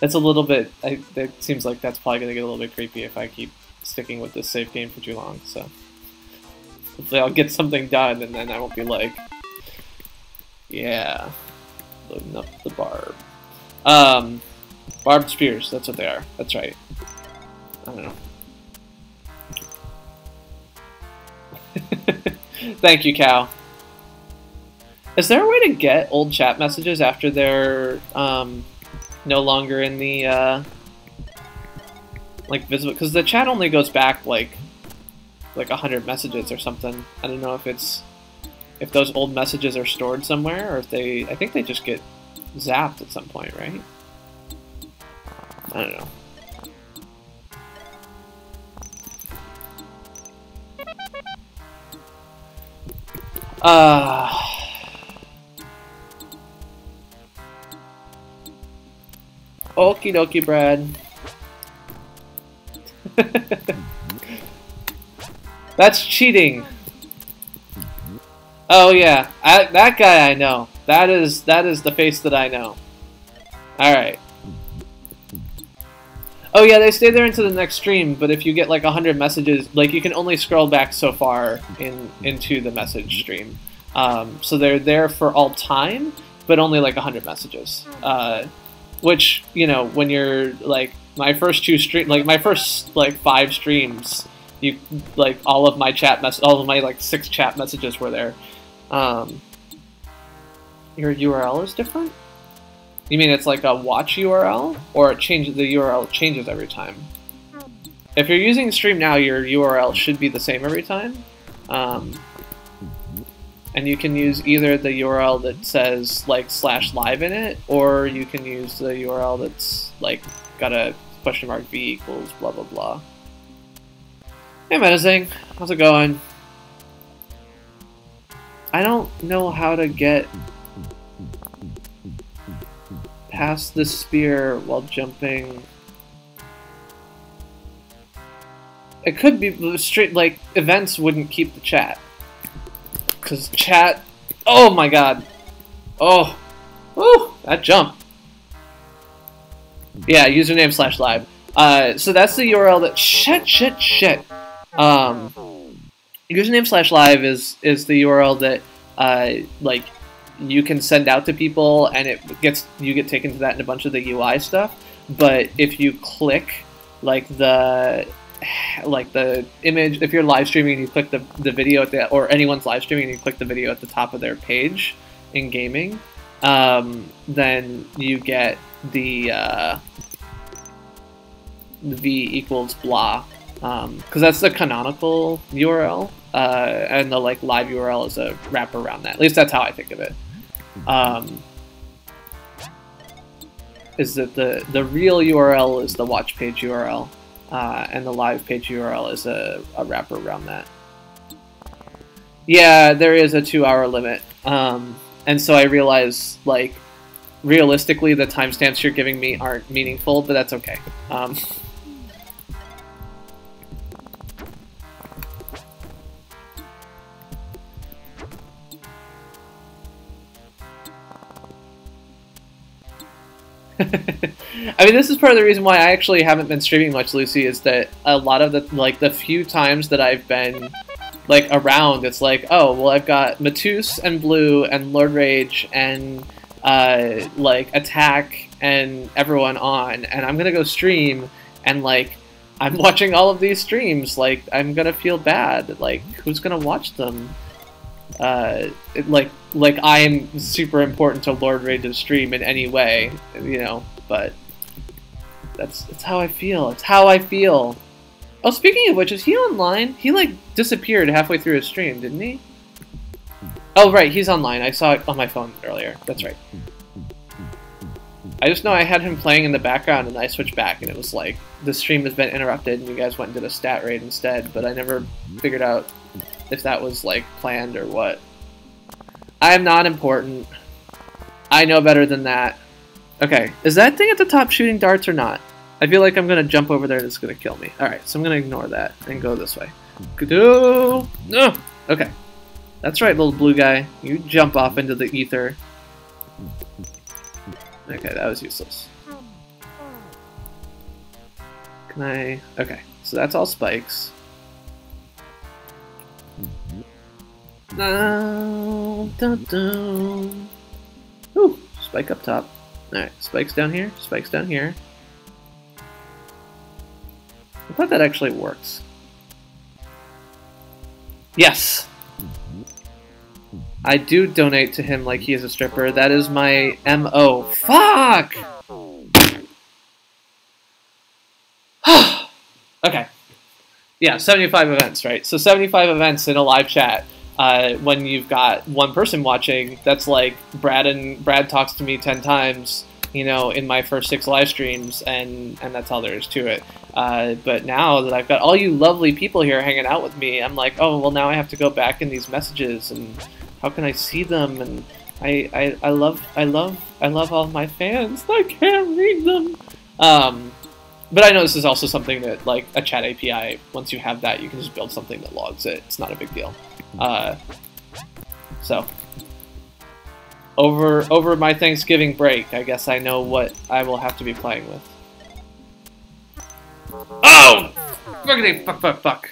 That's a little bit... it seems like that's probably going to get a little bit creepy if I keep sticking with this save game for too long, so... Hopefully I'll get something done, and then I won't be like... Yeah. Loading up the Barb. Barbed spears, that's what they are. That's right. I don't know. Thank you, Cow. Is there a way to get old chat messages after they're no longer in the like visible? Because the chat only goes back like 100 messages or something. I don't know if those old messages are stored somewhere or if I think they just get zapped at some point, right? I don't know. Okie dokie, Brad. That's cheating. Oh yeah, that guy I know. That is the face that I know. All right. Oh yeah, they stay there into the next stream, but if you get like 100 messages, like you can only scroll back so far into the message stream. So they're there for all time, but only like 100 messages. Which, you know, when you're like my first 5 streams, you like all of my like 6 chat messages were there. Your URL is different? You mean it's like a watch URL, or the URL changes every time? If you're using Stream Now, your URL should be the same every time. And you can use either the URL that says like /live in it, or you can use the URL that's like got a $v equals blah blah blah. Hey Menacing, how's it going? I don't know how to get past the spear while jumping. It could be straight, like, events wouldn't keep the chat. Because chat... Oh my god. Oh. Woo! That jump. Yeah, username /live. So that's the URL that... Shit. Username /live is the URL that, like, you can send out to people, and you get taken to that in a bunch of the UI stuff. But if you click like the image, if you're live streaming and you click the video or anyone's live streaming and you click the video at the top of their page in gaming, then you get the v equals blah, because that's the canonical URL, and the like live URL is a wrapper around that. At least that's how I think of it. Is that the real URL is the watch page URL, and the live page URL is a wrapper around that. Yeah, there is a 2-hour limit, and so I realize, like, realistically the timestamps you're giving me aren't meaningful, but that's okay. I mean, this is part of the reason why I actually haven't been streaming much, Lucy, is that a lot of the few times that I've been, like, around, it's like, oh, well, I've got Matus and Blue and Lord Rage and, like, Attack and everyone on, and I'm gonna go stream, and, like, I'm watching all of these streams, like, I'm gonna feel bad, like, who's gonna watch them? Like I'm super important to Lord Rage's stream in any way, you know, but it's how I feel. It's how I feel. Oh, speaking of which, is he online? He, like, disappeared halfway through his stream, didn't he? Oh, right, he's online. I saw it on my phone earlier. That's right. I just know I had him playing in the background, and I switched back, and it was like, the stream has been interrupted, and you guys went and did a stat raid instead, but I never figured out if that was, like, planned or what. I'm not important. I know better than that. Okay, is that thing at the top shooting darts or not? I feel like I'm gonna jump over there and it's gonna kill me. Alright, so I'm gonna ignore that and go this way. No! Okay. That's right, little blue guy. You jump off into the ether. Okay, that was useless. Can I... Okay, so that's all spikes. No, dun, dun. Ooh, spike up top. Alright, spikes down here, spikes down here. I thought that actually works. Yes! I do donate to him like he is a stripper. That is my MO. Fuck! Okay. Yeah, 75 events, right? So 75 events in a live chat. When you've got one person watching, that's like Brad talks to me 10 times, you know, in my first 6 live streams, and that's all there is to it. But now that I've got all you lovely people here hanging out with me, I'm like, oh, well, now I have to go back in these messages and How can I see them? And I love all my fans. I can't read them. But I know this is also something that, like, a chat API, once you have that, you can just build something that logs it. It's not a big deal. So, over my Thanksgiving break, I guess I know what I will have to be playing with. Oh! Fuckity fuck fuck fuck.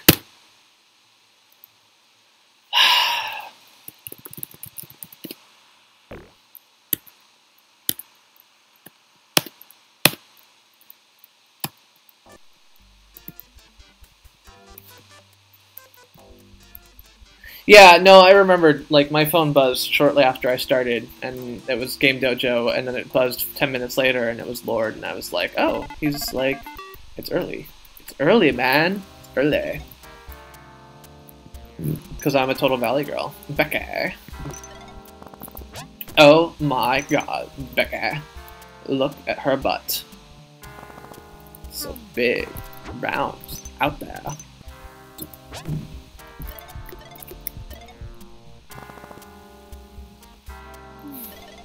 Yeah, no, I remembered, like, my phone buzzed shortly after I started, and it was Game Dojo, and then it buzzed 10 minutes later, and it was Lord, and I was like, oh, he's like, it's early. It's early, man. It's early. Because I'm a Total Valley girl. Becca. Oh my god, Becca. Look at her butt. So big, round, out there.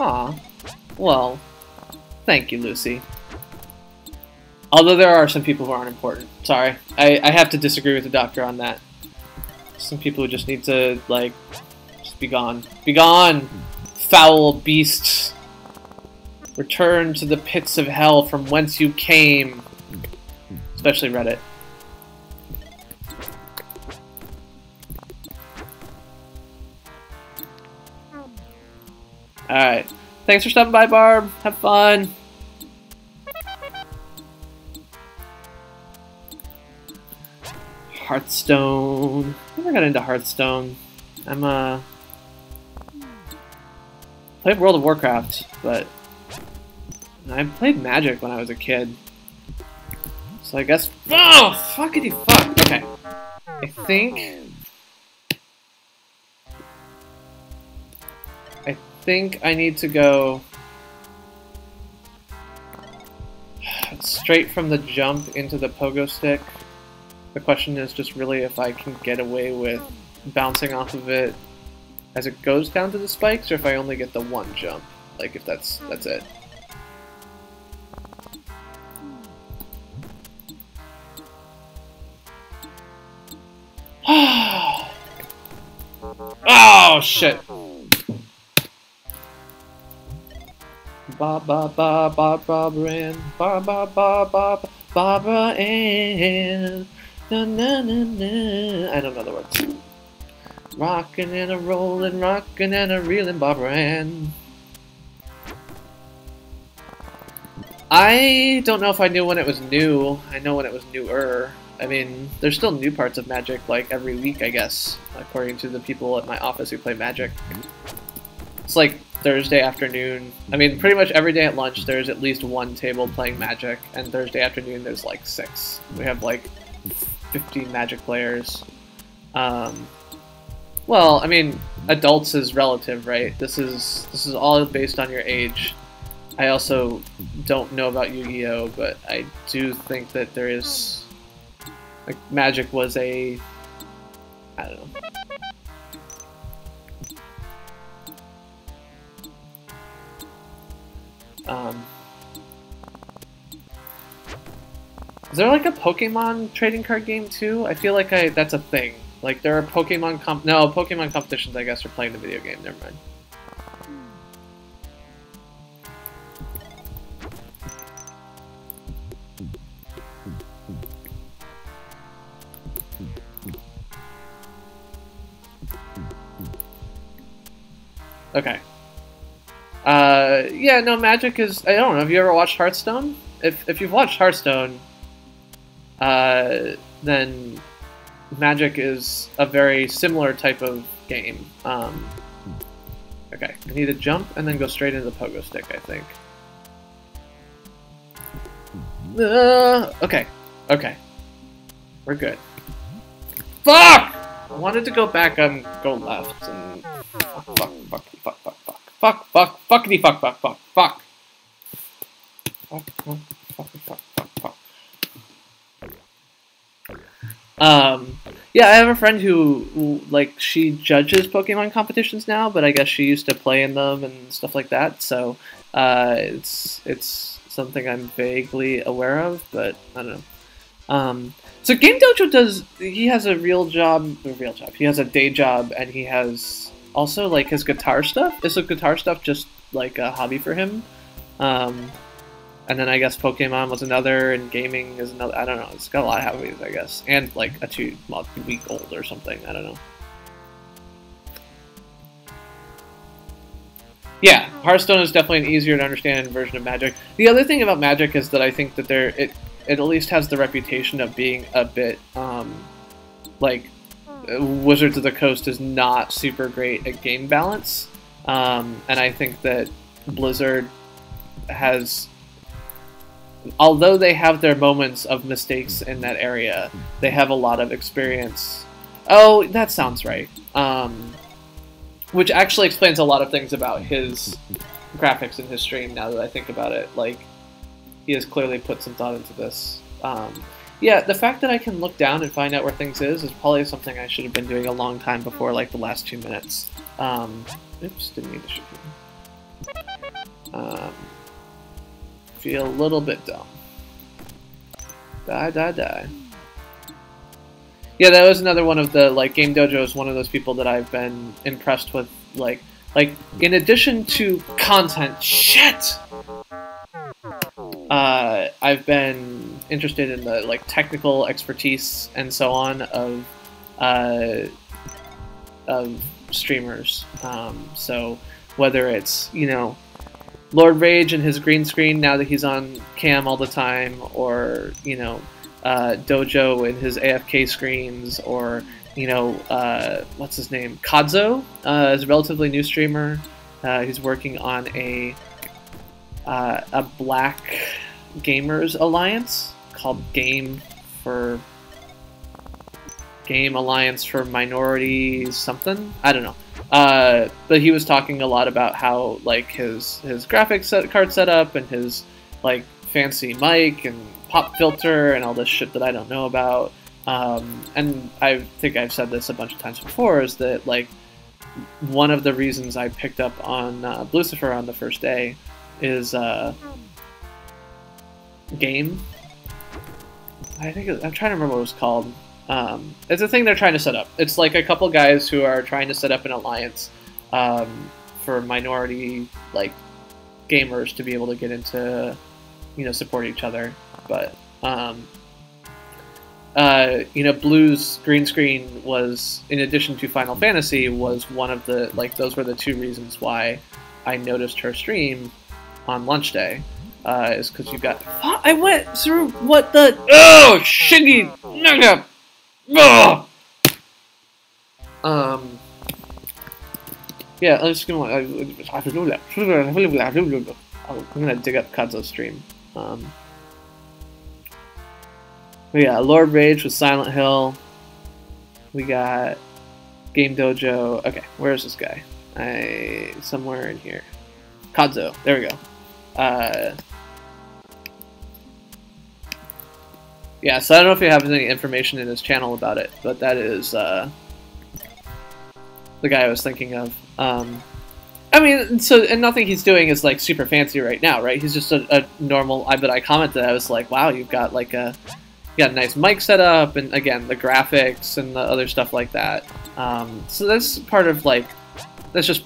Aw, well, thank you, Lucy. Although there are some people who aren't important. Sorry, I have to disagree with the doctor on that. Some people who just need to, like, just be gone. Be gone, foul beasts. Return to the pits of hell from whence you came. Especially Reddit. Alright. Thanks for stopping by, Barb. Have fun. Hearthstone. Never got into Hearthstone. I'm played World of Warcraft, but I played Magic when I was a kid. So I guess. Oh, fuckity fuck. Okay. I think I need to go straight from the jump into the pogo stick. The question is just really if I can get away with bouncing off of it as it goes down to the spikes, or if I only get the one jump. Like, if that's it. Oh, shit. Barbara Ann. Na, na, na, na. I don't know the words. Rockin' and a rollin', rockin' and a reelin', Barbara Ann. I don't know if I knew when it was new. I know when it was newer. I mean, there's still new parts of Magic, like, every week, I guess, according to the people at my office who play Magic. It's like Thursday afternoon. I mean, pretty much every day at lunch there's at least one table playing Magic, and Thursday afternoon there's like 6. We have like 15 Magic players. Well, I mean, adults is relative, right? This is all based on your age. I also don't know about Yu-Gi-Oh, but I do think that there is, like, Magic was I don't know. Is there like a Pokemon trading card game too? I feel like that's a thing. Like, there are Pokemon Pokemon competitions, I guess, are playing the video game. Never mind. Okay. Yeah, no, Magic is... I don't know, have you ever watched Hearthstone? If you've watched Hearthstone, then Magic is a very similar type of game. Okay, I need to jump and then go straight into the pogo stick, I think. Okay. Okay. We're good. Fuck! I wanted to go back and go left and... Fuckity fuck. Yeah, I have a friend who like she judges Pokemon competitions now, but I guess she used to play in them and stuff like that. So it's something I'm vaguely aware of, but I don't know. So Game Dojo does. He has a real job. A real job. He has a day job, and he has also like his guitar stuff. Is the guitar stuff just like a hobby for him? Um, and then I guess Pokemon was another, and gaming is another. I don't know. It's got a lot of hobbies, I guess, and like a 2 week old or something. I don't know. Yeah, Hearthstone is definitely an easier to understand version of Magic. The other thing about Magic is that I think that it at least has the reputation of being a bit like Wizards of the Coast is not super great at game balance, and I think that Blizzard has, although they have their moments of mistakes in that area, they have a lot of experience. Oh, that sounds right. Which actually explains a lot of things about his graphics in his stream, now that I think about it. Like, he has clearly put some thought into this. Yeah, the fact that I can look down and find out where things is probably something I should have been doing a long time before, like, the last 2 minutes. Oops, didn't mean to shoot him. Feel a little bit dumb. Die. Yeah, that was another one of the, like, Game Dojo is one of those people that I've been impressed with, like, in addition to content, I've been interested in the, like, technical expertise and so on of streamers. So whether it's, you know, Lord Rage and his green screen now that he's on cam all the time, or, you know, Dojo and his AFK screens, or, you know, what's his name? Kadzo is a relatively new streamer. He's working on a Black Gamers Alliance called Game Alliance for Minorities something. I don't know. But he was talking a lot about how, like, his graphics card setup and his, like, fancy mic and pop filter and all this shit that I don't know about. And I think I've said this a bunch of times before, is that, like, one of the reasons I picked up on Lucifer on the first day is Game. I'm trying to remember what it was called. It's a thing they're trying to set up. It's like a couple guys who are trying to set up an alliance for minority, like, gamers to be able to get into, you know, support each other. But you know, Blue's green screen was, in addition to Final Fantasy, was one of the, like, those were the 2 reasons why I noticed her stream on lunch day. Is because you got. I went through what the. Oh, shiggy! Ugh! Yeah, I'm just gonna. I'm gonna dig up Kadzo's stream. But yeah, Lord Rage with Silent Hill. We got Game Dojo. Okay, where is this guy? Somewhere in here. Kadzo. There we go. Yeah, so I don't know if you have any information in his channel about it, but that is the guy I was thinking of. I mean, and nothing he's doing is, like, super fancy right now, right? He's just a normal. But I commented, I was like, wow, you've got, like, you got a nice mic set up, and again, the graphics and the other stuff like that. So that's part of, like, that's just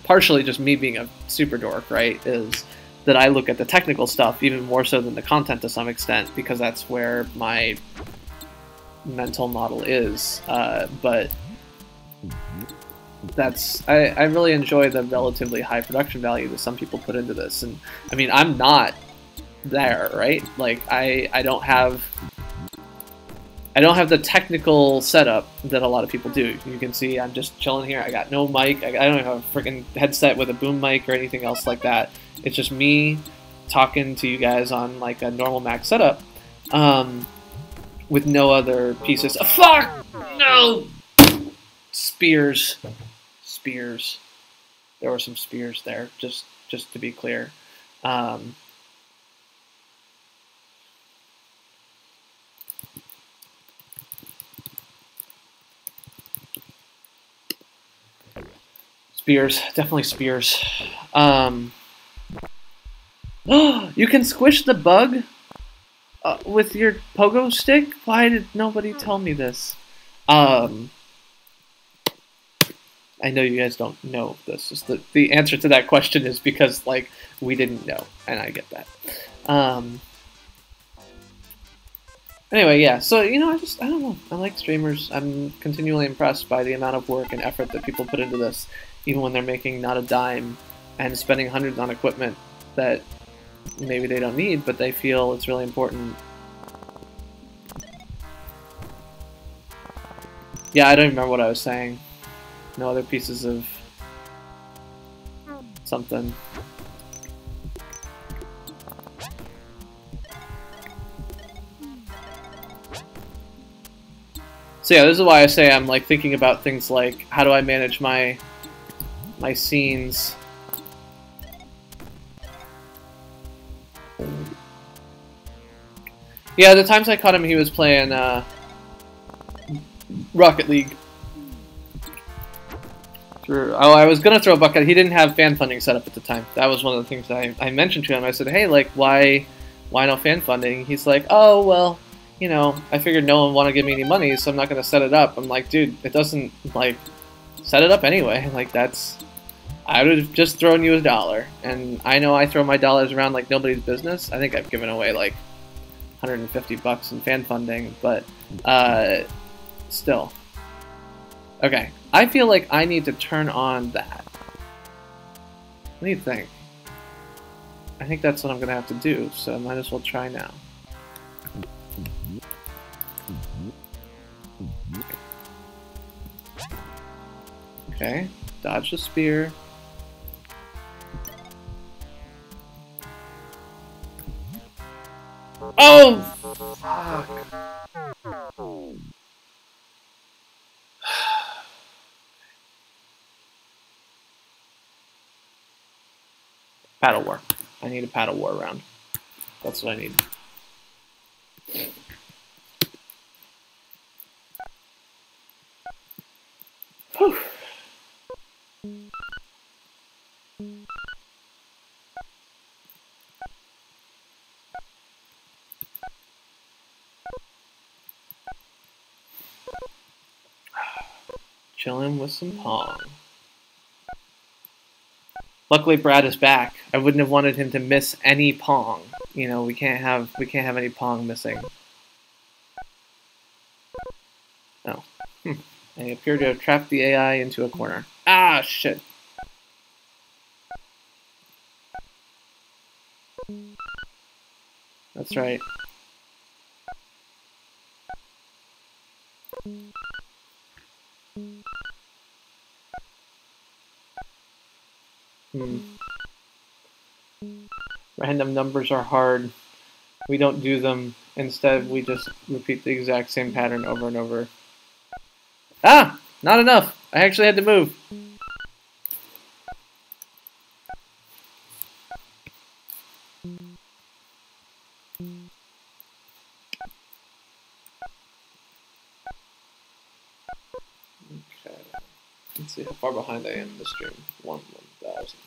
partially just me being a super dork, right? Is that I look at the technical stuff even more so than the content to some extent, because that's where my mental model is. But I really enjoy the relatively high production value that some people put into this. And I mean, I'm not there, right? Like, I don't have the technical setup that a lot of people do. You can see I'm just chilling here. I got no mic. I don't have a freaking headset with a boom mic or anything else like that. It's just me talking to you guys on, like, a normal Mac setup, with no other pieces. Fuck! No! Spears. There were some spears there, just to be clear. Spears, definitely spears. You can squish the bug with your pogo stick? Why did nobody tell me this? I know you guys don't know this. Just the answer to that question is because, like, we didn't know, and I get that. Anyway, yeah, so, you know, I don't know. I like streamers. I'm continually impressed by the amount of work and effort that people put into this, even when they're making not a dime and spending hundreds on equipment that maybe they don't need, but they feel it's really important. Yeah, I don't remember what I was saying. No other pieces of something. So yeah, this is why I say I'm like thinking about things like how do I manage my scenes. Yeah, the times I caught him, he was playing Rocket League. I was gonna throw a bucket. He didn't have fan funding set up at the time. That was one of the things I mentioned to him. I said, "Hey, like, why no fan funding?" He's like, "Oh, well, you know, I figured no one would want to give me any money, so I'm not gonna set it up." I'm like, "Dude, it doesn't like set it up anyway. Like, that's I would have just thrown you $1, and I know I throw my dollars around like nobody's business. I think I've given away like $150 in fan funding, but still." Okay, I feel like I need to turn on that. What do you think? I think that's what I'm gonna have to do, so I might as well try now. Okay, dodge the spear. Oh! Fuck. Paddle war. I need a paddle war round. That's what I need. Whew. Chilling with some Pong. Luckily, Brad is back. I wouldn't have wanted him to miss any Pong. You know, we can't have any Pong missing. Oh. I appear to have trapped the AI into a corner. Ah, shit. That's right. Random numbers are hard. We don't do them. Instead, we just repeat the exact same pattern over and over. Ah! Not enough! I actually had to move. Okay. Let's see how far behind I am in the stream. 1,000.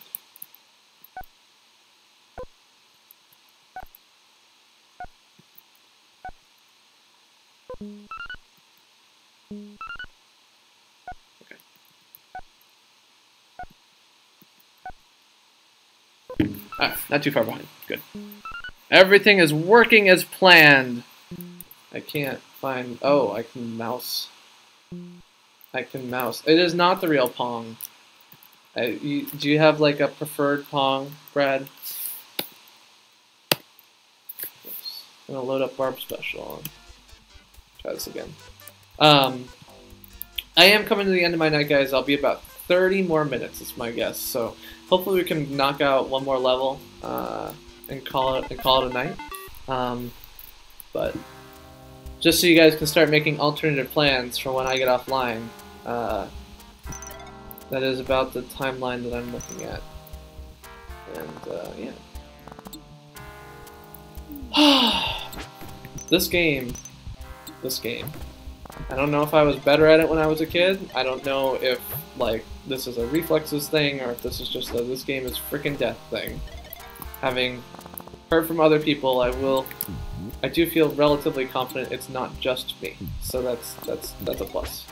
Okay. Alright, not too far behind. Good. Everything is working as planned. I can't find... Oh, I can mouse. I can mouse. It is not the real Pong. Do you have like a preferred Pong, Brad? Oops. I'm gonna load up Barb Special. Try this again. I am coming to the end of my night, guys. I'll be about 30 more minutes, is my guess. So hopefully we can knock out one more level and call it a night. But just so you guys can start making alternative plans for when I get offline. That is about the timeline that I'm looking at. And yeah. This game I don't know if I was better at it when I was a kid. I don't know if, like, this is a reflexes thing or if this is just a this game is freaking death thing. Having heard from other people, I do feel relatively confident it's not just me. So that's a plus.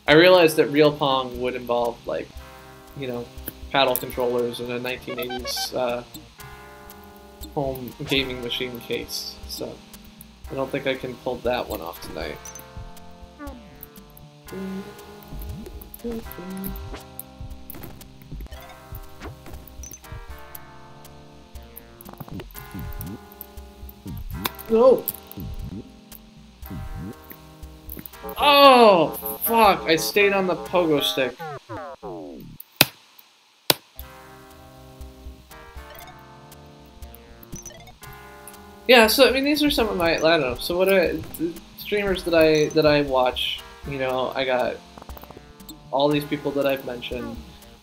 I realized that real Pong would involve, like, you know, paddle controllers in a 1980s home gaming machine case, so I don't think I can pull that one off tonight. No! Oh, fuck! I stayed on the pogo stick. Yeah, so I mean, these are some of my, I don't know. So what the streamers that I watch, you know, I got all these people that I've mentioned.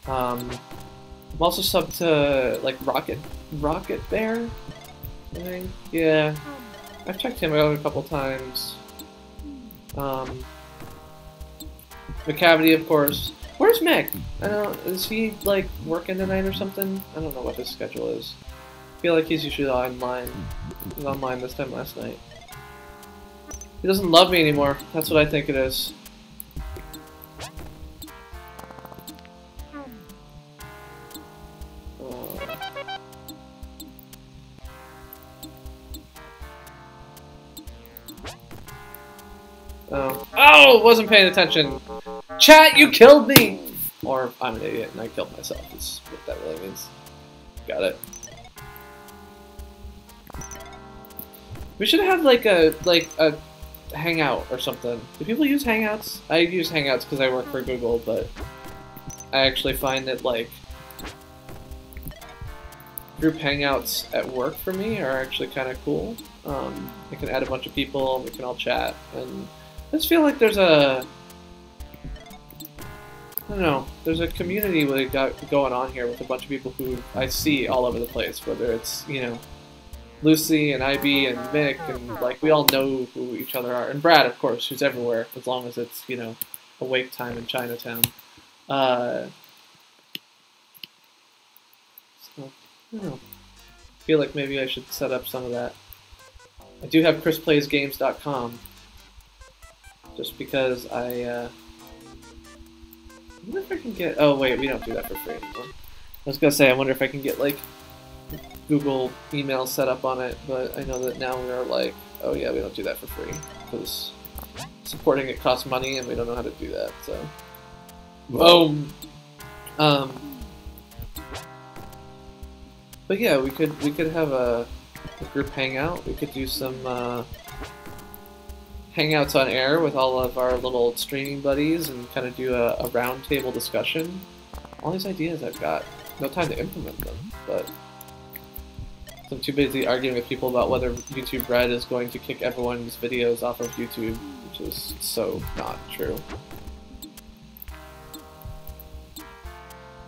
I'm also subbed to like Rocket Bear, I think. Yeah, I've checked him out a couple times. McCavity, of course. Where's Mick? I don't. Is he like working tonight or something? I don't know what his schedule is. I feel like he's usually online. He was online this time last night. He doesn't love me anymore. That's what I think it is. Oh, wasn't paying attention. Chat, you killed me! Or I'm an idiot and I killed myself, is what that really means. Got it. We should have like a hangout or something. Do people use Hangouts? I use Hangouts because I work for Google, but I actually find that like group Hangouts at work for me are actually kind of cool. I can add a bunch of people and we can all chat, and I just feel like there's a, I don't know, there's a community we got going on here with a bunch of people who I see all over the place, whether it's, you know, Lucy and IB and Mick, and like we all know who each other are, and Brad, of course, who's everywhere as long as it's, you know, awake time in Chinatown. So, I don't know. I feel like maybe I should set up some of that. I do have ChrisPlaysGames.com, just because I wonder if I can get. Oh wait, we don't do that for free anymore. I was gonna say I wonder if I can get like Google email set up on it, but I know that now we are like, oh yeah, we don't do that for free because supporting it costs money, and we don't know how to do that. So, but yeah, we could have a group hangout. We could do some hangouts on air with all of our little streaming buddies and kind of do a round table discussion. All these ideas I've got. No time to implement them, but I'm too busy arguing with people about whether YouTube Red is going to kick everyone's videos off of YouTube, which is so not true. I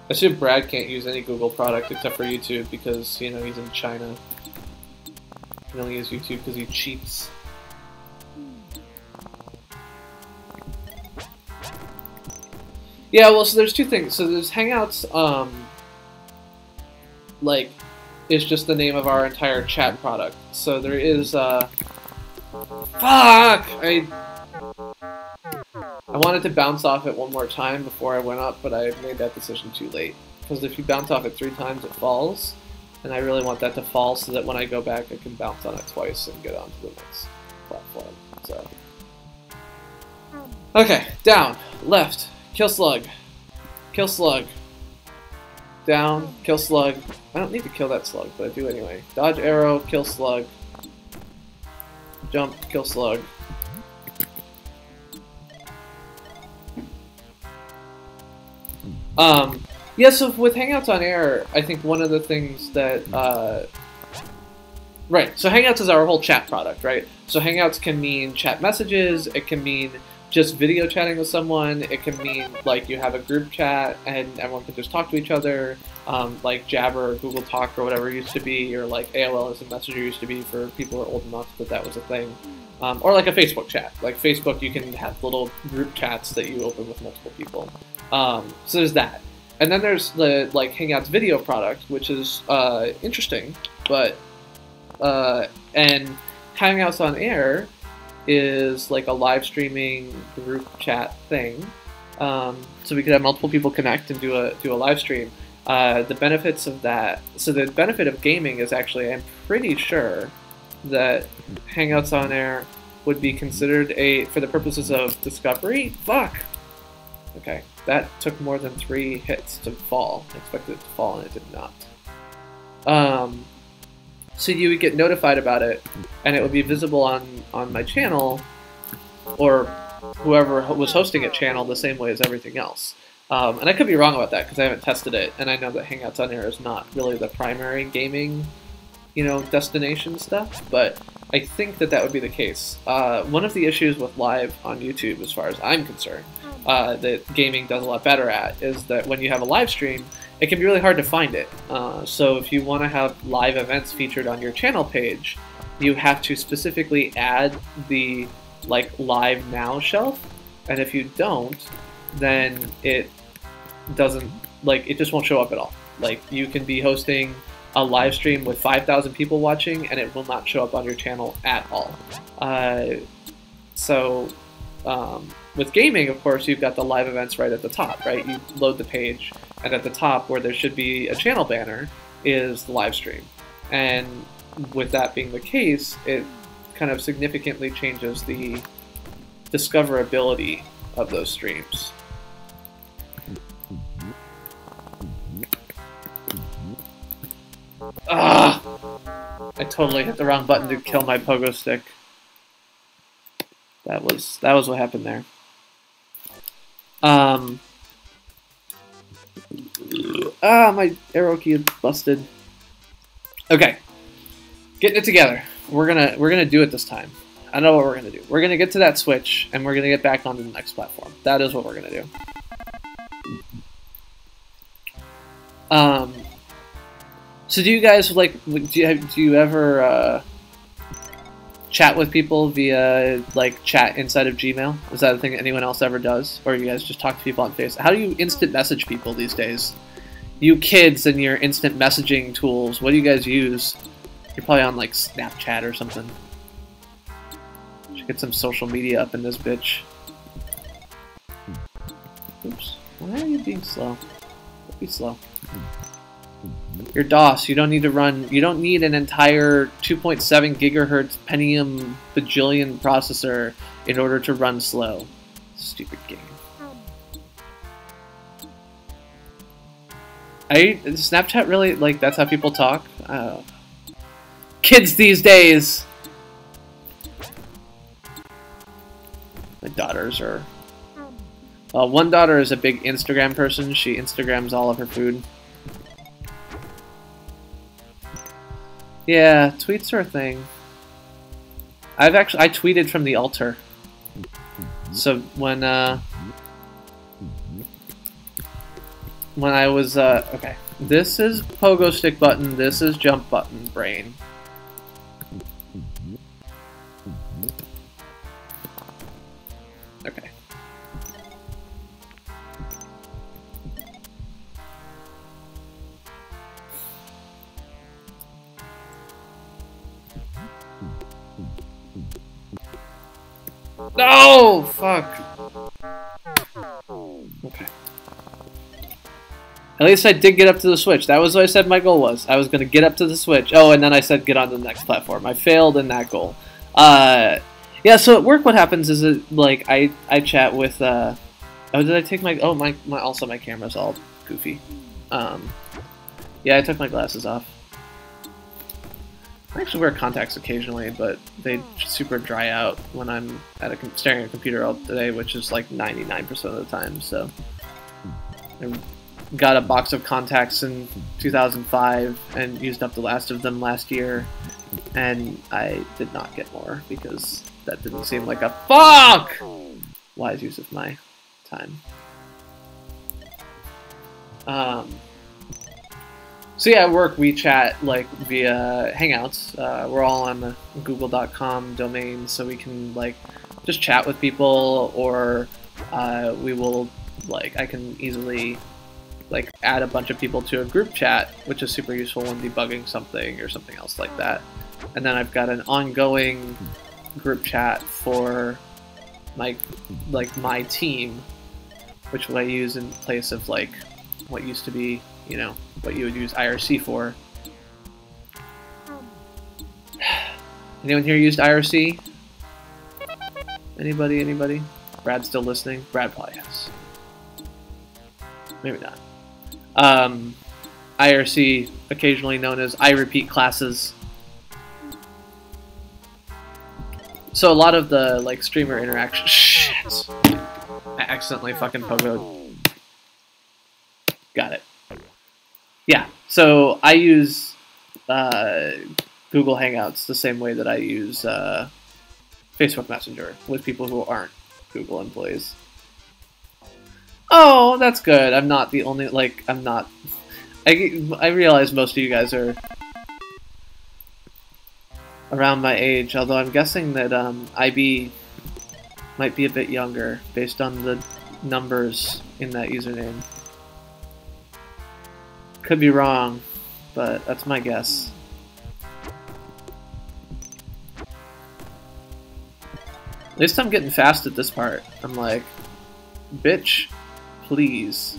assume Brad can't use any Google product except for YouTube because, you know, he's in China. He can only use YouTube because he cheats. Yeah, well, so there's two things. So there's Hangouts, like, is just the name of our entire chat product. So there is, fuck! I wanted to bounce off it one more time before I went up, but I made that decision too late. Because if you bounce off it 3 times, it falls. And I really want that to fall so that when I go back, I can bounce on it twice and get onto the next platform. So, okay, down, left, kill slug, down, kill slug. I don't need to kill that slug, but I do anyway. Dodge arrow, kill slug, jump, kill slug. Yeah, so with Hangouts on Air, I think one of the things that, right, so Hangouts is our whole chat product, right? So Hangouts can mean chat messages, it can mean just video chatting with someone. It can mean like you have a group chat and everyone can just talk to each other, like Jabber or Google Talk or whatever used to be, or like AOL Instant Messenger used to be for people who are old enough that that was a thing. Or like a Facebook chat. Like Facebook, you can have little group chats that you open with multiple people. So there's that. And then there's the like Hangouts video product, which is interesting, but and Hangouts on Air is like a live streaming group chat thing, so we could have multiple people connect and do a live stream. The benefits of that, so the benefit of gaming is actually, I'm pretty sure that Hangouts on Air would be considered for the purposes of discovery. Fuck. Okay, that took more than 3 hits to fall. I expected it to fall and it did not. So you would get notified about it, and it would be visible on my channel, or whoever was hosting a channel, the same way as everything else. And I could be wrong about that because I haven't tested it, and I know that Hangouts on Air is not really the primary gaming, destination stuff, but I think that would be the case. One of the issues with live on YouTube, as far as I'm concerned, that gaming does a lot better at, is that when you have a live stream, it can be really hard to find it. So if you want to have live events featured on your channel page, you have to specifically add the live now shelf, and if you don't, then it doesn't, it just won't show up at all. You can be hosting a live stream with 5,000 people watching, and it will not show up on your channel at all. With gaming, of course, you've got the live events right at the top, right? You load the page, and at the top, where there should be a channel banner, is the live stream. And with that being the case, it kind of significantly changes the discoverability of those streams. Ah! I totally hit the wrong button to kill my pogo stick. That was what happened there. My arrow key is busted. Okay, getting it together. We're gonna do it this time. I know what we're gonna do. We're gonna get to that switch, and we're gonna get back onto the next platform. That is what we're gonna do. So do you guys do you ever chat with people via chat inside of Gmail? Is that a thing anyone else ever does, or you guys just talk to people on Facebook? How do you instant message people these days? You kids and your instant messaging tools, what do you guys use? You're probably on Snapchat or something. Should get some social media up in this bitch. Oops. Why are you being slow? Don't be slow. Your DOS, you don't need to run, you don't need an entire 2.7 gigahertz Pentium bajillion processor in order to run slow. Stupid game. Snapchat really, that's how people talk? Kids these days! My daughters are... one daughter is a big Instagram person. She Instagrams all of her food. Yeah, tweets are a thing. I tweeted from the altar. So when I was okay, this is pogo stick button, this is jump button brain. Okay. No! Fuck. Okay. At least I did get up to the switch. That was what I said my goal was. I was going to get up to the switch. Oh, and then I said get on to the next platform. I failed in that goal. Yeah, so at work what happens is I chat with... oh, did I take my... Oh, also my camera's all goofy. Yeah, I took my glasses off. I actually wear contacts occasionally, but they super dry out when I'm staring at a computer all day, which is 99% of the time, so... I got a box of contacts in 2005 and used up the last of them last year, and I did not get more, because that didn't seem like a... Fuck! wise use of my time. So yeah, at work we chat like via Hangouts. We're all on the Google.com domain, so we can like just chat with people, or we will like I can easily like add a bunch of people to a group chat, which is super useful when debugging something or something else like that. And then I've got an ongoing group chat for my team, which I use in place of like what used to be, you know, what you would use IRC for. Anyone here used IRC? Anybody? Anybody? Brad's still listening? Brad probably has. Maybe not. IRC, occasionally known as I repeat classes. So a lot of the like streamer interaction. Shit! I accidentally fucking pogoed. Got it. Yeah. So I use Google Hangouts the same way that I use Facebook Messenger with people who aren't Google employees. Oh, that's good. I'm not the only, like, I'm not... I realize most of you guys are around my age, although I'm guessing that IB might be a bit younger based on the numbers in that username. Could be wrong, but that's my guess. At least I'm getting fast at this part. I'm like, bitch, please.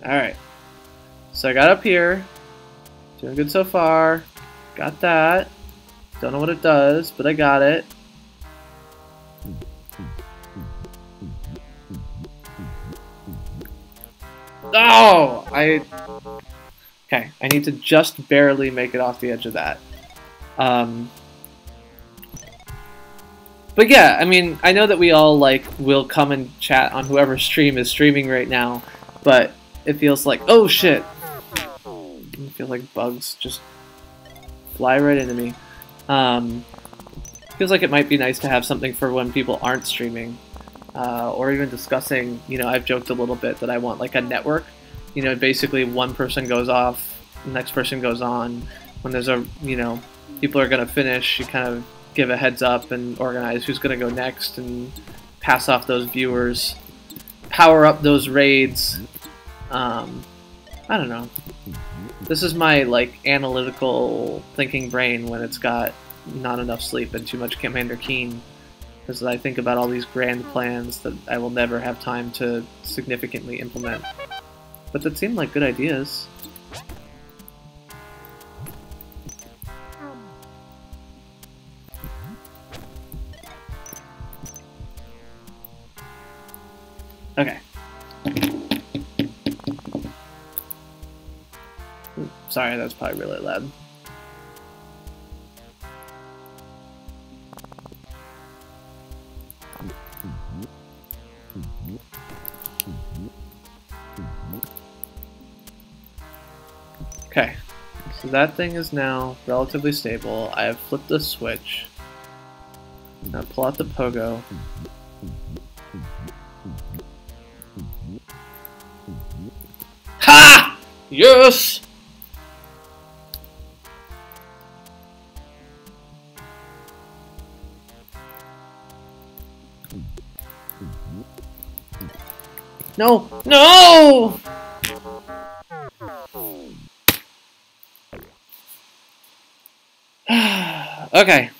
Alright, so I got up here, doing good so far, got that, don't know what it does, but I got it. Oh! Okay, I need to just barely make it off the edge of that. But yeah, I mean, I know that we all, like, will come and chat on whoever's stream is streaming right now, but it feels like, oh shit! I feel like bugs just fly right into me. Feels like it might be nice to have something for when people aren't streaming, or even discussing, you know, I've joked a little bit that I want like a network. You know, basically one person goes off, the next person goes on. When there's a, you know, people are gonna finish, you kind of give a heads up and organize who's gonna go next and pass off those viewers, power up those raids. I don't know. This is my, like, analytical thinking brain when it's got not enough sleep and too much Commander Keen. Because I think about all these grand plans that I will never have time to significantly implement. But that seemed like good ideas. Okay. Sorry, that was probably really loud. Okay, so that thing is now relatively stable. I have flipped the switch. Now pull out the pogo. Ha! Yes! No! No! Okay.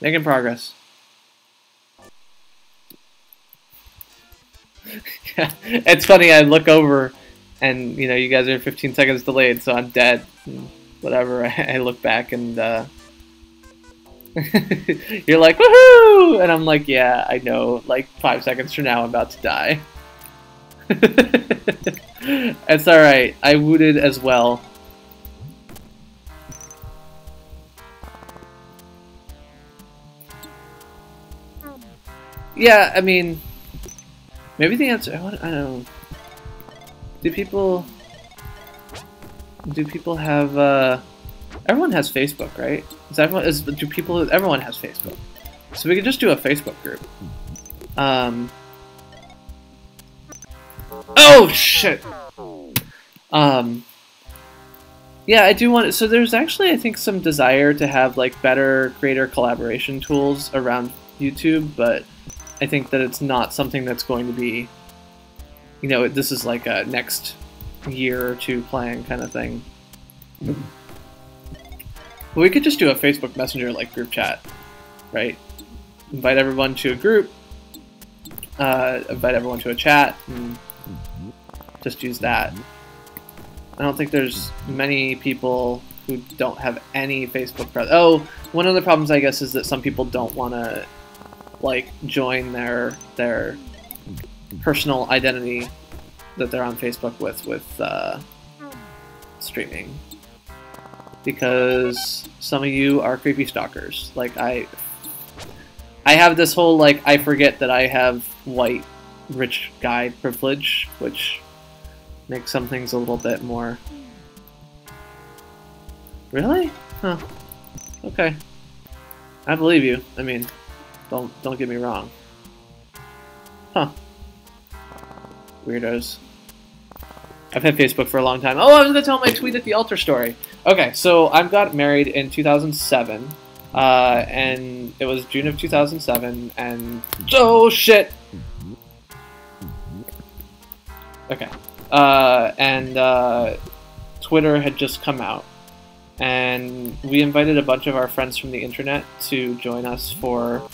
Making progress. It's funny, I look over and you know, you guys are 15 seconds delayed, so I'm dead. And whatever. I look back and you're like, woohoo! And I'm like, yeah, I know. Like 5 seconds from now, I'm about to die. It's all right. I wooted as well. Yeah, I mean, maybe the answer. I don't know. Do people have? Everyone has Facebook, right? Everyone has Facebook, so we could just do a Facebook group. Oh shit. Yeah, I do want. So there's actually, I think, some desire to have like better creator collaboration tools around YouTube, but I think that it's not something that's going to be, you know, this is like a next year or two plan kind of thing. But we could just do a Facebook Messenger like group chat, right? Invite everyone to a group, invite everyone to a chat, and just use that. I don't think there's many people who don't have any Facebook presence. Oh, one of the problems, I guess, is that some people don't want to like join their personal identity that they're on Facebook with streaming, because some of you are creepy stalkers. Like I have this whole like I forget that I have white rich guy privilege, which makes some things a little bit more. Really? Huh. Okay. I believe you. I mean, don't get me wrong. Huh. Weirdos. I've had Facebook for a long time. Oh, I was gonna tell my tweet at the altar story. Okay, so I got married in 2007, and it was June of 2007, and oh shit. Okay. Twitter had just come out, and we invited a bunch of our friends from the internet to join us for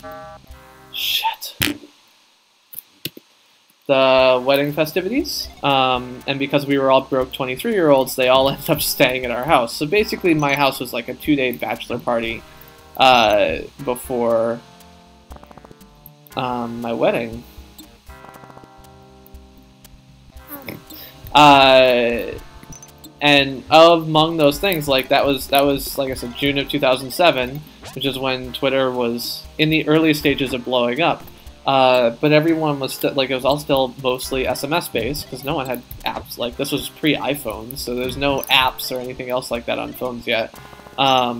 the wedding festivities, and because we were all broke 23-year-olds, they all ended up staying at our house. So basically my house was like a 2-day bachelor party before my wedding. And among those things, like that was like I said, June of 2007, which is when Twitter was in the early stages of blowing up. But everyone was still like, it was all still mostly SMS based because no one had apps. Like this was pre-iPhone, so there's no apps or anything else like that on phones yet. But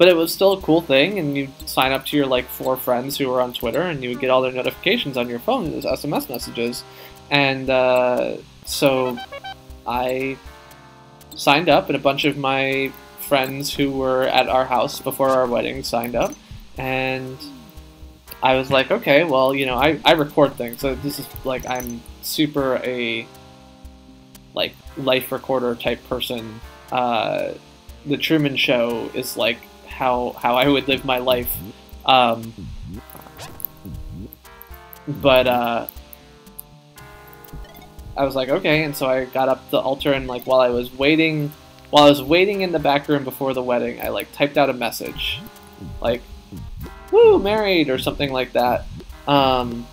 it was still a cool thing, and you sign up to your like 4 friends who were on Twitter, and you would get all their notifications on your phone as SMS messages. And so I signed up, and a bunch of my friends who were at our house before our wedding signed up, and I was like, okay, well, you know, I record things, so this is like, I'm super a like life recorder type person. The Truman Show is like how I would live my life. But I was like, okay, and so I got up the altar, and like while I was waiting in the back room before the wedding, I like typed out a message, like, "Woo, married" or something like that. Oh,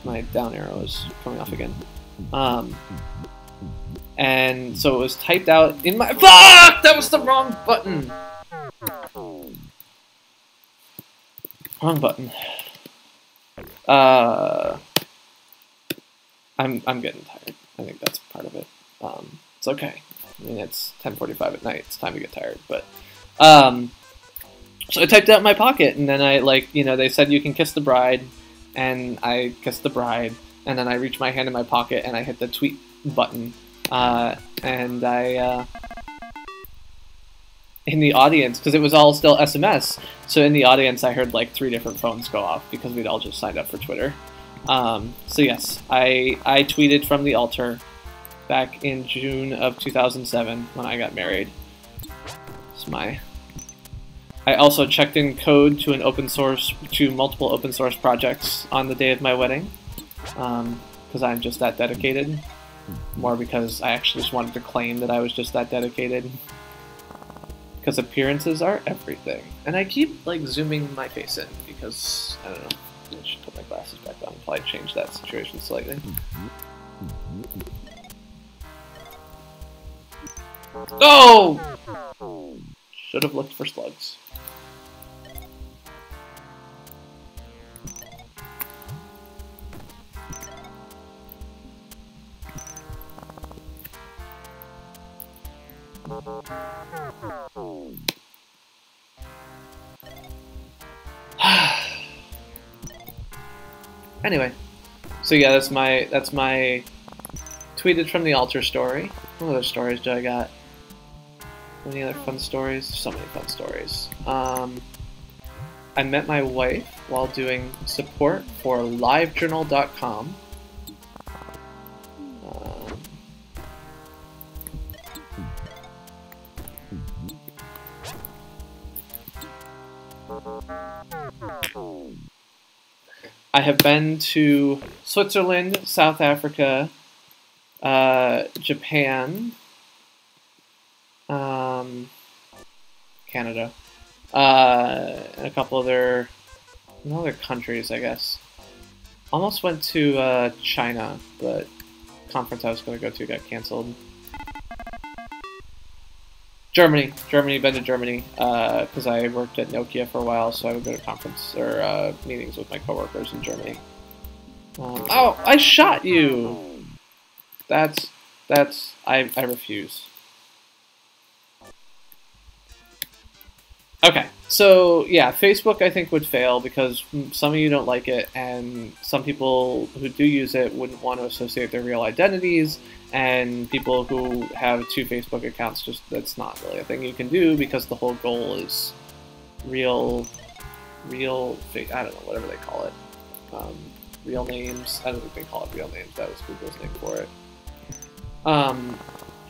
my down arrow is coming off again. And so it was typed out in my fuck. That was the wrong button. Wrong button. I'm getting tired. I think that's part of it. It's okay. I mean, it's 10:45 at night. It's time to get tired. But so I typed out in my pocket, and then I like, you know, they said you can kiss the bride, and I kissed the bride, and then I reached my hand in my pocket and I hit the tweet button, and I in the audience, because it was all still SMS, so in the audience I heard like 3 different phones go off because we'd all just signed up for Twitter. So yes, I tweeted from the altar back in June of 2007 when I got married. It's my. I also checked in code to multiple open source projects on the day of my wedding. because I'm just that dedicated. More because I actually just wanted to claim that I was just that dedicated. Because appearances are everything. And I keep like zooming my face in because, I don't know, I should put my glasses back on. Probably change that situation slightly. Oh! Should have looked for slugs. Anyway, so yeah, that's my tweeted from the altar story. What other stories do I got? Any other fun stories? So many fun stories. I met my wife while doing support for livejournal.com. I have been to Switzerland, South Africa, Japan, Canada, and a couple other countries, I guess. Almost went to China, but conference I was going to go to got canceled. Germany, been to Germany, because I worked at Nokia for a while, so I would go to conference or meetings with my coworkers in Germany. Oh, I shot you! I refuse. Okay, so yeah, Facebook I think would fail because some of you don't like it, and some people who do use it wouldn't want to associate their real identities, and people who have 2 Facebook accounts, just that's not really a thing you can do because the whole goal is real, I don't know, whatever they call it. Real names. I don't think they call it real names. That was Google's name for it.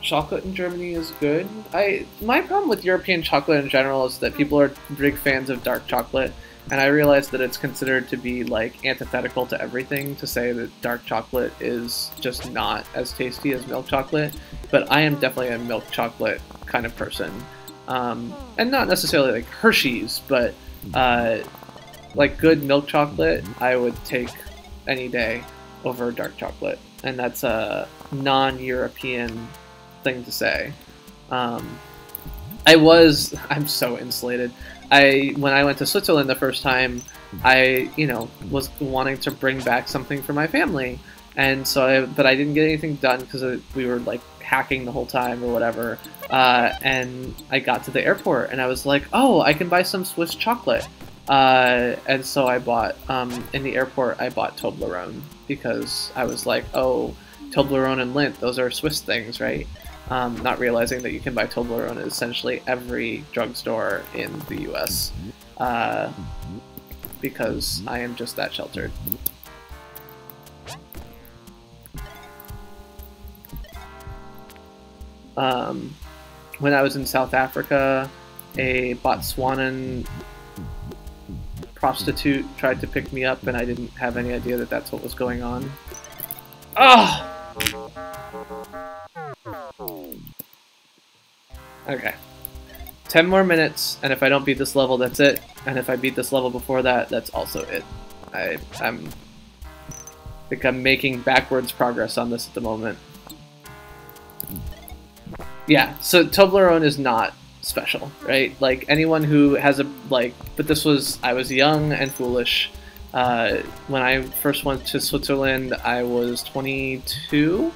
Chocolate in Germany is good. My problem with European chocolate in general is that people are big fans of dark chocolate, and I realize that it's considered to be like antithetical to everything to say that dark chocolate is just not as tasty as milk chocolate, but I am definitely a milk chocolate kind of person. And not necessarily like Hershey's, but like good milk chocolate I would take any day over dark chocolate, and that's a non-European thing to say. I'm so insulated. When I went to Switzerland the first time, I was wanting to bring back something for my family, and so but I didn't get anything done because we were like hacking the whole time or whatever. And I got to the airport and I was like, oh, I can buy some Swiss chocolate. And so I bought in the airport. I bought Toblerone because I was like, oh, Toblerone and Lindt, those are Swiss things, right? Not realizing that you can buy Toblerone at essentially every drugstore in the US, because I am just that sheltered. When I was in South Africa, a Botswanan prostitute tried to pick me up, and I didn't have any idea that that's what was going on. Ah! Okay. 10 more minutes, and if I don't beat this level, that's it. And if I beat this level before that, that's also it. I think I'm making backwards progress on this at the moment. Yeah, so Toblerone is not special, right? Like, anyone who has but I was young and foolish. When I first went to Switzerland, I was 22.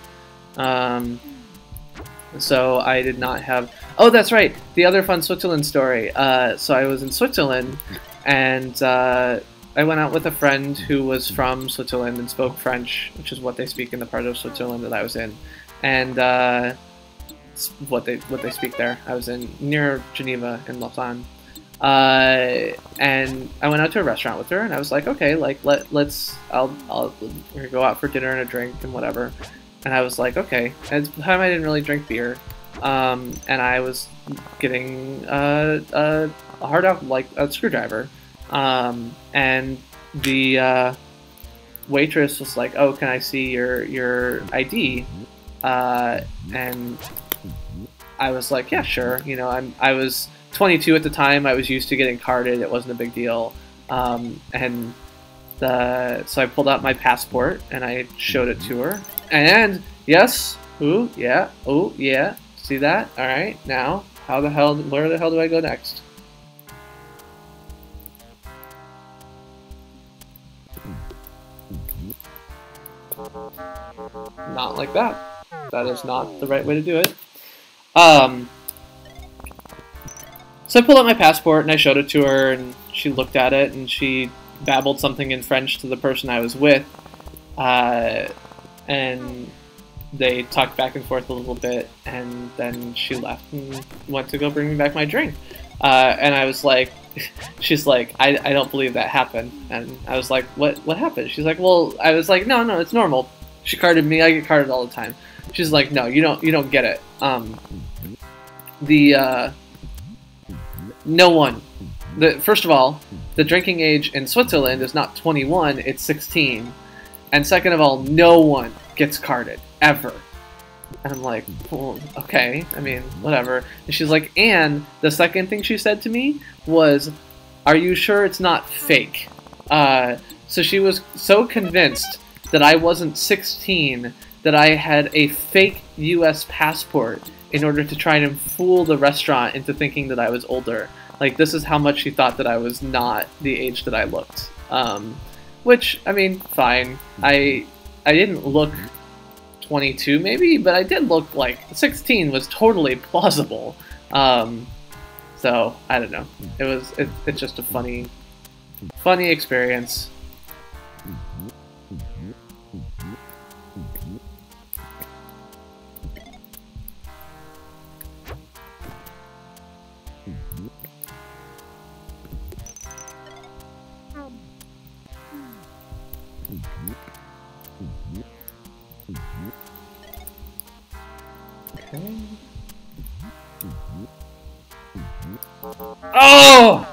So I did not have... Oh, that's right! The other fun Switzerland story. So I was in Switzerland, and I went out with a friend who was from Switzerland and spoke French, which is what they speak in the part of Switzerland that I was in. And what they speak there. I was near Geneva in Lausanne. And I went out to a restaurant with her, and I was like, okay, like we're gonna go out for dinner and a drink and whatever. And I was like, okay. And at the time I didn't really drink beer, and I was getting a hard out, like a screwdriver, and the waitress was like, "Oh, can I see your ID?" And I was like, "Yeah, sure." You know, I was 22 at the time. I was used to getting carded. It wasn't a big deal. And so I pulled out my passport and I showed it to her. And yes, ooh, yeah, oh, yeah. See that? All right. Now, where the hell do I go next? Not like that. That is not the right way to do it. So I pulled out my passport and I showed it to her, and she looked at it and she babbled something in French to the person I was with, and they talked back and forth a little bit, and then she left and went to go bring me back my drink. And I was like, she's like, I don't believe that happened. And I was like, what happened? She's like, well, I was like, no, it's normal. She carded me. I get carded all the time. She's like, no, you don't get it. No one. First of all, the drinking age in Switzerland is not 21, it's 16. And second of all, no one gets carded, ever. And I'm like, well, okay, I mean, whatever. And she's like, and the second thing she said to me was, are you sure it's not fake? So she was so convinced that I wasn't 16 that I had a fake US passport in order to try and fool the restaurant into thinking that I was older. Like, this is how much she thought that I was not the age that I looked. Which, I mean, fine. I didn't look 22 maybe, but I did look like 16 was totally plausible. So, I don't know. It's just a funny experience. Okay. Oh!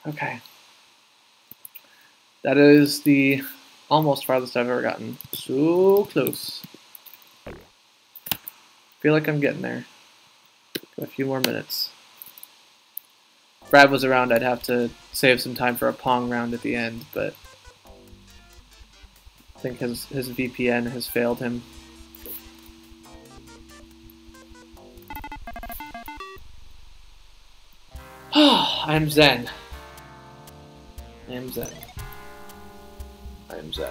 Okay. That is the almost farthest I've ever gotten. So close. Feel like I'm getting there. Got a few more minutes. If Brad was around, I'd have to save some time for a Pong round at the end, but I think his VPN has failed him. I'm zen. I am zen. I am zen.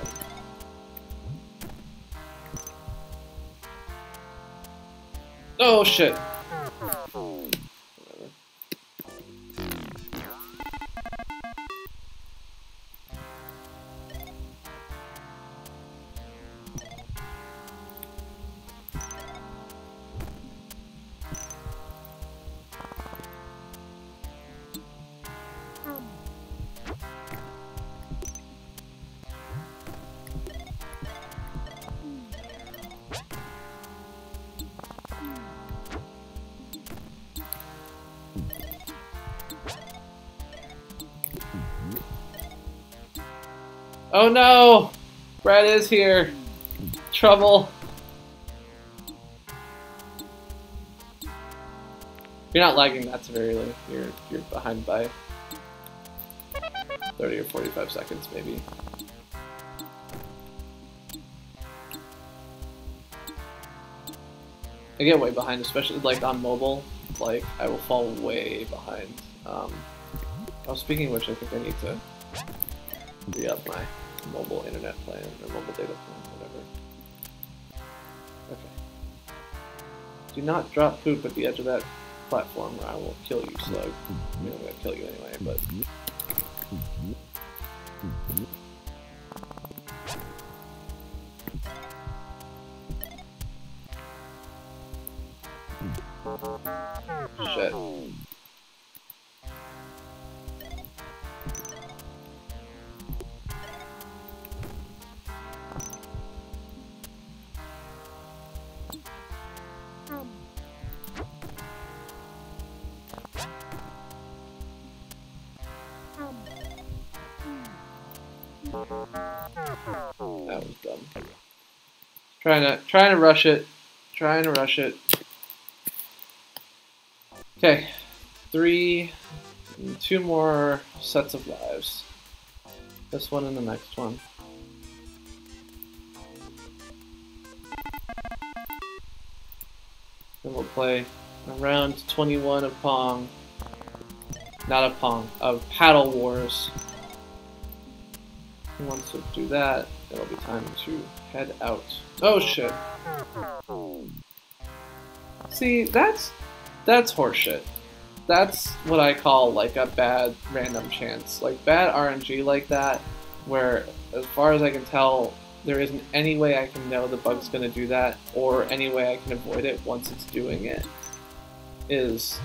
Oh shit! Whatever. Oh no! Brad is here. Trouble. You're not lagging that severely. You're behind by 30 or 45 seconds maybe. I get way behind, especially like on mobile. Like I will fall way behind. Oh, speaking of which, I think I need to re-up my mobile internet plan or mobile data plan, whatever. Okay. Do not drop poop at the edge of that platform or I will kill you, slug. I mean, I'm gonna kill you anyway, but. Shit. That was dumb. Trying to rush it. Trying to rush it. Okay. 2 more sets of lives. This one and the next one. Then we'll play a round 21 of Pong. Not of Pong, of Paddle Wars. And once we do that, it'll be time to head out. Oh shit. See, that's horseshit. That's what I call like a bad random chance. Like bad RNG like that, where as far as I can tell, there isn't any way I can know the bug's gonna do that, or any way I can avoid it once it's doing it, is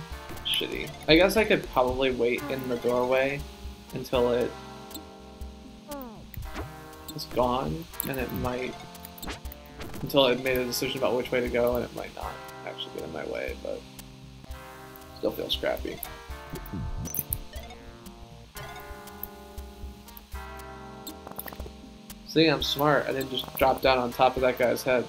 shitty. I guess I could probably wait in the doorway until it is gone, and it might, until I made a decision about which way to go, and it might not actually get in my way, but still feels scrappy. See, I'm smart. I didn't just drop down on top of that guy's head.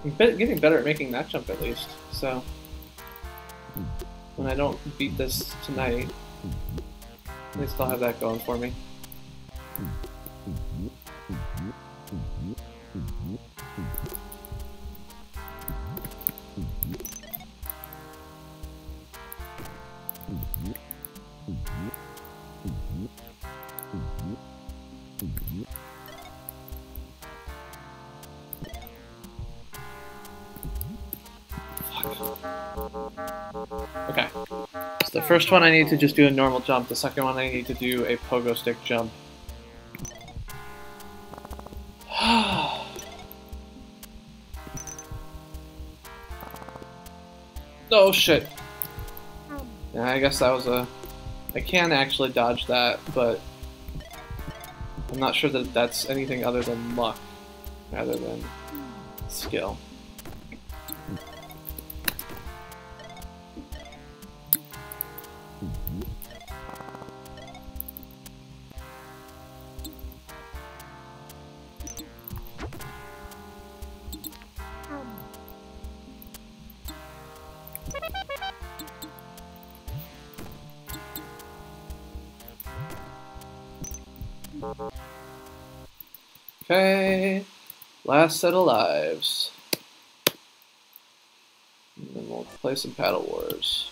I'm getting better at making that jump at least, so when I don't beat this tonight, at least I'll have that going for me. Okay, so the first one I need to just do a normal jump, the second one I need to do a pogo stick jump. Oh shit. Yeah, I guess that was a... I can actually dodge that, but I'm not sure that that's anything other than luck, rather than skill. Okay, last set of lives. And then we'll play some Paddle Wars.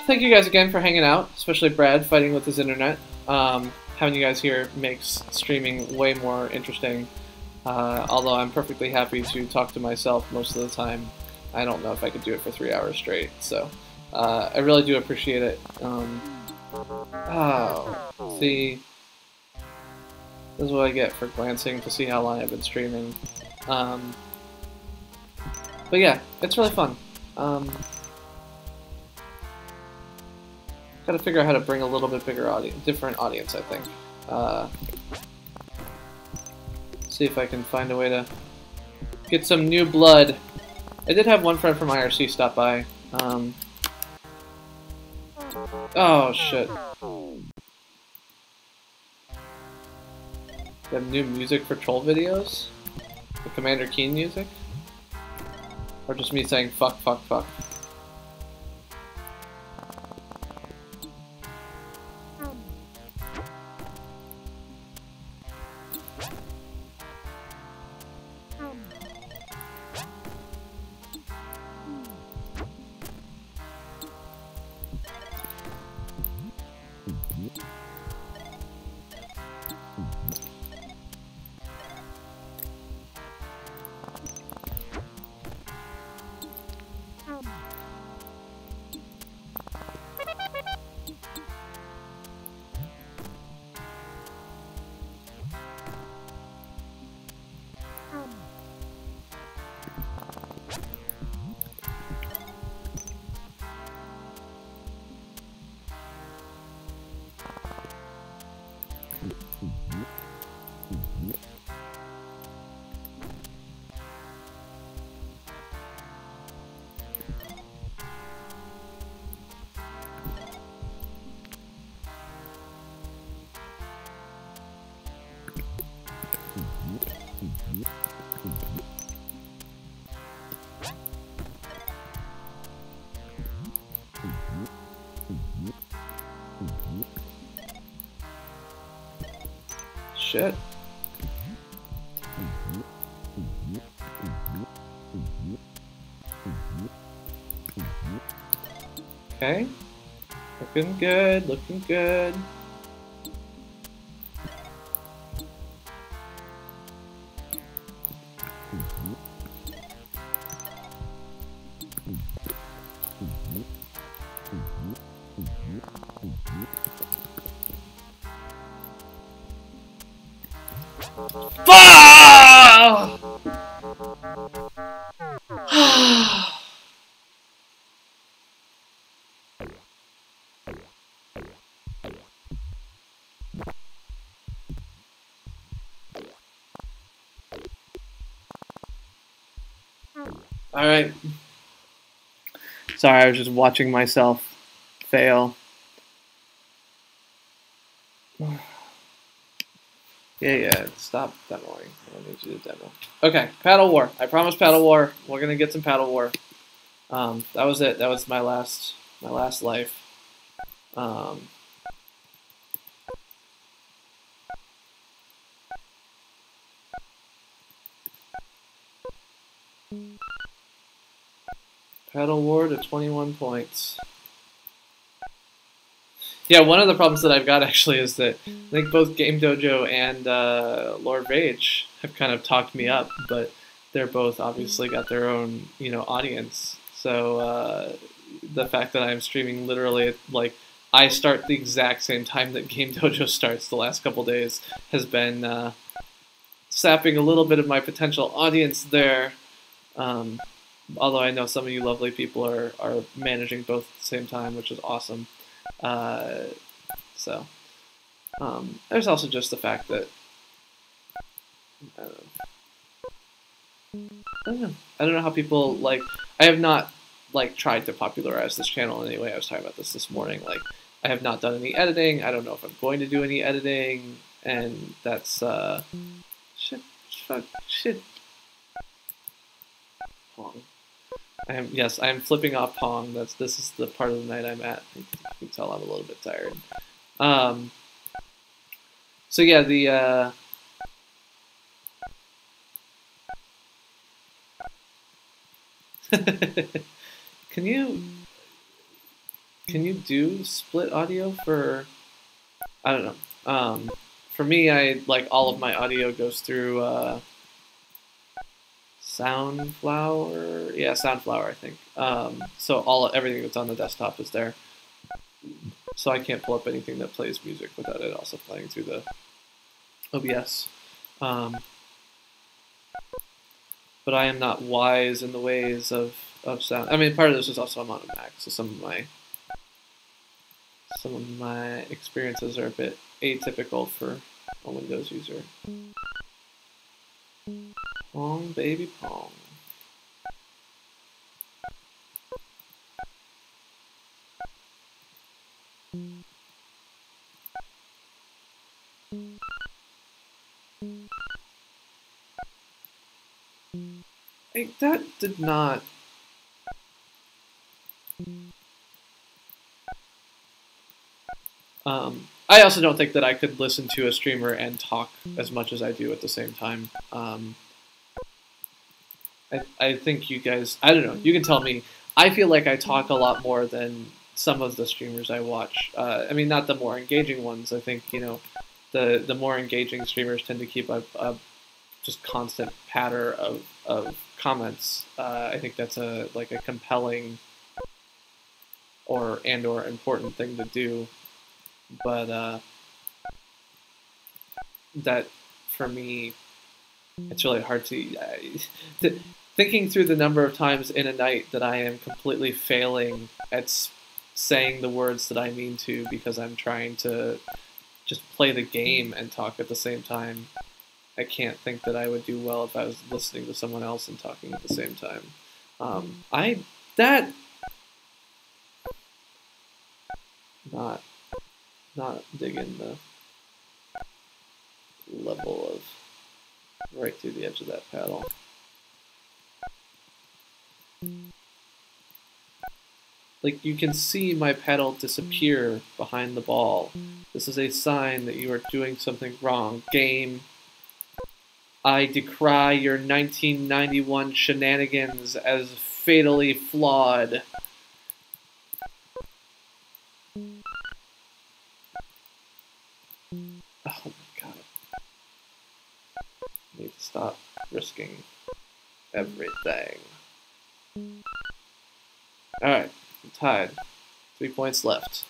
Thank you guys again for hanging out, especially Brad fighting with his internet. Having you guys here makes streaming way more interesting, although I'm perfectly happy to talk to myself most of the time. I don't know if I could do it for 3 hours straight, so I really do appreciate it. See, this is what I get for glancing to see how long I've been streaming. But yeah, it's really fun. Gotta figure out how to bring a little bit bigger audience, different audience, I think. See if I can find a way to get some new blood. I did have one friend from IRC stop by. Oh shit. They have new music for troll videos? The Commander Keen music? Or just me saying fuck, fuck, fuck? Shit. Okay. Looking good, looking good. All right. Sorry, I was just watching myself fail. Yeah, stop demoing. I don't need you to demo. Okay, Paddle War. I promised Paddle War. We're gonna get some Paddle War. That was it. That was my last life. Paddle War to 21 points. Yeah, one of the problems that I've got actually is that I think both Game Dojo and Lord Rage have kind of talked me up, but they're both obviously got their own, audience. So the fact that I'm streaming literally, like, I start the exact same time that Game Dojo starts the last couple days has been sapping a little bit of my potential audience there. Although I know some of you lovely people are managing both at the same time, which is awesome. There's also just the fact that I don't know how people like. I have not tried to popularize this channel in any way. I was talking about this morning. Like, I have not done any editing. I don't know if I'm going to do any editing, and that's shit. Pong. I am flipping off Pong. This is the part of the night I'm at. You can tell I'm a little bit tired. So yeah, the can you do split audio for, I don't know. For me, I all of my audio goes through Soundflower. Yeah, Soundflower, I think. So everything that's on the desktop is there. So I can't pull up anything that plays music without it also playing through the OBS. But I am not wise in the ways of sound. I mean, part of this is also I'm on a Mac, so some of my experiences are a bit atypical for a Windows user. Pong, baby, pong. That did not. I also don't think that I could listen to a streamer and talk as much as I do at the same time. I think you guys, I don't know, you can tell me. I feel like I talk a lot more than some of the streamers I watch. I mean, not the more engaging ones. I think, you know, the more engaging streamers tend to keep a just constant patter of comments. I think that's a compelling or important thing to do. But that for me, it's really hard to thinking through the number of times in a night that I am completely failing at saying the words that I mean to because I'm trying to just play the game and talk at the same time. I can't think that I would do well if I was listening to someone else and talking at the same time. I that not digging the level of right through the edge of that paddle. Like, you can see my paddle disappear behind the ball. This is a sign that you are doing something wrong. Game, I decry your 1991 shenanigans as fatally flawed. Oh my god. I need to stop risking everything. Alright, I'm tied. 3 points left.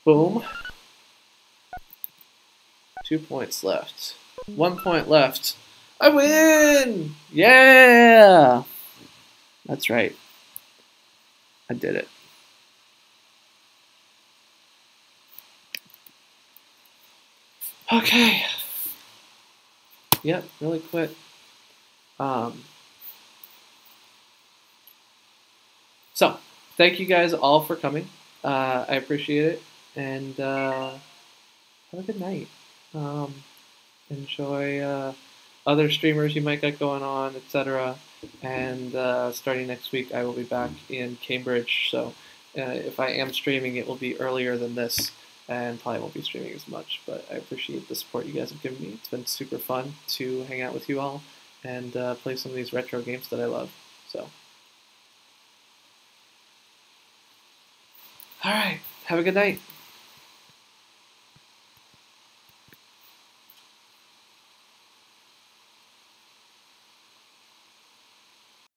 Boom. 2 points left. 1 point left. I win! Yeah! That's right. I did it. Okay. Yep, really quick. So, thank you guys all for coming. I appreciate it. And have a good night. Enjoy other streamers you might get going on, etc. And starting next week, I will be back in Cambridge. So if I am streaming, it will be earlier than this, and probably won't be streaming as much. But I appreciate the support you guys have given me. It's been super fun to hang out with you all and play some of these retro games that I love. So, all right, have a good night.